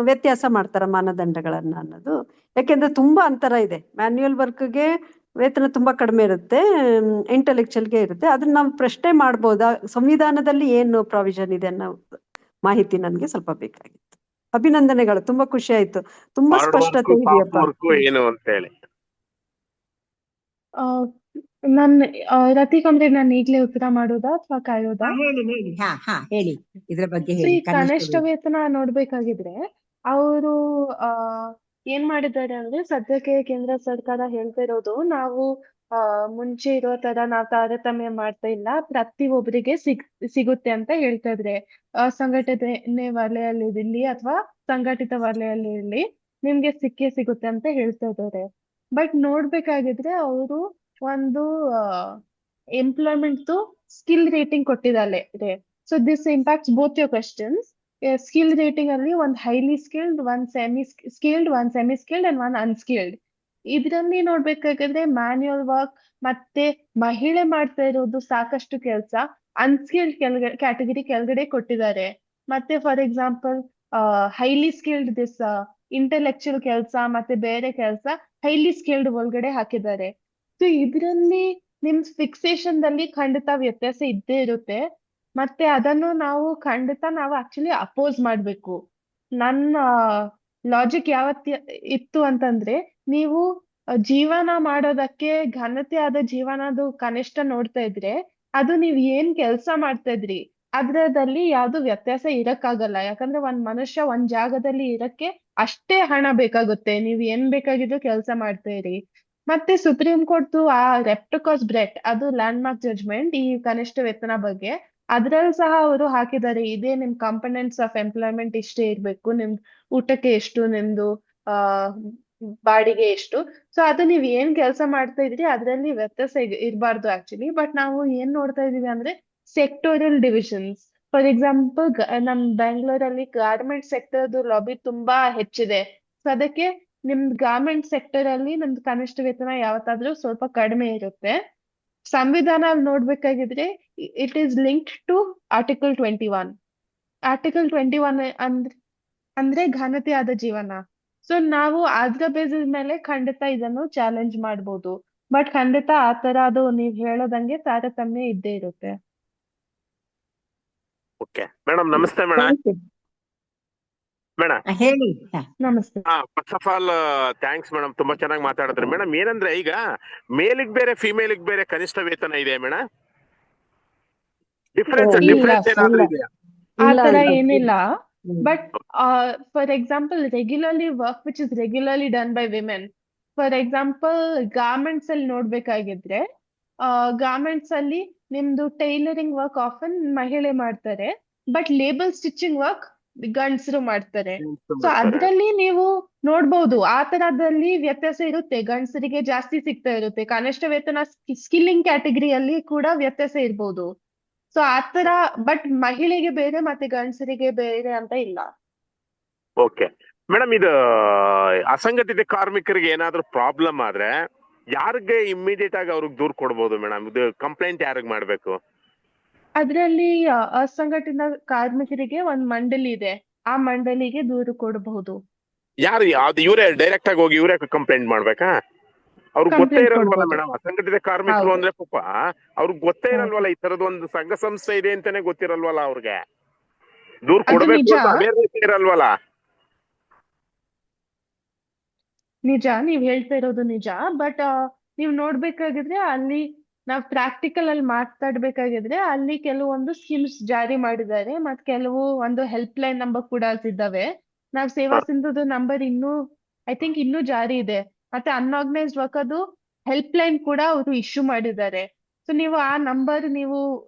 Speaker 7: ವ್ಯತ್ಯಾಸ ಮಾಡ್ತಾರ ಮಾನದಂಡಗಳನ್ನ ಅನ್ನೋದು. ಯಾಕೆಂದ್ರೆ ತುಂಬಾ ಅಂತರ ಇದೆ. ಮ್ಯಾನ್ಯುಯಲ್ ವರ್ಕ್ಗೆ ವೇತನ ತುಂಬಾ ಕಡಿಮೆ ಇರುತ್ತೆ, ಇಂಟೆಲೆಕ್ಚುಯಲ್ಗೆ ಇರುತ್ತೆ. ಅದನ್ನ ನಾವು ಪ್ರಶ್ನೆ ಮಾಡ್ಬೋದಾ? ಸಂವಿಧಾನದಲ್ಲಿ ಏನು ಪ್ರಾವಿಷನ್ ಇದೆ ಅನ್ನೋ ಮಾಹಿತಿ ನನ್ಗೆ ಸ್ವಲ್ಪ ಬೇಕಾಗಿತ್ತು. ಅಭಿನಂದನೆಗಳು, ತುಂಬಾ ಖುಷಿ ಆಯ್ತು. ತುಂಬಾ ಸ್ಪಷ್ಟತೆ ಇದೆಯಪ್ಪ.
Speaker 2: ಏನು ಅಂತ ಹೇಳಿ
Speaker 3: ರತಿ ಕಂದ್ರೆ ನಾನು ಈಗ್ಲೇ ಉತ್ತರ ಮಾಡೋದಾ ಅಥವಾ ಕಾಯೋದಾ?
Speaker 4: ಹೇಳಿ ಇದ್ರ ಬಗ್ಗೆ
Speaker 3: So,
Speaker 4: ಹೇಳಿ.
Speaker 3: ಈ ಕನಿಷ್ಠ ವೇತನ ನೋಡ್ಬೇಕಾಗಿದ್ರೆ ಅವರು ಏನ್ ಮಾಡಿದ್ದಾರೆ ಅಂದ್ರೆ, ಸದ್ಯಕ್ಕೆ ಕೇಂದ್ರ ಸರ್ಕಾರ ಹೇಳ್ತಾ ಇರೋದು, ನಾವು ಮುಂಚೆ ಇರೋ ತರ ನಾವು ತಾರತಮ್ಯ ಮಾಡ್ತಾ ಇಲ್ಲ, ಪ್ರತಿಯೊಬ್ಬರಿಗೆ ಸಿಗುತ್ತೆ ಅಂತ ಹೇಳ್ತಾ ಇದ್ರೆ. ಸಂಘಟನೆ ವಲಯಲ್ಲಿ ಇರಲಿ ಅಥವಾ ಸಂಘಟಿತ ವಲಯಲ್ಲಿ ಇರಲಿ, ನಿಮ್ಗೆ ಸಿಕ್ಕೇ ಸಿಗುತ್ತೆ ಅಂತ ಹೇಳ್ತಾ ಇದ್ದಾರೆ. ಬಟ್ ನೋಡ್ಬೇಕಾಗಿದ್ರೆ ಅವರು ಒಂದು ಎಂಪ್ಲಾಯ್ಮೆಂಟ್ ಸ್ಕಿಲ್ ರೇಟಿಂಗ್ ಕೊಟ್ಟಿದ್ದಾರೆ. So this impacts both your questions. Skill rating ಅಲ್ಲಿ ಒಂದು ಹೈಲಿ ಸ್ಕಿಲ್ಡ್, ಒಂದು ಸೆಮಿ ಸ್ಕಿಲ್ಡ್ ಅಂಡ್ ಒಂದು ಅನ್ಸ್ಕಿಲ್ಡ್. ಇದ್ರಲ್ಲಿ ನೋಡ್ಬೇಕಾಗಿದ್ರೆ ಮ್ಯಾನ್ಯುಯಲ್ ವರ್ಕ್ ಮತ್ತೆ ಮಹಿಳೆ ಮಾಡ್ತಾ ಇರೋದು ಸಾಕಷ್ಟು ಕೆಲಸ ಅನ್ಸ್ಕಿಲ್ಡ್ ಕ್ಯಾಟಗರಿ ಕೆಳಗಡೆ ಕೊಟ್ಟಿದ್ದಾರೆ. ಮತ್ತೆ for example highly skilled this intellectual ಕೆಲಸ ಮತ್ತೆ ಬೇರೆ ಕೆಲಸ ಹೈಲಿ ಸ್ಕಿಲ್ಡ್ ಒಳಗಡೆ ಹಾಕಿದ್ದಾರೆ. ಸೊ ಇದ್ರಲ್ಲಿ ನಿಮ್ ಫಿಕ್ಸೇಷನ್ ದಲ್ಲಿ ಖಂಡಿತ ವ್ಯತ್ಯಾಸ ಇದ್ದೇ ಇರುತ್ತೆ. ಮತ್ತೆ ಅದನ್ನು ನಾವು ಆಕ್ಚುಲಿ ಅಪೋಸ್ ಮಾಡ್ಬೇಕು. ನನ್ನ ಲಾಜಿಕ್ ಇತ್ತು ಅಂತಂದ್ರೆ, ನೀವು ಜೀವನ ಮಾಡೋದಕ್ಕೆ ಘನತೆ ಆದ ಜೀವನದು ಕನಿಷ್ಠ ನೋಡ್ತಾ ಇದ್ರೆ, ಅದು ನೀವ್ ಏನ್ ಕೆಲ್ಸ ಮಾಡ್ತಾ ಇದ್ರಿ ಅದ್ರದಲ್ಲಿ ಯಾವ್ದು ವ್ಯತ್ಯಾಸ ಇರಕ್ಕಾಗಲ್ಲ. ಯಾಕಂದ್ರೆ ಒಂದ್ ಮನುಷ್ಯ ಒಂದ್ ಜಾಗದಲ್ಲಿ ಇರಕ್ಕೆ ಅಷ್ಟೇ ಹಣ ಬೇಕಾಗುತ್ತೆ. ನೀವ್ ಏನ್ ಬೇಕಾಗಿದ್ರು ಕೆಲ್ಸ ಮಾಡ್ತಾ ಇರಿ. ಮತ್ತೆ ಸುಪ್ರೀಂ ಕೋರ್ಟ್ ಆ ರೆಪ್ಟಕಾಸ್ ಬ್ರೆಟ್, ಅದು ಲ್ಯಾಂಡ್ ಮಾರ್ಕ್ ಜಡ್ಜ್ಮೆಂಟ್ ಈ ಕನಿಷ್ಠ ವೇತನ ಬಗ್ಗೆ, ಅದ್ರಲ್ಲಿ ಸಹ ಅವರು ಹಾಕಿದ್ದಾರೆ, ಇದೇ ನಿಮ್ ಕಾಂಪೊನೆಂಟ್ಸ್ ಆಫ್ ಎಂಪ್ಲಾಯ್ಮೆಂಟ್ ಇಷ್ಟೇ ಇರ್ಬೇಕು, ನಿಮ್ ಊಟಕ್ಕೆ ಎಷ್ಟು, ನಿಮ್ದು ಬಾಡಿಗೆ ಎಷ್ಟು. ಸೊ ಅದು ನೀವ್ ಏನ್ ಕೆಲಸ ಮಾಡ್ತಾ ಇದ್ರಿ ಅದ್ರಲ್ಲಿ ವ್ಯತ್ಯಾಸ ಇರಬಾರ್ದು ಆಕ್ಚುಲಿ. ಬಟ್ ನಾವು ಏನ್ ನೋಡ್ತಾ ಇದೀವಿ ಅಂದ್ರೆ ಸೆಕ್ಟೋರಿಯಲ್ ಡಿವಿಷನ್ಸ್. ಫಾರ್ ಎಕ್ಸಾಂಪಲ್, ನಮ್ ಬೆಂಗಳೂರಲ್ಲಿ ಗಾರ್ಮೆಂಟ್ ಸೆಕ್ಟರ್ದು ಲಾಬಿ ತುಂಬಾ ಹೆಚ್ಚಿದೆ. ಸೊ ಅದಕ್ಕೆ ನಿಮ್ದು ಗಾರ್ಮೆಂಟ್ ಸೆಕ್ಟರ್ ಅಲ್ಲಿ ನಮ್ದು ಕನಿಷ್ಠ ವೇತನ ಯಾವತ್ತಾದ್ರೂ ಸ್ವಲ್ಪ ಕಡಿಮೆ ಇರುತ್ತೆ. ಸಂವಿಧಾನ ನೋಡ್ಬೇಕಾಗಿದ್ರೆ it is linked to article 21. Article 21 ಅಂದ್ರೆ ಘನತೆ ಆದ ಜೀವನ. ಸೊ ನಾವು ಅದ್ರ ಬೇಸಿಸ್ ಮೇಲೆ ಖಂಡಿತ ಇದನ್ನು ಚಾಲೆಂಜ್ ಮಾಡ್ಬೋದು. ಬಟ್ ಖಂಡಿತ ಆ ತರ ಅದು ನೀವ್ ಹೇಳೋದಂಗೆ ತಾರತಮ್ಯ ಇದ್ದೇ ಇರುತ್ತೆ.
Speaker 2: ಓಕೆ ಮೇಡಮ್, ನಮಸ್ತೆ ಮೇಡಮ್. ಮೇಡಮ್
Speaker 4: ಹೇಳಿ.
Speaker 3: ನಮಸ್ತೆ.
Speaker 2: First of all thanks madam, ತುಂಬಾ ಚೆನ್ನಾಗಿ ಮಾತಾಡಿದ್ರಿ ಮೇಡಮ್. ಏನಂದ್ರೆ ಈಗ ಮೇಲಿಗ್ ಬೇರೆ ಫಿಮೇಲಿಗ್ ಬೇರೆ ಕನಿಷ್ಠ ವೇತನ ಇದೆ ಮೇಡಮ್? ಡಿಫ್ರೆನ್ಸ್ ಏನಾದ್ರೂ ಇದೆಯಾ?
Speaker 3: ಆ ತರ ಏನಿಲ್ಲ. But for example, regularly work which is regularly done by women. For example, garments ಅಲ್ಲಿ ನೋಡ್ಬೇಕಾಗಿದ್ರೆ, ಗಾರ್ಮೆಂಟ್ಸ್ ಅಲ್ಲಿ ನಿಮ್ದು ಟೈಲರಿಂಗ್ ವರ್ಕ್ ಆಫನ್ ಮಹಿಳೆ ಮಾಡ್ತಾರೆ, ಬಟ್ ಲೇಬಲ್ ಸ್ಟಿಚಿಂಗ್ ವರ್ಕ್ ಗಂಡಸರು ಮಾಡ್ತಾರೆ. ಸೊ ಅದ್ರಲ್ಲಿ ನೀವು ನೋಡ್ಬಹುದು ಆ ತರದಲ್ಲಿ ವ್ಯತ್ಯಾಸ ಇರುತ್ತೆ. ಗಂಡಸರಿಗೆ ಜಾಸ್ತಿ ಸಿಗ್ತಾ ಇರುತ್ತೆ ಕನಿಷ್ಠ ವೇತನ. ಸ್ಕಿಲ್ಲಿಂಗ್ ಕ್ಯಾಟಗರಿಯಲ್ಲಿ ಕೂಡ ವ್ಯತ್ಯಾಸ ಇರ್ಬೋದು. ಸೊ ಆತರ, ಬಟ್ ಮಹಿಳೆಗೆ ಬೇರೆ ಮತ್ತೆ ಗಂಡಸರಿಗೆ ಬೇರೆ ಅಂತ ಇಲ್ಲ.
Speaker 2: ಓಕೆ ಮೇಡಮ್, ಇದು ಅಸಂಘಟಿತ ಕಾರ್ಮಿಕರಿಗೆ ಏನಾದ್ರೂ ಪ್ರಾಬ್ಲಮ್ ಆದ್ರೆ ಯಾರಿಗೆ ಇಮ್ಮಿಡಿಯೇಟ್ ಆಗಿ ಅವ್ರಿಗೆ ದೂರ್ ಕೊಡ್ಬೋದು ಮೇಡಮ್? ಇದು ಕಂಪ್ಲೇಂಟ್ ಯಾರಿಗ್ ಮಾಡ್ಬೇಕು?
Speaker 3: ಅದರಲ್ಲಿ ಅಸಂಘಟಿತ ಕಾರ್ಮಿಕರಿಗೆ ಒಂದ್ ಮಂಡಳಿ ಇದೆ, ಆ ಮಂಡಳಿಗೆ ದೂರು ಕೊಡಬಹುದು,
Speaker 8: ಯಾರು ಅದು ಇವರೇ ಡೈರೆಕ್ಟ್ ಆಗಿ ಹೋಗಿ ಇವರೇ ಕಂಪ್ಲೇಂಟ್ ಮಾಡ್ಬೇಕಾ? ಅವ್ರಿಗೆ ಗೊತ್ತೇ
Speaker 3: ಕಂಪ್ಲೇಂಟ್
Speaker 8: ಇರಲ್ವಲ್ಲ
Speaker 3: ಕೊಡ್ಬೋದು.
Speaker 8: ಮೇಡಮ್, ಅಸಂಘಟಿತ ಕಾರ್ಮಿಕರು
Speaker 3: ಹೌದು.
Speaker 8: ಅಂದ್ರೆ ಪಾಪ ಅವ್ರಿಗೆ ಗೊತ್ತೇ ಇರಲ್ವಲ್ಲ, ಈ ತರದ ಒಂದು ಸಂಘ ಸಂಸ್ಥೆ ಇದೆ ಅಂತಾನೆ ಗೊತ್ತಿರಲ್ವಲ್ಲ ಅವ್ರಿಗೆ, ದೂರ್
Speaker 3: ಅದು
Speaker 8: ಕೊಡ್ಬೇಕು
Speaker 3: ನಿಜ.
Speaker 8: ಅಂತ ಅವೇರ್ನೆಸ್ ಇರಲ್ವಲ್ಲ.
Speaker 3: ನಿಜ, ನೀವ್ ಹೇಳ್ತಾ ಇರೋದು ನಿಜ. ಬಟ್ ನೀವ್ ನೋಡ್ಬೇಕಾಗಿದ್ರೆ ಅಲ್ಲಿ ನಾವ್ ಪ್ರಾಕ್ಟಿಕಲ್ ಅಲ್ಲಿ ಮಾತಾಡ್ಬೇಕಾಗಿದ್ರೆ ಅಲ್ಲಿ ಕೆಲವೊಂದು ಸ್ಕೀಮ್ಸ್ ಜಾರಿ ಮಾಡಿದ್ದಾರೆ, ಮತ್ ಕೆಲವು ಒಂದು ಹೆಲ್ಪ್ ಲೈನ್ ನಂಬರ್ ಕೂಡ ಇದ್ದಾವೆ. ನಾವ್ ಸೇವಾ ಸಿಂಧುದು ನಂಬರ್ ಇನ್ನೂ ಐ ಥಿಂಕ್ ಇನ್ನೂ ಜಾರಿ ಇದೆ. ಮತ್ತೆ ಅನ್ಆರ್ಗನೈಸ್ಡ್ ವರ್ಕ್ ಅದು ಹೆಲ್ಪ್ ಲೈನ್ ಕೂಡ ಅವರು ಇಶ್ಯೂ ಮಾಡಿದ್ದಾರೆ. ಸೊ ನೀವು ಆ ನಂಬರ್ ನೀವು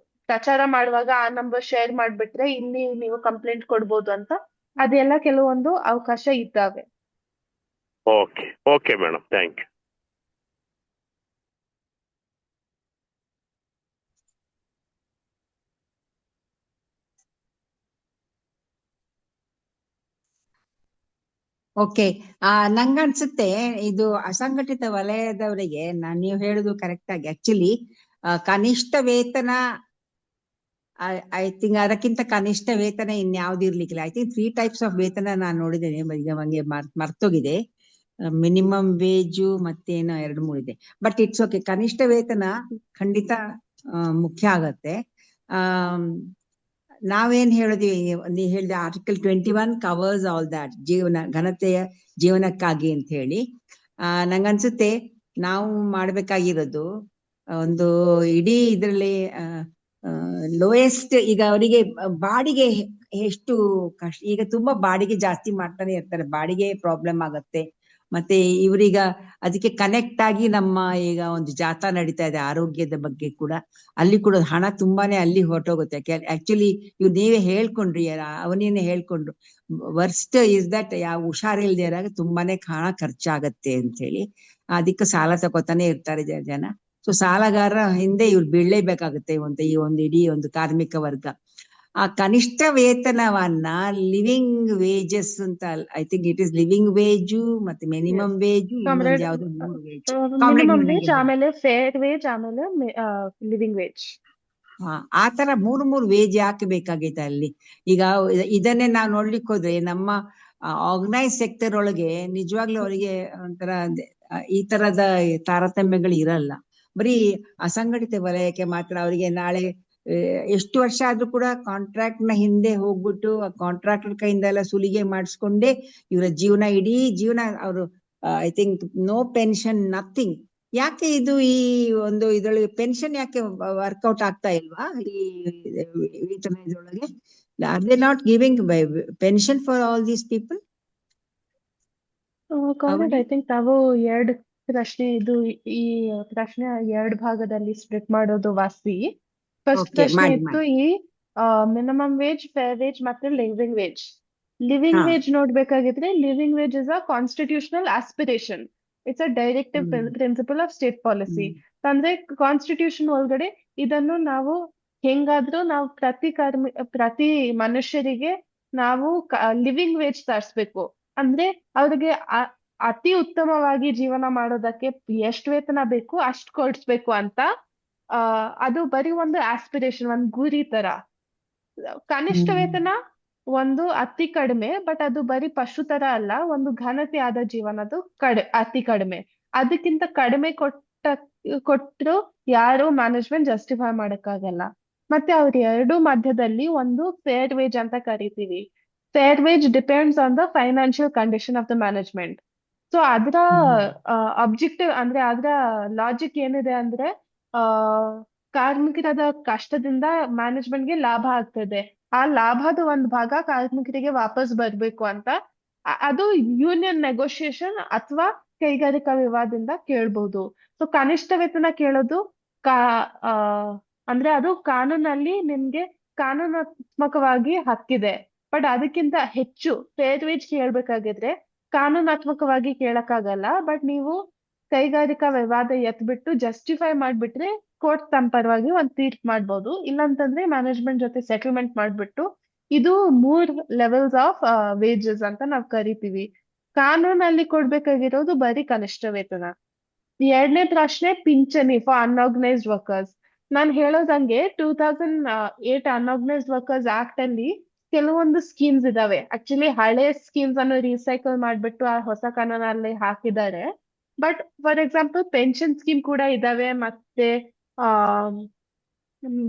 Speaker 3: ಪ್ರಚಾರ ಮಾಡುವಾಗ ಆ ನಂಬರ್ ಶೇರ್ ಮಾಡ್ಬಿಟ್ರೆ ಇಲ್ಲಿ ನೀವು ಕಂಪ್ಲೇಂಟ್ ಕೊಡ್ಬೋದು ಅಂತ, ಅದೆಲ್ಲ ಕೆಲವೊಂದು ಅವಕಾಶ ಇದ್ದಾವೆ.
Speaker 8: Okay okay madam, thank you.
Speaker 4: Okay. ನಂಗನ್ಸುತ್ತೆ ಇದು ಅಸಂಘಟಿತ ವಲಯದವರಿಗೆ ನೀವು ಹೇಳುದು ಕರೆಕ್ಟ್ ಆಗಿ ಆಕ್ಚುಲಿ ಕನಿಷ್ಠ ವೇತನ ಐ ಥಿಂಕ್ ಅದಕ್ಕಿಂತ ಕನಿಷ್ಠ ವೇತನ ಇನ್ಯಾವ್ದು ಇರ್ಲಿಕ್ಕಿಲ್ಲ. ಐ ಥಿಂಕ್ 3 ಟೈಪ್ಸ್ ಆಫ್ ವೇತನ ನಾನು ನೋಡಿದ್ದೇನೆ, ಈಗ ನಂಗೆ ಮರ್ತೋಗಿದೆ. ಮಿನಿಮಮ್ ವೇಜು ಮತ್ತೇನೋ 2-3 ಇದೆ. ಬಟ್ ಇಟ್ಸ್ ಓಕೆ, ಕನಿಷ್ಠ ವೇತನ ಖಂಡಿತ ಮುಖ್ಯ ಆಗತ್ತೆ. ನಾವೇನ್ ಹೇಳಿದ್ವಿ, ನೀ ಹೇಳಿದ ಆರ್ಟಿಕಲ್ 21 ಕವರ್ಸ್ ಆಲ್ ದ್ಯಾಟ್, ಘನತೆಯ ಜೀವನಕ್ಕಾಗಿ ಅಂತ ಹೇಳಿ. ನಂಗನ್ಸುತ್ತೆ ನಾವು ಮಾಡ್ಬೇಕಾಗಿರೋದು ಒಂದು ಇಡೀ ಇದ್ರಲ್ಲಿ ಲೋಯೆಸ್ಟ್, ಈಗ ಅವರಿಗೆ ಬಾಡಿಗೆ ಎಷ್ಟು ಕಷ್ಟ, ಈಗ ತುಂಬಾ ಬಾಡಿಗೆ ಜಾಸ್ತಿ ಮಾಡ್ತಾನೆ ಇರ್ತಾರೆ, ಬಾಡಿಗೆ ಪ್ರಾಬ್ಲಮ್ ಆಗತ್ತೆ. ಮತ್ತೆ ಇವ್ರೀಗ ಅದಕ್ಕೆ ಕನೆಕ್ಟ್ ಆಗಿ ನಮ್ಮ ಈಗ ಒಂದು ಜಾಥಾ ನಡೀತಾ ಇದೆ ಆರೋಗ್ಯದ ಬಗ್ಗೆ ಕೂಡ, ಅಲ್ಲಿ ಕೂಡ ಹಣ ತುಂಬಾನೇ ಅಲ್ಲಿ ಹೊರಟೋಗುತ್ತೆ. ಆಕ್ಚುಲಿ ಇವ್ ನೀವೇ ಹೇಳ್ಕೊಂಡ್ರಿ, ಅವನೇನೆ ಹೇಳ್ಕೊಂಡ್ರು, ವರ್ಸ್ಟ್ ಇಸ್ ದಟ್ ಯಾವ ಹುಷಾರಿಲ್ದೇ ಇರಾಗ ತುಂಬಾನೇ ಹಣ ಖರ್ಚಾಗತ್ತೆ ಅಂತ ಹೇಳಿ ಅದಕ್ಕೆ ಸಾಲ ತಗೋತಾನೆ ಇರ್ತಾರೆ ಜನ. ಸೊ ಸಾಲಗಾರ ಹಿಂದೆ ಇವ್ರು ಬೀಳ್ಲೇಬೇಕಾಗುತ್ತೆ ಈ ಒಂದು ಇಡೀ ಒಂದು ಕಾರ್ಮಿಕ ವರ್ಗ. ಆ ಕನಿಷ್ಠ ವೇತನವನ್ನ ಲಿವಿಂಗ್ ವೇಜಸ್ ಅಂತ, I think it is living wage ಮತ್ತೆ ಮಿನಿಮಮ್ ವೇಜು, ಇನ್ನೊಂದು ಯಾವ್ದು
Speaker 3: ಮಿನಿಮಮ್ ವೇಜ್, ಆಮೇಲೆ ಫೇರ್ ವೇಜ್, ಆಮೇಲೆ ಲಿವಿಂಗ್ ವೇಜ್.
Speaker 4: ಆ ತರ 3 ವೇಜ್ ಯಾಕೆ ಬೇಕಾಗೈತೆ ಅಲ್ಲಿ? ಈಗ ಇದನ್ನೇ ನಾವು ನೋಡ್ಲಿಕ್ಕೆ ಹೋದ್ರೆ ನಮ್ಮ ಆರ್ಗನೈಸ್ ಸೆಕ್ಟರ್ ಒಳಗೆ ನಿಜವಾಗ್ಲೂ ಅವರಿಗೆ ಒಂಥರ ಈ ತರದ ತಾರತಮ್ಯಗಳು ಇರಲ್ಲ. ಬರೀ ಅಸಂಘಟಿತ ವಲಯಕ್ಕೆ ಮಾತ್ರ ಅವರಿಗೆ ನಾಳೆ ಎಷ್ಟು ವರ್ಷ ಆದ್ರೂ ಕೂಡ ಕಾಂಟ್ರಾಕ್ಟ್ ನ ಹಿಂದೆ ಹೋಗ್ಬಿಟ್ಟು ಆ ಕಾಂಟ್ರಾಕ್ಟರ್ ಕೈಯಿಂದ ಎಲ್ಲ ಸುಲಿಗೆ ಮಾಡಿಸ್ಕೊಂಡೇ ಇವರ ಇಡೀ ಜೀವನ ಅವರು I think no pension, nothing. ಯಾಕೆ ಇದು ಈ ಒಂದು ಇದ್ರೊಳಗೆ ಪೆನ್ಷನ್ ಯಾಕೆ ವರ್ಕೌಟ್ ಆಗ್ತಾ ಇಲ್ವಾ ಈ ವೇತನ ಇದ್ರೊಳಗೆ? Are they not giving pension for all these people?
Speaker 3: I think ತಾವು ಎರಡು ಪ್ರಶ್ನೆ, ಇದು ಈ ಪ್ರಶ್ನೆ 2 ಭಾಗದಲ್ಲಿ ಸ್ಪ್ಲಿಟ್ ಮಾಡೋದು ವಾಸಿ. ಫಸ್ಟ್ ಪ್ರಶ್ನೆ ಇತ್ತು ಈ ಮಿನಿಮಮ್ ವೇಜ್, ಫೇರ್ ವೇಜ್ ಮತ್ತೆ ಲಿವಿಂಗ್ ವೇಜ್. ಲಿವಿಂಗ್ ವೇಜ್ ನೋಡ್ಬೇಕಾಗಿದ್ರೆ living wage is a constitutional aspiration, it's a directive principle of state policy. ಅಂದ್ರೆ ಕಾನ್ಸ್ಟಿಟ್ಯೂಷನ್ ಒಳಗಡೆ ಇದನ್ನು ನಾವು ಹೆಂಗಾದ್ರೂ ನಾವು ಪ್ರತಿ ಮನುಷ್ಯರಿಗೆ ನಾವು ಲಿವಿಂಗ್ ವೇಜ್ ತರಿಸ್ಬೇಕು. ಅಂದ್ರೆ ಅವ್ರಿಗೆ ಅತಿ ಉತ್ತಮವಾಗಿ ಜೀವನ ಮಾಡೋದಕ್ಕೆ ಎಷ್ಟು ವೇತನ ಬೇಕು ಅಷ್ಟು ಕೊಡಿಸ್ಬೇಕು ಅಂತ. ಅದು ಬರೀ ಒಂದು ಆಸ್ಪಿರೇಷನ್, ಒಂದು ಗುರಿ ತರ. ಕನಿಷ್ಠ ವೇತನ ಒಂದು ಅತಿ ಕಡಿಮೆ, ಬಟ್ ಅದು ಬರೀ ಪಶು ತರ ಅಲ್ಲ, ಒಂದು ಘನತೆ ಆದ ಜೀವನದು ಅತಿ ಕಡಿಮೆ. ಅದಕ್ಕಿಂತ ಕಡಿಮೆ ಕೊಟ್ಟರು ಯಾರು ಮ್ಯಾನೇಜ್ಮೆಂಟ್ ಜಸ್ಟಿಫೈ ಮಾಡಕ್ಕಾಗಲ್ಲ. ಮತ್ತೆ ಅವ್ರ ಎರಡು ಮಧ್ಯದಲ್ಲಿ ಒಂದು ಫೇರ್ ವೇಜ್ ಅಂತ ಕರಿತೀವಿ. Fair wage depends on the financial condition of the management. So ಅದರ ಅಬ್ಜೆಕ್ಟಿವ್ ಅಂದ್ರೆ ಅದರ ಲಾಜಿಕ್ ಏನಿದೆ ಅಂದ್ರೆ ಕಾರ್ಮಿಕರದ ಕಷ್ಟದಿಂದ ಮ್ಯಾನೇಜ್ಮೆಂಟ್ಗೆ ಲಾಭ ಆಗ್ತದೆ, ಆ ಲಾಭದ ಒಂದು ಭಾಗ ಕಾರ್ಮಿಕರಿಗೆ ವಾಪಸ್ ಬರ್ಬೇಕು ಅಂತ. ಅದು ಯೂನಿಯನ್ ನೆಗೋಷಿಯೇಷನ್ ಅಥವಾ ಕೈಗಾರಿಕಾ ವಿವಾದದಿಂದ ಕೇಳ್ಬಹುದು. ಸೊ ಕನಿಷ್ಠ ವೇತನ ಕೇಳೋದು ಅಂದ್ರೆ ಅದು ಕಾನೂನಲ್ಲಿ ನಿಮ್ಗೆ ಕಾನೂನಾತ್ಮಕವಾಗಿ ಹಕ್ಕಿದೆ. ಬಟ್ ಅದಕ್ಕಿಂತ ಹೆಚ್ಚು ಫೇರ್ ವೇಜ್ ಕೇಳ್ಬೇಕಾಗಿದ್ರೆ ಕಾನೂನಾತ್ಮಕವಾಗಿ ಕೇಳಕ್ಕಾಗಲ್ಲ. ಬಟ್ ನೀವು ಕೈಗಾರಿಕಾ ವಿವಾದ ಎತ್ಬಿಟ್ಟು ಜಸ್ಟಿಫೈ ಮಾಡ್ಬಿಟ್ರೆ ಕೋರ್ಟ್ ತಮ್ಮ ಪರವಾಗಿ ಒಂದು ತೀರ್ಪು ಮಾಡ್ಬೋದು. ಇಲ್ಲಾಂತಂದ್ರೆ ಮ್ಯಾನೇಜ್ಮೆಂಟ್ ಜೊತೆ ಸೆಟಲ್ಮೆಂಟ್ ಮಾಡ್ಬಿಟ್ಟು ಇದು 3 ಲೆವೆಲ್ಸ್ ಆಫ್ ವೇಜಸ್ ಅಂತ ನಾವ್ ಕರಿತೀವಿ. ಕಾನೂನಲ್ಲಿ ಕೊಡ್ಬೇಕಾಗಿರೋದು ಬರೀ ಕನಿಷ್ಠ ವೇತನ. 2ನೇ ಪ್ರಶ್ನೆ ಪಿಂಚಣಿ ಫಾರ್ ಅನ್ಆರ್ಗನೈಸ್ಡ್ ವರ್ಕರ್ಸ್. ನಾನ್ ಹೇಳೋದಂಗೆ 2008 ಅನ್ಆರ್ಗನೈಸ್ಡ್ ವರ್ಕರ್ಸ್ ಆಕ್ಟ್ ಅಲ್ಲಿ ಕೆಲವೊಂದು ಸ್ಕೀಮ್ಸ್ ಇದಾವೆ. ಆಕ್ಚುಲಿ ಹಳೆ ಸ್ಕೀಮ್ಸ್ ಅನ್ನು ರೀಸೈಕಲ್ ಮಾಡ್ಬಿಟ್ಟು ಆ ಹೊಸ ಕಾನೂನಲ್ಲಿ ಹಾಕಿದ್ದಾರೆ. But for example pension scheme ಕೂಡ ಇದಾವೆ, ಮತ್ತೆ ಆ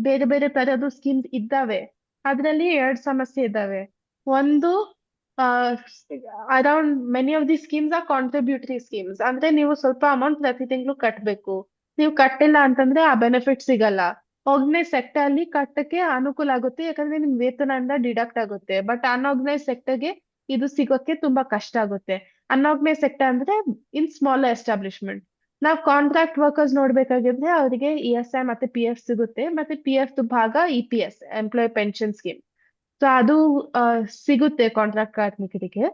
Speaker 3: ಬೇರೆ ಬೇರೆ ತರದ್ದು ಸ್ಕೀಮ್ಸ್ ಇದ್ದಾವೆ. ಅದ್ರಲ್ಲಿ 2 ಸಮಸ್ಯೆ ಇದ್ದಾವೆ. ಒಂದು, around many of the schemes R contributory schemes, ಅಂದ್ರೆ ನೀವು ಸ್ವಲ್ಪ ಅಮೌಂಟ್ ಪ್ರತಿ ತಿಂಗಳು ಕಟ್ಟಬೇಕು. ನೀವು ಕಟ್ಟಿಲ್ಲ ಅಂತಂದ್ರೆ ಆ ಬೆನಿಫಿಟ್ ಸಿಗಲ್ಲ. ಆರ್ಗನೈಸ್ ಸೆಕ್ಟರ್ ಅಲ್ಲಿ ಕಟ್ಟಕ್ಕೆ ಅನುಕೂಲ ಆಗುತ್ತೆ, ಯಾಕಂದ್ರೆ ನಿಮ್ ವೇತನದಿಂದ ಡಿಡಕ್ಟ್ ಆಗುತ್ತೆ. ಬಟ್ ಅನ್ಆರ್ಗನೈಸ್ ಸೆಕ್ಟರ್ಗೆ ಇದು ಸಿಗೋಕ್ಕೆ ತುಂಬಾ ಕಷ್ಟ ಆಗುತ್ತೆ. ಅನ್ಆರ್ಗನೈಸ್ ಸೆಕ್ಟರ್ ಅಂದ್ರೆ ಇನ್ ಸ್ಮಾಲರ್ ಎಸ್ಟಾಬ್ಲಿಷ್ಮೆಂಟ್. ನಾವು ಕಾಂಟ್ರಾಕ್ಟ್ ವರ್ಕರ್ಸ್ ನೋಡ್ಬೇಕಾಗಿದ್ರೆ ಅವರಿಗೆ ESI ಮತ್ತೆ PF ಸಿಗುತ್ತೆ, ಮತ್ತೆ PF ಭಾಗ EPS employee pension scheme. So ಅದು ಸಿಗುತ್ತೆ ಕಾಂಟ್ರಾಕ್ಟ್ ಕಾರ್ಮಿಕರಿಗೆ.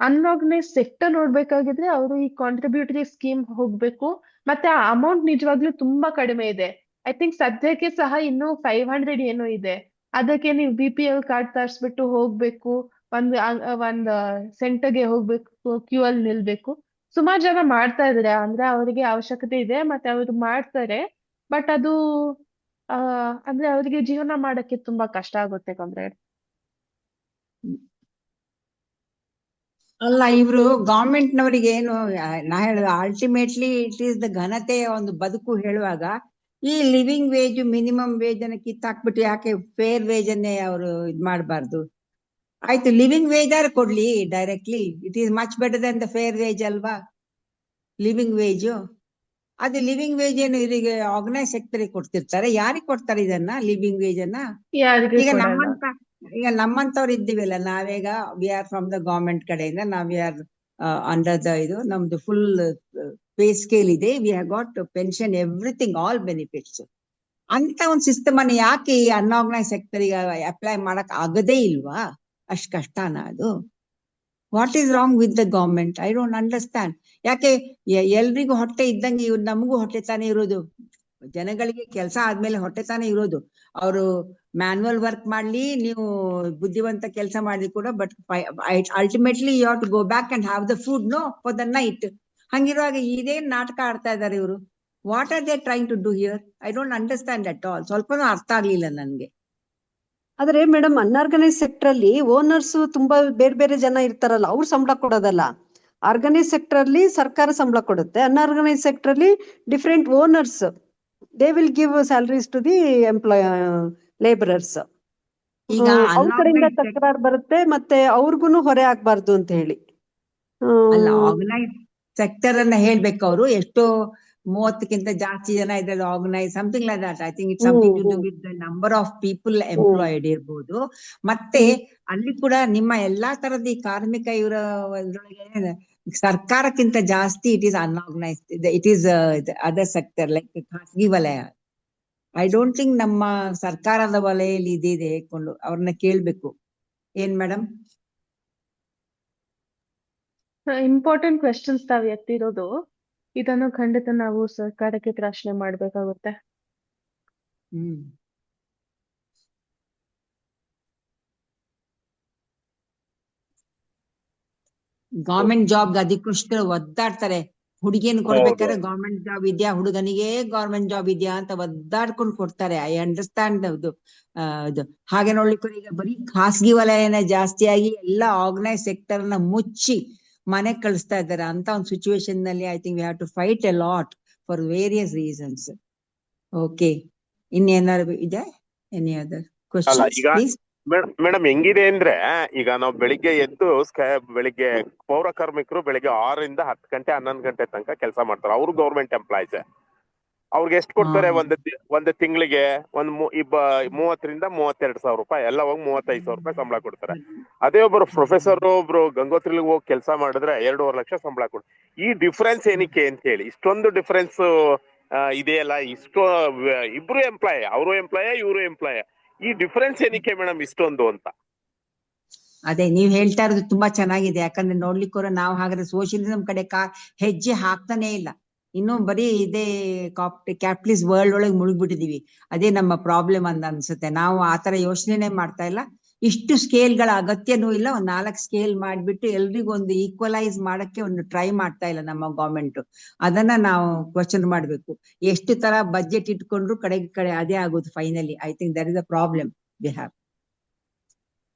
Speaker 3: ಅನ್ಆರ್ಗನೈಸ್ ಸೆಕ್ಟರ್ ನೋಡ್ಬೇಕಾಗಿದ್ರೆ ಅವರು ಈ ಕಾಂಟ್ರಿಬ್ಯೂಟರಿ ಸ್ಕೀಮ್ ಹೋಗ್ಬೇಕು. ಮತ್ತೆ ಆ ಅಮೌಂಟ್ ನಿಜವಾಗ್ಲೂ ತುಂಬಾ ಕಡಿಮೆ ಇದೆ. ಐ ಥಿಂಕ್ ಸದ್ಯಕ್ಕೆ ಸಹ ಇನ್ನು 500 ಏನೋ ಇದೆ. ಅದಕ್ಕೆ ನೀವು BPL ಕಾರ್ಡ್ ತರಿಸ್ಬಿಟ್ಟು ಹೋಗ್ಬೇಕು, ಒಂದ್ ಸೆಂಟರ್ಗೆ ಹೋಗ್ಬೇಕು, ಕ್ಯೂ ಅಲ್ಲಿ ನಿಲ್ಬೇಕು. ಸುಮಾರು ಜನ ಮಾಡ್ತಾ ಇದಾರೆ, ಅಂದ್ರೆ ಅವರಿಗೆ ಅವಶ್ಯಕತೆ ಇದೆ ಮತ್ತೆ ಅವರು ಮಾಡ್ತಾರೆ. ಬಟ್ ಅದು ಅಂದ್ರೆ ಅವರಿಗೆ ಜೀವನ ಮಾಡಕ್ಕೆ ತುಂಬಾ ಕಷ್ಟ ಆಗುತ್ತೆ ಕಾಮ್ರೇಡ್.
Speaker 4: ಅಲ್ಲ, ಇವ್ರು ಗವರ್ಮೆಂಟ್ ನವರಿಗೆ ಏನು ನಾ ಹೇಳುದು, ಅಲ್ಟಿಮೇಟ್ಲಿ ಇಟ್ ಈಸ್ ದ ಘನತೆಯ ಒಂದು ಬದುಕು ಹೇಳುವಾಗ ಈ ಲಿವಿಂಗ್ ವೇಜ್, ಮಿನಿಮಮ್ ವೇಜ್ ಅನ್ನ ಕಿತ್ತಾಕ್ಬಿಟ್ಟು ಯಾಕೆ ಫೇರ್ ವೇಜ್ ಅನ್ನೇ ಅವರು ಇದ್ ಮಾಡಬಾರ್ದು? ಆಯ್ತು, ಲಿವಿಂಗ್ ವೇಜ್ ಆದ್ರೆ ಕೊಡ್ಲಿ directly. It is much better than the fair wage ಅಲ್ವಾ ಲಿವಿಂಗ್ ವೇಜ್? ಅದು ಲಿವಿಂಗ್ ವೇಜ್ ಏನು ಇವರಿಗೆ ಆರ್ಗನೈಸ್ ಸೆಕ್ಟರ್ ಕೊಡ್ತಿರ್ತಾರೆ? ಯಾರಿಗೆ ಕೊಡ್ತಾರೆ ಇದನ್ನ ಲಿವಿಂಗ್ ವೇಜ್ ಅನ್ನ?
Speaker 3: ಯಾರಿಗೂ
Speaker 4: ಈಗ
Speaker 3: ಕೊಡಲ್ಲ.
Speaker 4: ನಮ್ಮಂತವ್ರು ಇದ್ದೀವಲ್ಲ, ನಾವೀಗ we are from the government ಕಡೆಯಿಂದ, ನಾವ್ ವಿ ಆರ್ ಅಂಡರ್ ದ ಇದು ನಮ್ದು ಫುಲ್ ಪೇ ಸ್ಕೇಲ್ ಇದೆ. We have got pension, everything, all benefits. ಅಂತ ಒಂದು ಸಿಸ್ಟಮ್ ಅನ್ನು ಯಾಕೆ ಈ ಅನ್ಆರ್ಗನೈಸ್ ಸೆಕ್ಟರ್ ಗೆ ಅಪ್ಲೈ ಮಾಡಕ್ ಆಗದೇ ಇಲ್ವಾ? ಅಷ್ಟ್ ಕಷ್ಟನಾ ಅದು? What is wrong with the government? I don't understand. ಯಾಕೆ ಎಲ್ರಿಗೂ ಹೊಟ್ಟೆ ಇದ್ದಂಗೆ ಇವ್ರು ನಮಗೂ ಹೊಟ್ಟೆ ತಾನೇ ಇರೋದು. ಜನಗಳಿಗೆ ಕೆಲಸ ಆದ್ಮೇಲೆ ಹೊಟ್ಟೆ ತಾನೇ ಇರೋದು. ಅವರು ಮ್ಯಾನ್ಯುವಲ್ ವರ್ಕ್ ಮಾಡ್ಲಿ, ನೀವು ಬುದ್ಧಿವಂತ ಕೆಲಸ ಮಾಡ್ಲಿ ಕೂಡ, but ultimately you have to go back and have the food no for the night. ಹಂಗಿರುವಾಗ ಇದೇನ್ ನಾಟಕ ಆಡ್ತಾ ಇದಾರೆ ಇವರು? What are they trying to do here? I don't understand at all. ಸ್ವಲ್ಪನೂ ಅರ್ಥ ಆಗ್ಲಿಲ್ಲ ನನ್ಗೆ.
Speaker 7: ಆದ್ರೆ ಮೇಡಮ್, ಅನ್ಆರ್ಗನೈಸ್ ಸೆಕ್ಟರ್ ಅಲ್ಲಿ ಓನರ್ಸ್ ತುಂಬಾ ಬೇರೆ ಬೇರೆ ಜನ ಇರ್ತಾರಲ್ಲ, ಅವ್ರು ಸಂಬಳ ಕೊಡೋದಲ್ಲ. ಆರ್ಗನೈಸ್ ಸೆಕ್ಟರ್ ಅಲ್ಲಿ ಸರ್ಕಾರ ಸಂಬಳ ಕೊಡುತ್ತೆ. ಅನ್ಆರ್ಗನೈಸ್ ಸೆಕ್ಟರ್ ಅಲ್ಲಿ different owners, they will give salaries to the labourers.
Speaker 4: ಈಗ
Speaker 7: ಅವ್ರ ಕಡೆಯಿಂದ ತಕರಾರು ಬರುತ್ತೆ, ಮತ್ತೆ ಅವ್ರಿಗೂನು ಹೊರೆ ಆಗ್ಬಾರ್ದು ಅಂತ ಹೇಳಿ.
Speaker 4: ಅಲ್ಲ, ಆರ್ಗನೈಸ್ ಸೆಕ್ಟರ್ ಅನ್ನ ಹೇಳ್ಬೇಕು ಅವರು. ಎಷ್ಟೋ 30ಕ್ಕಿಂತ ಜಾಸ್ತಿ ಜನ ಇದ್ರಲ್ಲಿ organised, something like that. I think it something to do with the number of people employed ಇರ್ಬೋದು. ಮತ್ತೆ ಅಲ್ಲಿ ಕೂಡ ನಿಮ್ಮ ಎಲ್ಲಾ ತರದ ಈ ಕಾರ್ಮಿಕ ಇವರ ಸರ್ಕಾರಕ್ಕಿಂತ ಜಾಸ್ತಿ it is unorganised, it is other sector like ಖಾಸಗಿ ವಲಯ. ಐ ಡೋಂಟ್ ಥಿಂಕ್ ನಮ್ಮ ಸರ್ಕಾರದ ವಲಯಲ್ಲಿ ಇದಿದೆ ಕೊಂಡು ಅವ್ರನ್ನ ಕೇಳ್ಬೇಕು. ಏನ್ ಮೇಡಮ್?
Speaker 3: ಇಂಪಾರ್ಟೆಂಟ್ ಕ್ವೆಶ್ಚನ್ಸ್ ತಾವು ಎತ್ತಿರೋದು. ಇದನ್ನು ಖಂಡಿತ ನಾವು ಸರ್ಕಾರಕ್ಕೆ ಪ್ರಶ್ನೆ ಮಾಡ್ಬೇಕಾಗುತ್ತೆ.
Speaker 4: ಗವರ್ಮೆಂಟ್ ಜಾಬ್ ಅಧಿಕೃಷ್ಟರು ಒದ್ದಾಡ್ತಾರೆ. ಹುಡುಗಿಯನ್ನು ಕೊಡ್ಬೇಕಾದ್ರೆ ಗವರ್ಮೆಂಟ್ ಜಾಬ್ ಇದೆಯಾ, ಹುಡುಗನಿಗೆ ಗವರ್ಮೆಂಟ್ ಜಾಬ್ ಇದೆಯಾ ಅಂತ ಒದ್ದಾಡ್ಕೊಂಡು ಕೊಡ್ತಾರೆ. ಐ ಅಂಡರ್ಸ್ಟ್ಯಾಂಡ್ ಅದು. ಹಾಗೆ ನೋಡ್ಲಿಕ್ಕೆ ಈಗ ಬರೀ ಖಾಸಗಿ ವಲಯನೇ ಜಾಸ್ತಿಯಾಗಿ ಎಲ್ಲ ಆರ್ಗನೈಸ್ ಸೆಕ್ಟರ್ ನ ಮುಚ್ಚಿ ಮನೆ ಕಳಿಸ್ತಾ ಇದ್ದಾರೆ. ಅಂತ ಒಂದು ಸಿಚುವೇಶನ್ ನಲ್ಲಿ I think we have to fight a lot for various reasons. Okay, ಇನ್ನೇನಾದ್ರು ಇದೆ? Any other questions please?
Speaker 8: Madam, ಹೆಂಗಿದೆ ಅಂದ್ರೆ, ಈಗ ನಾವು ಬೆಳಿಗ್ಗೆ ಎದ್ದು ಬೆಳಿಗ್ಗೆ ಪೌರ ಕಾರ್ಮಿಕರು ಬೆಳಿಗ್ಗೆ 6ರಿಂದ 10 ಗಂಟೆ 11 ಗಂಟೆ ತನಕ ಕೆಲಸ ಮಾಡ್ತಾರೆ. ಅವರು ಗೌರ್ಮೆಂಟ್ ಎಂಪ್ಲಾಯ್ಸ್. ಅವ್ರಿಗೆ ಎಷ್ಟು ಕೊಡ್ತಾರೆ? ಒಂದು ತಿಂಗಳಿಗೆ 30ರಿಂದ 32 ಸಾವಿರ ರೂಪಾಯಿ, ಎಲ್ಲ ಹೋಗಿ 35 ಸಾವಿರ ರೂಪಾಯಿ ಸಂಬಳ ಕೊಡ್ತಾರೆ. ಅದೇ ಒಬ್ರು ಪ್ರೊಫೆಸರ್, ಒಬ್ರು ಗಂಗೋತ್ರಿಲಿ ಹೋಗಿ ಕೆಲಸ ಮಾಡಿದ್ರೆ 2.5 ಲಕ್ಷ ಸಂಬಳ ಕೊಡ್ತಾರೆ. ಈ ಡಿಫ್ರೆನ್ಸ್ ಏನಕ್ಕೆ ಅಂತ ಹೇಳಿ, ಇಷ್ಟೊಂದು ಡಿಫ್ರೆನ್ಸ್ ಇದೆಯಲ್ಲ, ಇಬ್ರು ಎಂಪ್ಲಾಯ್, ಅವರು ಎಂಪ್ಲಾಯ ಇವರು ಎಂಪ್ಲಾಯ, ಈ ಡಿಫ್ರೆನ್ಸ್ ಏನಕ್ಕೆ ಮೇಡಮ್ ಇಷ್ಟೊಂದು ಅಂತ?
Speaker 4: ಅದೇ ನೀವ್ ಹೇಳ್ತಾ ಇರೋದು ತುಂಬಾ ಚೆನ್ನಾಗಿದೆ. ಯಾಕಂದ್ರೆ ನೋಡ್ಲಿಕ್ಕೆ ನಾವು ಹಾಗಾದ್ರೆ ಸೋಷಿಯಲಿಸಂ ಕಡೆ ಹೆಜ್ಜೆ ಹಾಕ್ತಾನೆ ಇಲ್ಲ. ಇನ್ನೂ ಬರೀ ಇದೇ ಕ್ಯಾಪಿಟಲಿಸ್ಟ್ ವರ್ಲ್ಡ್ ಒಳಗೆ ಮುಳುಗ್ಬಿಟ್ಟಿದೀವಿ. ಅದೇ ನಮ್ಮ ಪ್ರಾಬ್ಲಮ್ ಅಂತ ಅನ್ಸುತ್ತೆ. ನಾವು ಆತರ ಯೋಚನೆ ಮಾಡ್ತಾ ಇಲ್ಲ. ಇಷ್ಟು ಸ್ಕೇಲ್ಗಳ ಅಗತ್ಯನೂ ಇಲ್ಲ. ಒಂದ್ 4 ಸ್ಕೇಲ್ ಮಾಡ್ಬಿಟ್ಟು ಎಲ್ರಿಗೂ ಒಂದು ಈಕ್ವಲೈಸ್ ಮಾಡಕ್ಕೆ ಒಂದು ಟ್ರೈ ಮಾಡ್ತಾ ಇಲ್ಲ ನಮ್ಮ ಗವರ್ಮೆಂಟ್. ಅದನ್ನ ನಾವು ಕ್ವಶನ್ ಮಾಡ್ಬೇಕು. ಎಷ್ಟು ತರ ಬಜೆಟ್ ಇಟ್ಕೊಂಡ್ರು ಕಡೆ ಅದೇ ಆಗೋದು finally. I think that is a problem we have.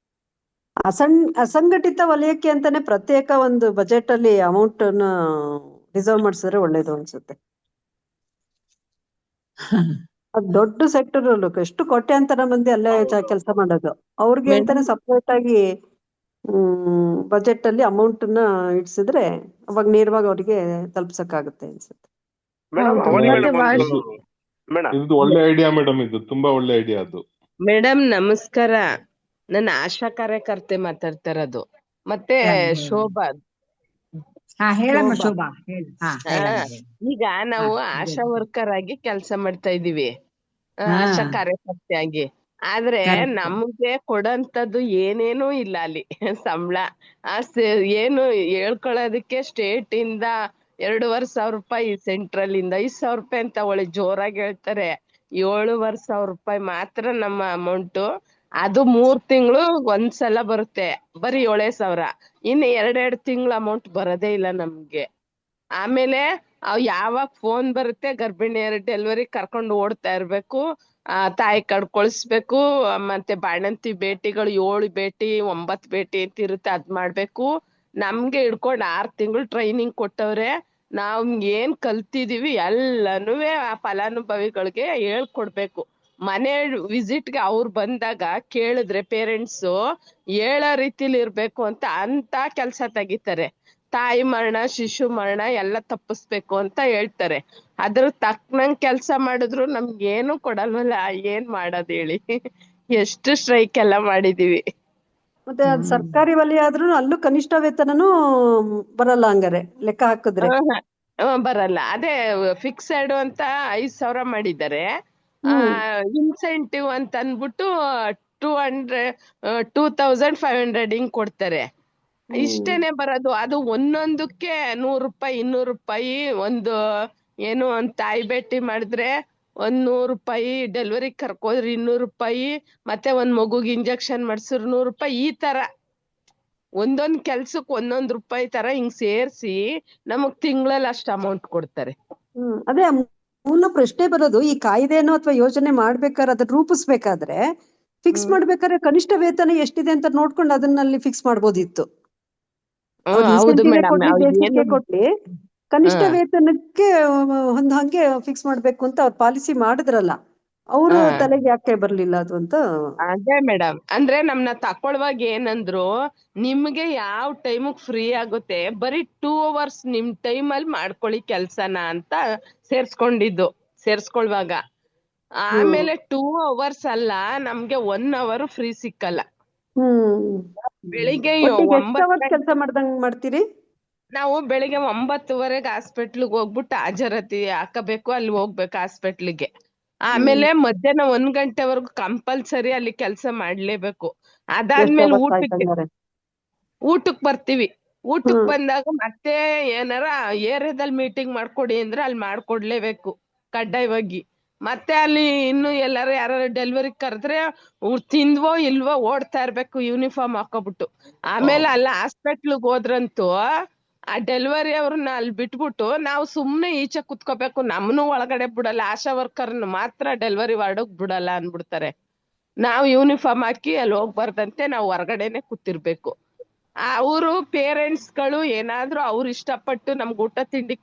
Speaker 7: ಅಸಂಘಟಿತ ವಲಯಕ್ಕೆ ಅಂತಾನೆ ಪ್ರತ್ಯೇಕ ಒಂದು ಬಜೆಟ್ ಅಲ್ಲಿ ಅಮೌಂಟ್ ಅನ್ನ ರಿಸರ್ವ್ ಮಾಡಿಸಿದ್ರೆ ಒಳ್ಳೇದು ಅನ್ಸುತ್ತೆ. ಅದ್ ದೊಡ್ಡ ಸೆಕ್ಟರ್ ಅಲ್ಲೂ ಎಷ್ಟು ಕೋಟ್ಯಾಂತರ ಮಂದಿ ಅಲ್ಲೇ ಕೆಲಸ ಮಾಡೋದು. ಅವ್ರಿಗೆ ಅಂತಾನೆ ಸಪರೇಟ್ ಆಗಿ ಬಜೆಟ್ ಅಲ್ಲಿ ಅಮೌಂಟ್ ನ ಇಡ್ಸಿದ್ರೆ ಅವಾಗ ನೇರವಾಗಿ ಅವ್ರಿಗೆ ತಲುಪ್ಸಕ್ಕಾಗುತ್ತೆ ಅನ್ಸುತ್ತೆ.
Speaker 8: ಮೇಡಮ್
Speaker 3: ಹೌದು.
Speaker 8: ಅವನಿ
Speaker 3: ಮತ್ತೆ
Speaker 8: ಮೇಡಮ್ ಮೇಡಮ್
Speaker 9: ಇದು ಒಳ್ಳೆ ಐಡಿಯಾ ಮೇಡಮ್, ಇದು ತುಂಬಾ ಒಳ್ಳೆ ಐಡಿಯಾ ಅದು.
Speaker 10: ಮೇಡಮ್ ನಮಸ್ಕಾರ, ನನ್ನ ಆಶಾ ಕಾರ್ಯಕರ್ತೆ ಮಾತಾಡ್ತಾ ಇರೋದು. ಮತ್ತೆ ಶೋಭಾ
Speaker 4: ಹೇಳಮ್ಮ ಶೋಭಾ, ಹೇಳಿ.
Speaker 10: ಈಗ ನಾವು ಆಶಾ ವರ್ಕರ್ ಆಗಿ ಕೆಲಸ ಮಾಡ್ತಾ ಇದೀವಿ, ಆಶಾ ಕಾರ್ಯಕರ್ತೆಯಾಗಿ. ಆದ್ರೆ ನಮ್ಗೆ ಕೊಡಂತದ್ದು ಏನೇನೂ ಇಲ್ಲ ಅಲ್ಲಿ. ಸಂಬಳ ಏನು ಹೇಳ್ಕೊಳ್ಳೋದಕ್ಕೆ ಸ್ಟೇಟ್ ಇಂದ 2,500 ರೂಪಾಯಿ, ಸೆಂಟ್ರಲ್ ಇಂದ 5,000 ರೂಪಾಯಿ ಅಂತ ಒಳ್ಳೆ ಜೋರಾಗಿ ಹೇಳ್ತಾರೆ. 7,500 ರೂಪಾಯಿ ಮಾತ್ರ ನಮ್ಮ ಅಮೌಂಟ್. ಅದು 3 ತಿಂಗಳು ಒಂದ್ಸಲ ಬರುತ್ತೆ, ಬರೀ 7,000. ಇನ್ನು 2 ತಿಂಗಳ ಅಮೌಂಟ್ ಬರೋದೇ ಇಲ್ಲ ನಮ್ಗೆ. ಆಮೇಲೆ ಯಾವಾಗ ಫೋನ್ ಬರುತ್ತೆ ಗರ್ಭಿಣಿಯರ ಡೆಲಿವರಿ ಕರ್ಕೊಂಡು ಓಡ್ತಾ ಇರ್ಬೇಕು, ತಾಯಿ ಕಾರ್ಡ್ ಕಳಿಸ್ಬೇಕು. ಮತ್ತೆ ಬಾಣಂತಿ ಭೇಟಿಗಳು 7 ಭೇಟಿ 9 ಭೇಟಿ ಅಂತ ಇರುತ್ತೆ, ಅದ್ ಮಾಡ್ಬೇಕು. ನಮ್ಗೆ ಹಿಡ್ಕೊಂಡು 6 ತಿಂಗಳು ಟ್ರೈನಿಂಗ್ ಕೊಟ್ಟವ್ರೆ. ನಾವ್ ಏನ್ ಕಲ್ತಿದೀವಿ ಎಲ್ಲಾನು ಆ ಫಲಾನುಭವಿಗಳಿಗೆ ಹೇಳ್ಕೊಡ್ಬೇಕು. ಮನೆ ವಿಸಿಟ್ಗೆ ಅವ್ರು ಬಂದಾಗ ಕೇಳಿದ್ರೆ ಪೇರೆಂಟ್ಸ್ ಹೇಳೋ ರೀತಿಲಿ ಇರ್ಬೇಕು ಅಂತ ಕೆಲ್ಸ ತೆಗಿತಾರೆ. ತಾಯಿ ಮರಣ, ಶಿಶು ಮರಣ ಎಲ್ಲ ತಪ್ಪಿಸ್ಬೇಕು ಅಂತ ಹೇಳ್ತಾರೆ. ಅದ್ರ ತಕ್ಕನಂಗ್ ಕೆಲ್ಸ ಮಾಡಿದ್ರು ನಮ್ಗೇನು ಕೊಡಲ್ವಲ್ಲ, ಏನ್ ಮಾಡೋದ್ ಹೇಳಿ. ಎಷ್ಟು ಸ್ಟ್ರೈಕ್ ಎಲ್ಲ ಮಾಡಿದೀವಿ.
Speaker 7: ಮತ್ತೆ ಅದ್ ಸರ್ಕಾರಿ ವಲಯ ಆದ್ರೂ ಅಲ್ಲೂ ಕನಿಷ್ಠ ವೇತನನೂ ಬರಲ್ಲ ಹಂಗಾರೆ ಲೆಕ್ಕ ಹಾಕಿದ್ರೆ.
Speaker 10: ಬರಲ್ಲ. ಅದೇ ಫಿಕ್ಸೆಡ್ ಅಂತ 5,000 ಮಾಡಿದ್ದಾರೆ. ಇನ್ಸೆಂಟಿವ್ ಅಂತ ಅನ್ಬಿಟ್ಟು 2,500 ಹಿಂಗ್ ಕೊಡ್ತಾರೆ. ಇಷ್ಟೇನೆ ಬರೋದು. ಅದು ಒಂದೊಂದಕ್ಕೆ 100 ರೂಪಾಯಿ 200 ರೂಪಾಯಿ. ಒಂದು ಏನು ಒಂದ್ ತಾಯಿ ಭೇಟಿ ಮಾಡಿದ್ರೆ 100 ರೂಪಾಯಿ, ಡೆಲಿವರಿ ಕರ್ಕೋದ್ರೆ 200 ರೂಪಾಯಿ, ಮತ್ತೆ ಒಂದ್ ಮಗುಗೆ ಇಂಜೆಕ್ಷನ್ ಮಾಡ್ಸಿದ್ರೆ 100 ರೂಪಾಯಿ. ಈ ತರ ಒಂದೊಂದ್ ಕೆಲ್ಸಕ್ಕೆ 1 ರೂಪಾಯಿ ತರ ಹಿಂಗ್ ಸೇರ್ಸಿ ನಮಗ್ ತಿಂಗಳಲ್ಲಿ ಅಷ್ಟು ಅಮೌಂಟ್ ಕೊಡ್ತಾರೆ.
Speaker 7: ಅದೇ ಮೂಲ ಪ್ರಶ್ನೆ ಬರೋದು, ಈ ಕಾಯ್ದೆನೋ ಅಥವಾ ಯೋಜನೆ ಮಾಡ್ಬೇಕಾದ್ರೆ ಅದನ್ನ ರೂಪಿಸ್ಬೇಕಾದ್ರೆ ಫಿಕ್ಸ್ ಮಾಡ್ಬೇಕಾದ್ರೆ ಕನಿಷ್ಠ ವೇತನ ಎಷ್ಟಿದೆ ಅಂತ ನೋಡ್ಕೊಂಡು ಅದನ್ನಲ್ಲಿ ಫಿಕ್ಸ್ ಮಾಡ್ಬೋದಿತ್ತು. ಕೊಟ್ಟಿ ಕನಿಷ್ಠ ವೇತನಕ್ಕೆ ಒಂದ್ ಹಂಗೆ ಫಿಕ್ಸ್ ಮಾಡ್ಬೇಕು ಅಂತ ಅವ್ರು ಪಾಲಿಸಿ ಮಾಡಿದ್ರಲ್ಲ, ಅವರು ತಲೆಗೆ ಯಾಕೆ ಬರ್ಲಿಲ್ಲ ಅದು ಅಂತ.
Speaker 10: ಅದೇ ಮೇಡಮ್, ಅಂದ್ರೆ ನಮ್ನ ತಕೊಳ್ವಾಗ ಏನಂದ್ರು, ನಿಮ್ಗೆ ಯಾವ ಟೈಮಿಗೆ ಫ್ರೀ ಆಗುತ್ತೆ ಬರೀ 2 hours ನಿಮ್ ಟೈಮಲ್ಲಿ ಮಾಡ್ಕೊಳ್ಳಿ ಕೆಲ್ಸನ ಅಂತ ಸೇರ್ಸ್ಕೊಳ್ವಾಗ. ಆಮೇಲೆ 2 hours ಅಲ್ಲ, ನಮ್ಗೆ 1 hour ಫ್ರೀ ಸಿಕ್ಕಲ್ಲ. ಬೆಳಿಗ್ಗೆ
Speaker 7: ಕೆಲಸ ಮಾಡ್ದಂಗ್ ಮಾಡ್ತೀರಿ
Speaker 10: ನಾವು. ಬೆಳಿಗ್ಗೆ 9:30 ಹಾಸ್ಪಿಟ್ಲಿಗೆ ಹೋಗ್ಬಿಟ್ಟು ಹಾಜರಾತಿ ಹಾಕಬೇಕು, ಅಲ್ಲಿ ಹೋಗ್ಬೇಕು ಹಾಸ್ಪಿಟ್ಲಿಗೆ. ಆಮೇಲೆ ಮಧ್ಯಾಹ್ನ 1 ಗಂಟೆವರೆಗೂ ಕಂಪಲ್ಸರಿ ಅಲ್ಲಿ ಕೆಲಸ ಮಾಡ್ಲೇಬೇಕು. ಅದಾದ್ಮೇಲೆ ಊಟಕ್ ಬರ್ತೀವಿ. ಊಟಕ್ ಬಂದಾಗ ಮತ್ತೆ ಏನಾರ ಏರಿಯಾದಲ್ಲಿ ಮೀಟಿಂಗ್ ಮಾಡ್ಕೊಡಿ ಅಂದ್ರೆ ಅಲ್ಲಿ ಮಾಡ್ಕೊಡ್ಲೇಬೇಕು ಕಡ್ಡಾಯವಾಗಿ. ಮತ್ತೆ ಅಲ್ಲಿ ಇನ್ನು ಎಲ್ಲಾರು ಯಾರು ಡೆಲಿವರಿ ಕರೆದ್ರೆ ತಿಂದ್ವೋ ಇಲ್ವೋ ಓಡ್ತಾ ಇರ್ಬೇಕು ಯೂನಿಫಾರ್ಮ್ ಹಾಕೋಬಿಟ್ಟು. ಆಮೇಲೆ ಅಲ್ಲ ಹಾಸ್ಪಿಟ್ಲಿಗೆ ಹೋದ್ರಂತೂ ಆ ಡೆಲಿವರಿ ಅವ್ರನ್ನ ಅಲ್ಲಿ ಬಿಟ್ಬಿಟ್ಟು ನಾವು ಸುಮ್ನೆ ಈಚೆ ಕುತ್ಕೋಬೇಕು. ನಮ್ಮನ್ನು ಒಳಗಡೆ ಬಿಡಲ್ಲ, ಆಶಾ ವರ್ಕರ್ನ ಮಾತ್ರ ಡೆಲಿವರಿ ವಾರ್ಡ್ಗೆ ಬಿಡಲ್ಲ ಅನ್ಬಿಡ್ತಾರೆ. ನಾವು ಯೂನಿಫಾರ್ಮ್ ಹಾಕಿ ಅಲ್ಲಿ ಹೋಗ್ಬಾರ್ದಂತೆ, ನಾವು ಹೊರಗಡೆನೆ ಕೂತಿರ್ಬೇಕು. ಅವರು ಪೇರೆಂಟ್ಸ್ಗಳು ಏನಾದ್ರು ಅವ್ರು ಇಷ್ಟಪಟ್ಟು ನಮ್ಗೆ ಊಟ ತಿಂಡಿ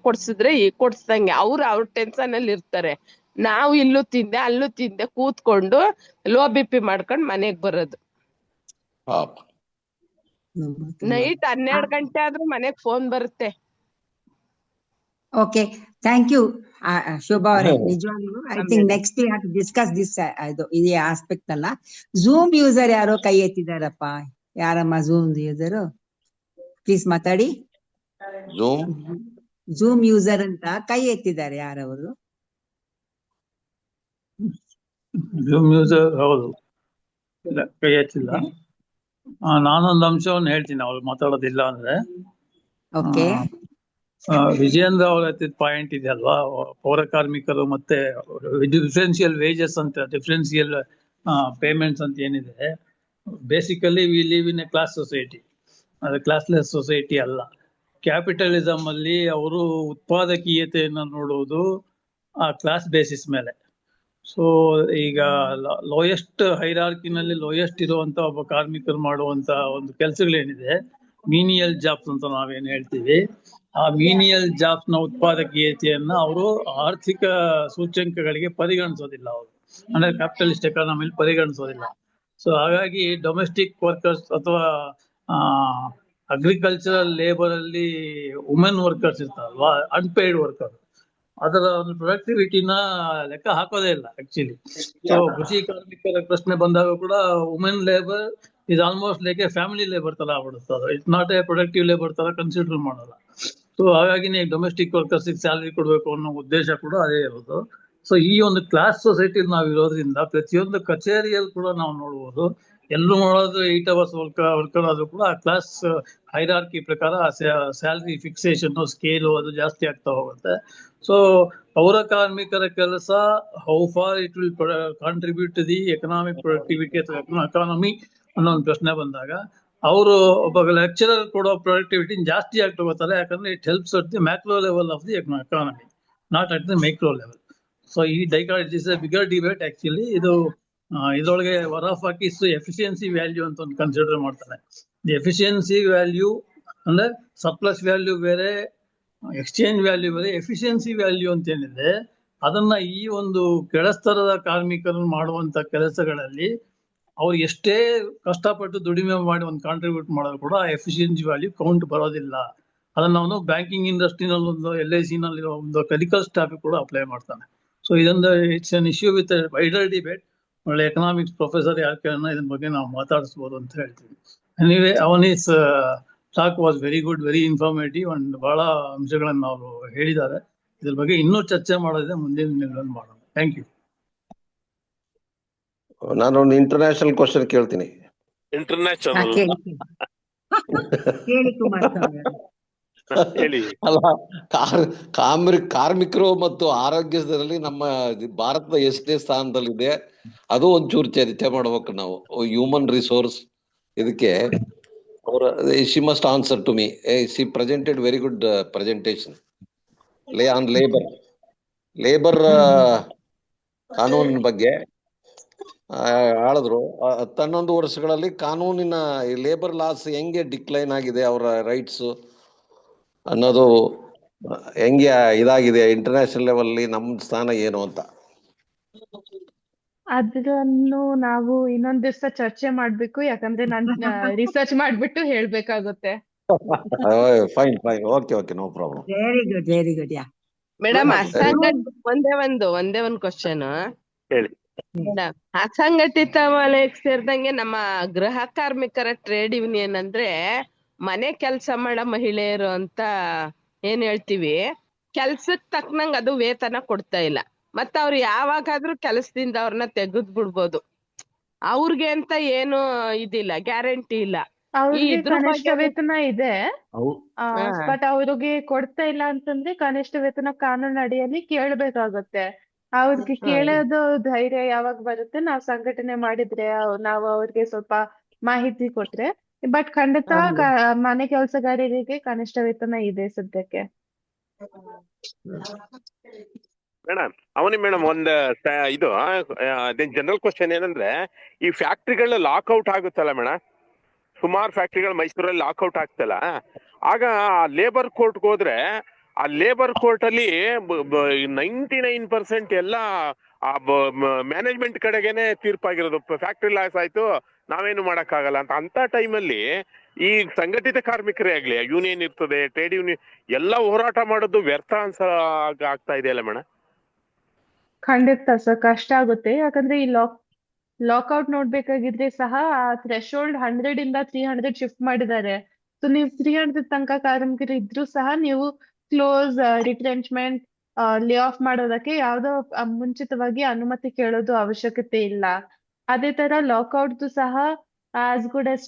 Speaker 10: ಕೊಡ್ಸಿದ್ರೆ ಕೊಡ್ಸ್ದಂಗೆ ಅವ್ರ ಟೆನ್ಷನ್ ಅಲ್ಲಿ ಇರ್ತಾರೆ. ನಾವು ಇಲ್ಲೂ ತಿಂದೆ ಅಲ್ಲೂ ತಿಂದೆ ಕೂತ್ಕೊಂಡು ಲೋ BP ಮಾಡ್ಕೊಂಡು ಮನೆಗ್ ಬರೋದು. ನೈಟ್ 12 ಗಂಟೆ ಆದ್ರೂ ಮನೆಗ್ ಫೋನ್ ಬರುತ್ತೆ.
Speaker 4: ಓಕೆ, ಥ್ಯಾಂಕ್ ಯು ಶೋಭಾ ಅವರೇ. ನಿಜವಾಗ್ಲೂ I think next we have to discuss this ಇದೇ ಆಸ್ಪೆಕ್ಟ್ ಅಲ್ಲ. ಝೂಮ್ ಯೂಸರ್ ಯಾರೋ ಕೈ ಎತ್ತಿದಾರಪ್ಪ. ಯಾರಮ್ಮ ಝೂಮ್ ಯೂಸರು? ಪ್ಲೀಸ್ ಮಾತಾಡಿ. ಝೂಮ್ ಯೂಸರ್ ಅಂತ ಕೈ ಎತ್ತಿದ್ದಾರೆ ಯಾರವರು?
Speaker 1: ಝೂಮ್ ಯೂಸರ್ ಹೌದು, ಇಲ್ಲ ಕೈ ಎತ್ತಿಲ್ಲ. ನಾನೊಂದು ಅಂಶವನ್ನು ಹೇಳ್ತೀನಿ ಅವ್ರು ಮಾತಾಡೋದಿಲ್ಲ ಅಂದ್ರೆ. ವಿಜಯೇಂದ್ರ ಅವ್ರ ಎತ್ತಿದ ಪಾಯಿಂಟ್ ಇದೆ ಅಲ್ವಾ, ಪೌರ ಕಾರ್ಮಿಕರು ಮತ್ತೆ ಡಿಫ್ರೆನ್ಸಿಯಲ್ ವೇಜಸ್ ಅಂತ, ಡಿಫ್ರೆನ್ಸಿಯಲ್ ಪೇಮೆಂಟ್ಸ್ ಅಂತ ಏನಿದೆ, basically we live in a class society, ಅದು ಕ್ಲಾಸ್ಲೆಸ್ ಸೊಸೈಟಿ ಅಲ್ಲ. ಕ್ಯಾಪಿಟಲಿಸಮ್ ಅಲ್ಲಿ ಅವರು ಉತ್ಪಾದಕೀಯತೆಯನ್ನು ನೋಡುವುದು ಆ ಕ್ಲಾಸ್ ಬೇಸಿಸ್ ಮೇಲೆ. ಸೊ ಈಗ ಲೋಯೆಸ್ಟ್ ಹೈರಾರ್ಕಿನಲ್ಲಿ ಲೋಯೆಸ್ಟ್ ಇರುವಂತ ಒಬ್ಬ ಕಾರ್ಮಿಕರು ಮಾಡುವಂತ ಒಂದು ಕೆಲಸಗಳೇನಿದೆ, ಮೀನಿಯಲ್ ಜಾಬ್ಸ್ ಅಂತ ನಾವೇನ್ ಹೇಳ್ತೀವಿ, ಆ ಮೀನಿಯಲ್ ಜಾಬ್ಸ್ ನ ಉತ್ಪಾದಕೀಯತೆಯನ್ನ ಅವರು ಆರ್ಥಿಕ ಸೂಚ್ಯಂಕಗಳಿಗೆ ಪರಿಗಣಿಸೋದಿಲ್ಲ. ಅವರು ಅಂದ್ರೆ ಕ್ಯಾಪಿಟಲಿಸ್ಟ್ ಎಕಾನಮಿಲಿ ಪರಿಗಣಿಸೋದಿಲ್ಲ. ಸೊ ಹಾಗಾಗಿ ಡೊಮೆಸ್ಟಿಕ್ ವರ್ಕರ್ಸ್ ಅಥವಾ ಅಗ್ರಿಕಲ್ಚರಲ್ ಲೇಬರ್ ಅಲ್ಲಿ ವುಮೆನ್ ವರ್ಕರ್ಸ್ ಇರ್ತಾರಲ್ವಾ, ಅನ್ಪೇಯ್ಡ್ ವರ್ಕರ್, ಅದರ ಒಂದು ಪ್ರೊಡಕ್ಟಿವಿಟಿನ ಲೆಕ್ಕ ಹಾಕೋದೇ ಇಲ್ಲ ಆಕ್ಚುಲಿ. ಸೊ ಕೃಷಿ ಕಾರ್ಮಿಕರ ಪ್ರಶ್ನೆ ಬಂದಾಗ ಕೂಡ women labour is almost like A family labour ತರ ಆಗ್ಬಿಡುತ್ತೆ. ಅದು it's not A productive labour ತರ ಕನ್ಸಿಡರ್ ಮಾಡಲ್ಲ. ಸೊ ಹಾಗಾಗಿ ಡೊಮೆಸ್ಟಿಕ್ ವರ್ಕರ್ಸ್ ಸ್ಯಾಲರಿ ಕೊಡಬೇಕು ಅನ್ನೋ ಉದ್ದೇಶ ಕೂಡ ಅದೇ ಇರೋದು. ಸೊ ಈ ಒಂದು ಕ್ಲಾಸ್ ಸೊಸೈಟಿ ನಾವು ಇರೋದ್ರಿಂದ ಪ್ರತಿಯೊಂದು ಕಚೇರಿಯಲ್ಲಿ ಕೂಡ ನಾವು ನೋಡ್ಬೋದು, ಎಲ್ಲರೂ ಮಾಡೋದು 8 hours ವರ್ಕರ್ ಆದ್ರೂ ಕೂಡ ಆ ಕ್ಲಾಸ್ ಹೈರಾರ್ಕಿ ಪ್ರಕಾರ ಸ್ಯಾಲರಿ ಫಿಕ್ಸೇಷನ್ ಸ್ಕೇಲು ಅದು ಜಾಸ್ತಿ ಆಗ್ತಾ ಹೋಗುತ್ತೆ. ಸೊ ಪೌರ ಕಾರ್ಮಿಕರ ಕೆಲಸ how far it will contribute to the economic productivity ಅಥವಾ ಎಕಾನಮಿ ಅನ್ನೋ ಒಂದು ಪ್ರಶ್ನೆ ಬಂದಾಗ ಅವರು ಒಬ್ಬ ಲೆಕ್ಚರರ್ ಕೊಡೋ ಪ್ರೊಡಕ್ಟಿವಿಟಿ ಜಾಸ್ತಿ ಆಗಿ ತಗೋತಾರೆ. ಯಾಕಂದ್ರೆ it helps at the macro level of the economy, not at the micro level. So ಈ it is a bigger debate actually. ಇದು ಇದರೊಳಗೆ ವರಾಫಾಕಿಸ್ ಎಫಿಷಿಯನ್ಸಿ ವ್ಯಾಲ್ಯೂ ಅಂತ ಒಂದು ಕನ್ಸಿಡರ್ ಮಾಡ್ತಾರೆ. ದಿ ಎಫಿಷಿಯನ್ಸಿ ವ್ಯಾಲ್ಯೂ ಅಂದ್ರೆ ಸರ್ಪ್ಲಸ್ ವ್ಯಾಲ್ಯೂ ಬೇರೆ, ಎಕ್ಸ್ಚೇಂಜ್ ವ್ಯಾಲ್ಯೂ ಬೇರೆ. Efficiency value ಅಂತ ಏನಿದೆ ಅದನ್ನ ಈ ಒಂದು ಕೆಳಸ್ತರದ ಕಾರ್ಮಿಕರು ಮಾಡುವಂತ ಕೆಲಸಗಳಲ್ಲಿ ಅವ್ರು ಎಷ್ಟೇ ಕಷ್ಟಪಟ್ಟು ದುಡಿಮೆ ಮಾಡಿ ಒಂದು ಕಾಂಟ್ರಿಬ್ಯೂಟ್ ಮಾಡೋದು ಕೂಡ ಎಫಿಷಿಯನ್ಸಿ ವ್ಯಾಲ್ಯೂ ಕೌಂಟ್ ಬರೋದಿಲ್ಲ. ಅದನ್ನ ಅವನು ಬ್ಯಾಂಕಿಂಗ್ ಇಂಡಸ್ಟ್ರಿನಲ್ಲಿ ಒಂದು LIC ನಲ್ಲಿ ಒಂದು ಕ್ಲರಿಕಲ್ ಸ್ಟಾಫ್ ಕೂಡ ಅಪ್ಲೈ ಮಾಡ್ತಾನೆ. ಸೊ ಇದೊಂದು it's an issue with wider debate. ಒಳ್ಳೆ ಎಕನಾಮಿಕ್ಸ್ ಪ್ರೊಫೆಸರ್ ಯಾರ ಕೇಳೋಣ ಇದ್ರ ಬಗ್ಗೆ ನಾವು ಮಾತಾಡಿಸ್ಬೋದು ಅಂತ ಹೇಳ್ತೀವಿ. Anyway Avani's talk was very good, very informative and ಬಹಳ ಅಂಶಗಳನ್ನು ಅವರು ಹೇಳಿದ್ದಾರೆ. ಇದ್ರ ಬಗ್ಗೆ ಇನ್ನೂ ಚರ್ಚೆ ಮಾಡೋದಿದೆ, ಮುಂದಿನ ದಿನಗಳಲ್ಲಿ ಮಾಡೋಣ. Thank you.
Speaker 11: ನಾನೊಂದು ಇಂಟರ್ನ್ಯಾಷನಲ್ ಕ್ವಶನ್ ಕೇಳ್ತೀನಿ.
Speaker 8: ಇಂಟರ್ನ್ಯಾಷನಲ್ ಹೇಳಿ.
Speaker 11: ಅಲ್ಲ, ಕಾರ್ಮಿಕರು ಮತ್ತು ಆರೋಗ್ಯದಲ್ಲಿ ನಮ್ಮ ಭಾರತ ಎಷ್ಟೇ ಸ್ಥಾನದಲ್ಲಿದೆ ಅದು ಒಂಚೂರು ಚರ್ಚೆ ಮಾಡ್ಬೇಕು ನಾವು. ಹ್ಯೂಮನ್ ರಿಸೋರ್ಸ್ ಇದಕ್ಕೆ she must answer to me. She presented very good presentation on labour ಕಾನೂನಿನ ಬಗ್ಗೆ ಹೇಳಿದ್ರು. 11 ವರ್ಷಗಳಲ್ಲಿ ಕಾನೂನಿನ ಲೇಬರ್ ಲಾಸ್ ಹೆಂಗೆ ಡಿಕ್ಲೈನ್ ಆಗಿದೆ, ಅವರ ರೈಟ್ಸ್ ಅನ್ನೋದು ಹೆಂಗೆ ಇದಾಗಿದೆ, ಇಂಟರ್ನ್ಯಾಷನಲ್ ಲೆವೆಲ್ ನಮ್ಮ ಸ್ಥಾನ ಏನು ಅಂತ.
Speaker 3: ಅದನ್ನು ನಾವು ಇನ್ನೊಂದ್ ದಿವಸ ಚರ್ಚೆ ಮಾಡ್ಬೇಕು, ಯಾಕಂದ್ರೆ ನಾನು ರಿಸರ್ಚ್ ಮಾಡ್ಬಿಟ್ಟು ಹೇಳ್ಬೇಕಾಗುತ್ತೆ.
Speaker 11: Fine okay no problem.
Speaker 4: Very good yeah
Speaker 10: madam, ಒಂದೇ ಒಂದು ಕ್ವಶನ್
Speaker 8: ಹೇಳಿ.
Speaker 10: ಮೇಡಮ್, ಅಸಂಘಟಿತ ವಲಯಕ್ಕೆ ಸೇರಿದಂಗೆ ನಮ್ಮ ಗೃಹ ಕಾರ್ಮಿಕರ ಟ್ರೇಡ್ ಯೂನಿಯನ್ ಅಂದ್ರೆ ಮನೆ ಕೆಲಸ ಮಾಡೋ ಮಹಿಳೆಯರು ಅಂತ ಏನ್ ಹೇಳ್ತೀವಿ, ಕೆಲ್ಸಕ್ ತಕ್ಕನಂಗ್ ಅದು ವೇತನ ಕೊಡ್ತಾ ಇಲ್ಲ. ಮತ್ತ ಅವ್ರು ಯಾವಾಗಾದ್ರೂ ಕೆಲಸದಿಂದ ಅವ್ರನ್ನ ತೆಗೆದ್ ಬಿಡ್ಬೋದು. ಅವ್ರಿಗೆ ಅಂತ ಏನು ಇದಿಲ್ಲ, ಗ್ಯಾರಂಟಿ ಇಲ್ಲ.
Speaker 3: ಅವ್ರಿಗೆ
Speaker 10: ಇದ್ರ
Speaker 3: ಕನಿಷ್ಠ
Speaker 10: ಬಗ್ಗೆ
Speaker 3: ವೇತನ ಇದೆ, ಬಟ್ ಅವ್ರಿಗೆ ಕೊಡ್ತಾ ಇಲ್ಲ ಅಂತಂದ್ರೆ ಕನಿಷ್ಠ ವೇತನ ಕಾನೂನು ಅಡಿಯಲ್ಲಿ ಕೇಳ್ಬೇಕಾಗುತ್ತೆ. ಅವ್ರಿಗೆ ಕೇಳೋದು ಧೈರ್ಯ ಯಾವಾಗ ಬರುತ್ತೆ, ನಾವ್ ಸಂಘಟನೆ ಮಾಡಿದ್ರೆ, ನಾವು ಅವ್ರಿಗೆ ಸ್ವಲ್ಪ ಮಾಹಿತಿ ಕೊಟ್ರೆ. ಬಟ್ ಖಂಡಿತ ಮನೆ ಕೆಲಸಗಾರರಿಗೆ ಕನಿಷ್ಠ ವೇತನ ಇದೆ ಸದ್ಯಕ್ಕೆ.
Speaker 8: ಮೇಡಮ್ ಒಂದ್ ಇದು ಜನರಲ್ ಕ್ವಶನ್ ಏನಂದ್ರೆ, ಈ ಫ್ಯಾಕ್ಟ್ರಿಗಳ ಲಾಕ್ಔಟ್ ಆಗುತ್ತಲ್ಲ ಮೇಡಮ್, ಸುಮಾರು ಫ್ಯಾಕ್ಟ್ರಿಗಳು ಮೈಸೂರಲ್ಲಿ ಲಾಕ್ಔಟ್ ಆಗ್ತಲ್ಲ, ಆಗ ಲೇಬರ್ ಕೋರ್ಟ್ಗೆ ಹೋದ್ರೆ ಆ ಲೇಬರ್ ಕೋರ್ಟ್ ಅಲ್ಲಿ 99% ಎಲ್ಲ ಮ್ಯಾನೇಜ್ಮೆಂಟ್ ಕಡೆಗೇನೆ ತೀರ್ಪಾಗಿರೋದು. ಫ್ಯಾಕ್ಟ್ರಿ ಲಾಸ್ ಆಯ್ತು, ನಾವೇನು ಮಾಡಕ್ಕಾಗಲ್ಲ ಅಂತ ಟೈಮಲ್ಲಿ ಈ ಸಂಘಟಿತ ಕಾರ್ಮಿಕರೇ ಆಗ್ಲಿ, ಯೂನಿಯನ್ ಇರ್ತದೆ, ಟ್ರೇಡ್ ಯೂನಿಯನ್ ಎಲ್ಲ ಹೋರಾಟ ಮಾಡೋದು ವ್ಯರ್ಥ ಆಗ್ತಾ ಇದೆಯಲ್ಲ ಮೇಡಮ್?
Speaker 3: ಖಂಡಿತ ಸರ್, ಕಷ್ಟ ಆಗುತ್ತೆ. ಯಾಕಂದ್ರೆ ಈ ಲಾಕ್ಔಟ್ ನೋಡ್ಬೇಕಾಗಿದ್ರೆ ಸಹ ಆ ಥ್ರೆಶೋಲ್ಡ್ 100 ಇಂದ 300 ಶಿಫ್ಟ್ ಮಾಡಿದ್ದಾರೆ. ಸೊ ನೀವು 300 ತನಕ ಕಾರ್ಮಿಕರು ಇದ್ರೂ ಸಹ ನೀವು ಕ್ಲೋಸ್, ರಿಟ್ರೆಂಚ್ಮೆಂಟ್, ಲೇ ಆಫ್ ಮಾಡೋದಕ್ಕೆ ಯಾವ್ದೋ ಮುಂಚಿತವಾಗಿ ಅನುಮತಿ ಕೇಳೋದು ಅವಶ್ಯಕತೆ ಇಲ್ಲ. ಅದೇ ತರ ಲಾಕ್ಔಟ್ ಸಹ as good as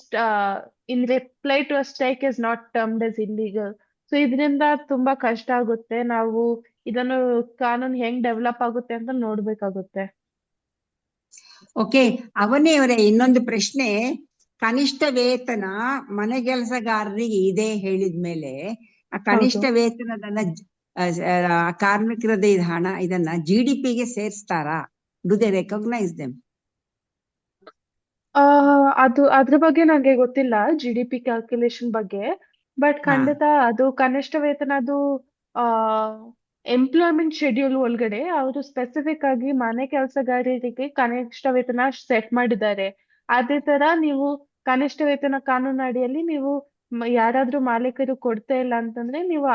Speaker 3: in reply to a strike is not termed as illegal. So ಇದರಿಂದ ತುಂಬಾ ಕಷ್ಟ ಆಗುತ್ತೆ. ನಾವು ಇದನ್ನು ಕಾನೂನು ಹೆಂಗ್ ಡೆವಲಪ್ ಆಗುತ್ತೆ ಅಂತ ನೋಡ್ಬೇಕಾಗುತ್ತೆ.
Speaker 4: ಓಕೆ, ಅವನೇ ಅವರೇ ಇನ್ನೊಂದು ಪ್ರಶ್ನೆ. ಕನಿಷ್ಠ ವೇತನ ಮನೆ ಕೆಲಸಗಾರರಿಗೆ ಇದೆ ಹೇಳಿದ್ಮೇಲೆ ಆ ಕನಿಷ್ಠ ವೇತನದನ್ನ ಕಾರ್ಮಿಕರದ ಹಣ ಇದನ್ನ GDP-ಗೆ ಸೇರಿಸ್ತಾರಾ? Do they recognise them?
Speaker 3: ಅದ್ರ ಬಗ್ಗೆ ನಂಗೆ ಗೊತ್ತಿಲ್ಲ, GDP ಕ್ಯಾಲ್ಕುಲೇಷನ್ ಬಗ್ಗೆ. ಬಟ್ ಖಂಡಿತ ಅದು ಕನಿಷ್ಠ ವೇತನ, ಅದು ಎಂಪ್ಲಾಯ್ಮೆಂಟ್ ಶೆಡ್ಯೂಲ್ ಒಳಗಡೆ ಅವರು ಸ್ಪೆಸಿಫಿಕ್ ಆಗಿ ಮನೆ ಕೆಲಸಗಾರರಿಗೆ ಕನಿಷ್ಠ ವೇತನ ಸೆಟ್ ಮಾಡಿದ್ದಾರೆ. ಅದೇ ತರ ನೀವು ಕನಿಷ್ಠ ವೇತನ ಕಾನೂನು ಅಡಿಯಲ್ಲಿ ನೀವು ಯಾರಾದ್ರೂ ಮಾಲೀಕರು ಕೊಡ್ತಾ ಇಲ್ಲ ಅಂತಂದ್ರೆ ನೀವು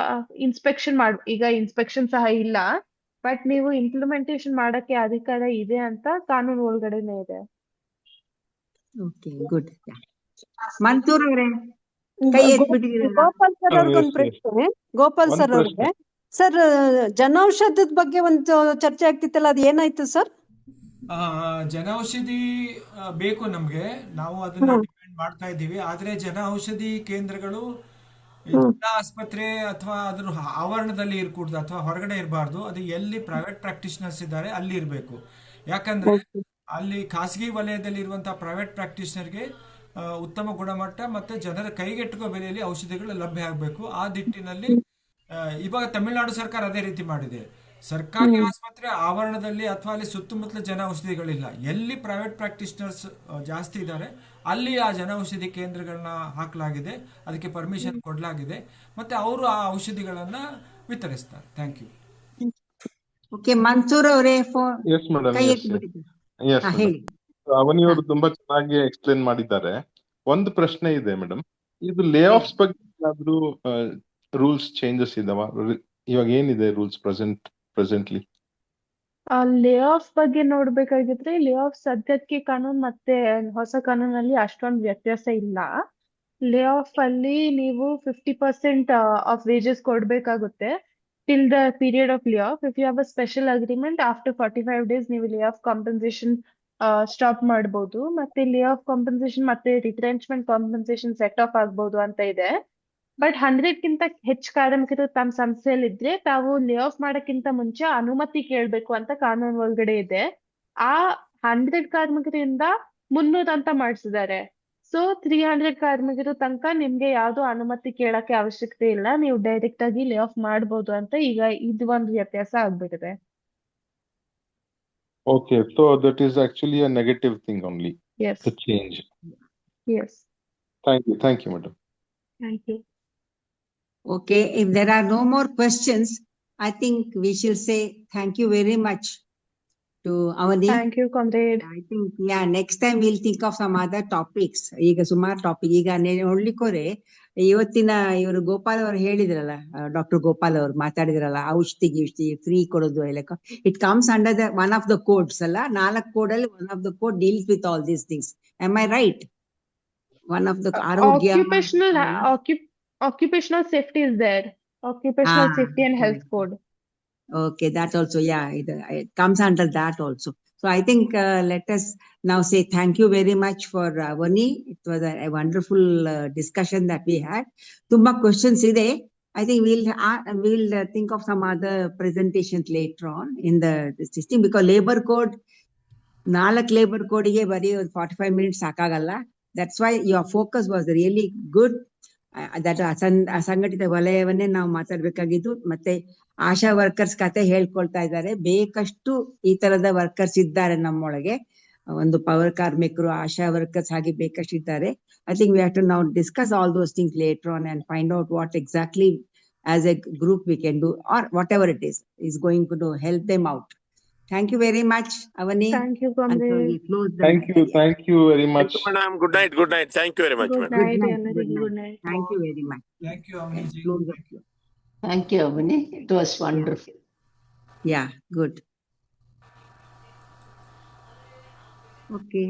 Speaker 3: ಇನ್ಸ್ಪೆಕ್ಷನ್ ಈಗ ಇನ್ಸ್ಪೆಕ್ಷನ್ ಸಹ ಇಲ್ಲ, ಬಟ್ ನೀವು ಇಂಪ್ಲಿಮೆಂಟೇಶನ್ ಮಾಡಕ್ಕೆ ಅಧಿಕಾರ ಇದೆ ಅಂತ ಕಾನೂನು ಒಳಗಡೆನೆ ಇದೆ.
Speaker 4: Okay, good. ಮಂತೂರ್ ಅವರೇ ಕೈ ಎತ್ಬಿಟ್ಟಿದ್ದೀರಲ್ಲ.
Speaker 7: ಗೋಪಾಲ್ ಸರ್ ಅವ್ರಿಗೊಂದು ಪ್ರಶ್ನೆ. ಗೋಪಾಲ್ ಸರ್ ಅವ್ರಿಗೆ, ಸರ್ ಜನೌಷಧದ ಬಗ್ಗೆ ಒಂದು ಚರ್ಚೆ ಆಗ್ತಿತ್ತಲ್ಲ, ಅದು ಏನಾಯ್ತು ಸರ್?
Speaker 5: ಜನೌಷಧಿ ಬೇಕು ನಮ್ಗೆ, ನಾವು ಅದನ್ನ ಡಿಪೆಂಡ್ ಮಾಡ್ತಾ ಇದ್ದೀವಿ. ಆದ್ರೆ ಜನೌಷಧಿ ಕೇಂದ್ರಗಳು ಜಿಲ್ಲಾ ಆಸ್ಪತ್ರೆ ಅಥವಾ ಅದ್ರ ಆವರಣದಲ್ಲಿ ಇರ್ಕೂಡ್ದು ಅಥವಾ ಹೊರಗಡೆ ಇರಬಾರ್ದು. ಅದು ಎಲ್ಲಿ ಪ್ರೈವೇಟ್ ಪ್ರಾಕ್ಟೀಷನರ್ಸ್ ಇದ್ದಾರೆ ಅಲ್ಲಿ ಇರಬೇಕು. ಯಾಕಂದ್ರೆ ಅಲ್ಲಿ ಖಾಸಗಿ ವಲಯದಲ್ಲಿ ಇರುವಂತಹ ಪ್ರೈವೇಟ್ ಪ್ರಾಕ್ಟೀಷನರ್ಗೆ ಉತ್ತಮ ಗುಣಮಟ್ಟ ಮತ್ತೆ ಜನರ ಕೈಗೆಟುಕೋ ಬೆಲೆಯಲ್ಲಿ ಔಷಧಿಗಳು ಲಭ್ಯ ಆಗಬೇಕು. ಆ ದಿಟ್ಟಿನಲ್ಲಿ ಇವಾಗ ತಮಿಳುನಾಡು ಸರ್ಕಾರ ಅದೇ ರೀತಿ ಮಾಡಿದೆ. ಸರ್ಕಾರಿ ಆಸ್ಪತ್ರೆ ಆವರಣದಲ್ಲಿ ಅಥವಾ ಅಲ್ಲಿ ಸುತ್ತಮುತ್ತಲ ಜನ ಔಷಧಿಗಳಿಲ್ಲ, ಎಲ್ಲಿ ಪ್ರೈವೇಟ್ ಪ್ರಾಕ್ಟೀಷನರ್ಸ್ ಜಾಸ್ತಿ ಇದ್ದಾರೆ ಅಲ್ಲಿ ಆ ಜನ ಔಷಧಿ ಕೇಂದ್ರಗಳನ್ನ ಹಾಕಲಾಗಿದೆ, ಅದಕ್ಕೆ ಪರ್ಮಿಷನ್ ಕೊಡಲಾಗಿದೆ, ಮತ್ತೆ ಅವರು ಆ ಔಷಧಿಗಳನ್ನ ವಿತರಿಸ್ತಾರೆ. Thank you.
Speaker 4: ಓಕೆ, ಮನ್ಸೂರ್ ಅವರೇ
Speaker 9: ಎಸ್ ಮೇಡಮ್,
Speaker 4: ಕೈ
Speaker 9: ಎಸ್
Speaker 4: ಎತ್ಬಿಟ್ಟಿದ್ದೀರಿ.
Speaker 9: ಎಸ್
Speaker 4: ಹೇಳಿ.
Speaker 9: ಅವನಿಯವರು ತುಂಬಾ ಚೆನ್ನಾಗಿ ಎಕ್ಸ್ಪ್ಲೇನ್ ಮಾಡಿದ್ದಾರೆ. ಒಂದು ಪ್ರಶ್ನೆ ಇದೆ ಮೇಡಮ್, ಇದು ಲೇ ಆಫ್ಸ್ ಬಗ್ಗೆ ಏನಾದ್ರೂ ರೂಲ್ಸ್ ಚೇಂಜಸ್ ಇದಾವ? ಇವಾಗ ಏನಿದೆ ರೂಲ್ಸ್ ಪ್ರೆಸೆಂಟ್ಲಿ?
Speaker 3: ಲೇ ಆಫ್ ಬಗ್ಗೆ ನೋಡ್ಬೇಕಾಗಿದ್ರೆ, ಲೇ ಆಫ್ ಸದ್ಯಕ್ಕೆ ಕಾನೂನು ಮತ್ತೆ ಹೊಸ ಕಾನೂನಲ್ಲಿ ಅಷ್ಟೊಂದು ವ್ಯತ್ಯಾಸ ಇಲ್ಲ. ಲೇ ಆಫ್ ಅಲ್ಲಿ ನೀವು 50% ಆಫ್ ವೇಜಸ್ ಕೊಡ್ಬೇಕಾಗುತ್ತೆ till the period of lay off. If you have a special agreement after 45 days ನೀವು ಲೇ ಆಫ್ ಕಾಂಪನ್ಸೇಷನ್ ಸ್ಟಾಪ್ ಮಾಡ್ಬೋದು. ಮತ್ತೆ ಲೇ ಆಫ್ ಕಾಂಪನ್ಸೇಷನ್ ಮತ್ತೆ ರಿಟ್ರೆಂಚ್ಮೆಂಟ್ ಕಾಂಪನ್ಸೇಷನ್ ಸೆಟ್ ಆಫ್ ಆಗ್ಬೋದು ಅಂತ ಇದೆ. ಬಟ್ 100ಕ್ಕಿಂತ ಹೆಚ್ಚು ಕಾರ್ಮಿಕರು ತಮ್ಮ ಸಂಸ್ಥೆಯಲ್ಲಿ ಇದ್ರೆ ತಾವು ಲೇ ಆಫ್ ಮಾಡಕ್ಕಿಂತ ಮುಂಚೆ ಅನುಮತಿ ಕೇಳ್ಬೇಕು ಅಂತ ಕಾನೂನು ಒಳಗಡೆ ಇದೆ. ಆ 100 ಕಾರ್ಮಿಕರಿಂದ 300 ಅಂತ ಮಾಡಿಸಿದ್ದಾರೆ. ಸೊ 300 ಕಾರ್ಮಿಕರು ತನಕ ನಿಮ್ಗೆ ಯಾವ್ದು ಅನುಮತಿ ಕೇಳಕ್ಕೆ ಅವಶ್ಯಕತೆ ಇಲ್ಲ, ನೀವು ಡೈರೆಕ್ಟ್ ಆಗಿ ಲೇ ಆಫ್ ಮಾಡ್ಬೋದು ಅಂತ ಈಗ ಇದು ಒಂದು ವ್ಯತ್ಯಾಸ ಆಗ್ಬಿಟ್ಟಿದೆ.
Speaker 9: Okay, so that is actually a negative thing only,
Speaker 3: Yes,
Speaker 9: the change.
Speaker 3: yes.
Speaker 9: Thank you, madam.
Speaker 3: Thank you.
Speaker 4: Okay, if there are no more questions, I think we shall say thank you very much to Avani.
Speaker 3: Thank you, comrade.
Speaker 4: I think, yeah, next time we'll think of some other topics. ಈಗ ಸುಮಾರು topic ಈಗ ನೋಡ್ಲಿಕ್ಕೋರೆ ಇವತ್ತಿನ ಇವರು ಗೋಪಾಲ್ ಅವರು ಹೇಳಿದ್ರಲ್ಲ, doctor Gopal ಅವರು ಮಾತಾಡಿದ್ರಲ್ಲ, ಔಷಧಿ free ಕೊಡೋದು ಎಲ್ಲ, it comes under the one of the codes ಅಲ್ಲ. 4 ಕೋಡಲ್ಲಿ one of the code deals with all these things. Am I right? One of the ಆರೋಗ್ಯ,
Speaker 3: Occupational safety is there. Occupational safety and health code.
Speaker 4: Okay, that also, yeah, it comes under that also. So I think let us now say thank you very much for Avani. It was a wonderful discussion that we had. Tumba questions ide. I think we'll think of some other presentations later on in the system, because labor code, 4 labor code ಗೆ ಬರೀ 45 minutes ಸಾಕಾಗಲ್ಲ. That's why your focus was really good. that ಅಸಂಘಟಿತ ವಲಯವನ್ನೇ ನಾವು ಮಾತಾಡ್ಬೇಕಾಗಿದ್ದು. ಮತ್ತೆ ಆಶಾ workers ಕತೆ ಹೇಳ್ಕೊಳ್ತಾ ಇದ್ದಾರೆ. ಬೇಕಷ್ಟು ಈ ತರದ ವರ್ಕರ್ಸ್ ಇದ್ದಾರೆ ನಮ್ಮೊಳಗೆ, ಒಂದು ಪವರ್ ಕಾರ್ಮಿಕರು, ಆಶಾ ವರ್ಕರ್ಸ್ ಹಾಗೆ ಬೇಕಷ್ಟು ಇದ್ದಾರೆ. I think we have to now discuss all those things later on and find out what exactly as a group we can do, or whatever it is going to help them out. Thank you very much, Avani.
Speaker 3: Thank you, comrade.
Speaker 9: Thank you very much.
Speaker 8: Thank you, madam. Good night. Thank you very much,
Speaker 3: Good
Speaker 8: madam.
Speaker 3: night,
Speaker 4: Good night,
Speaker 3: everybody.
Speaker 4: good
Speaker 3: Good
Speaker 4: night.
Speaker 3: night.
Speaker 4: Thank you very much.
Speaker 5: Thank you, Avani ji. Thank you.
Speaker 12: Thank you, Avani. It was wonderful.
Speaker 4: Yeah, good. Okay.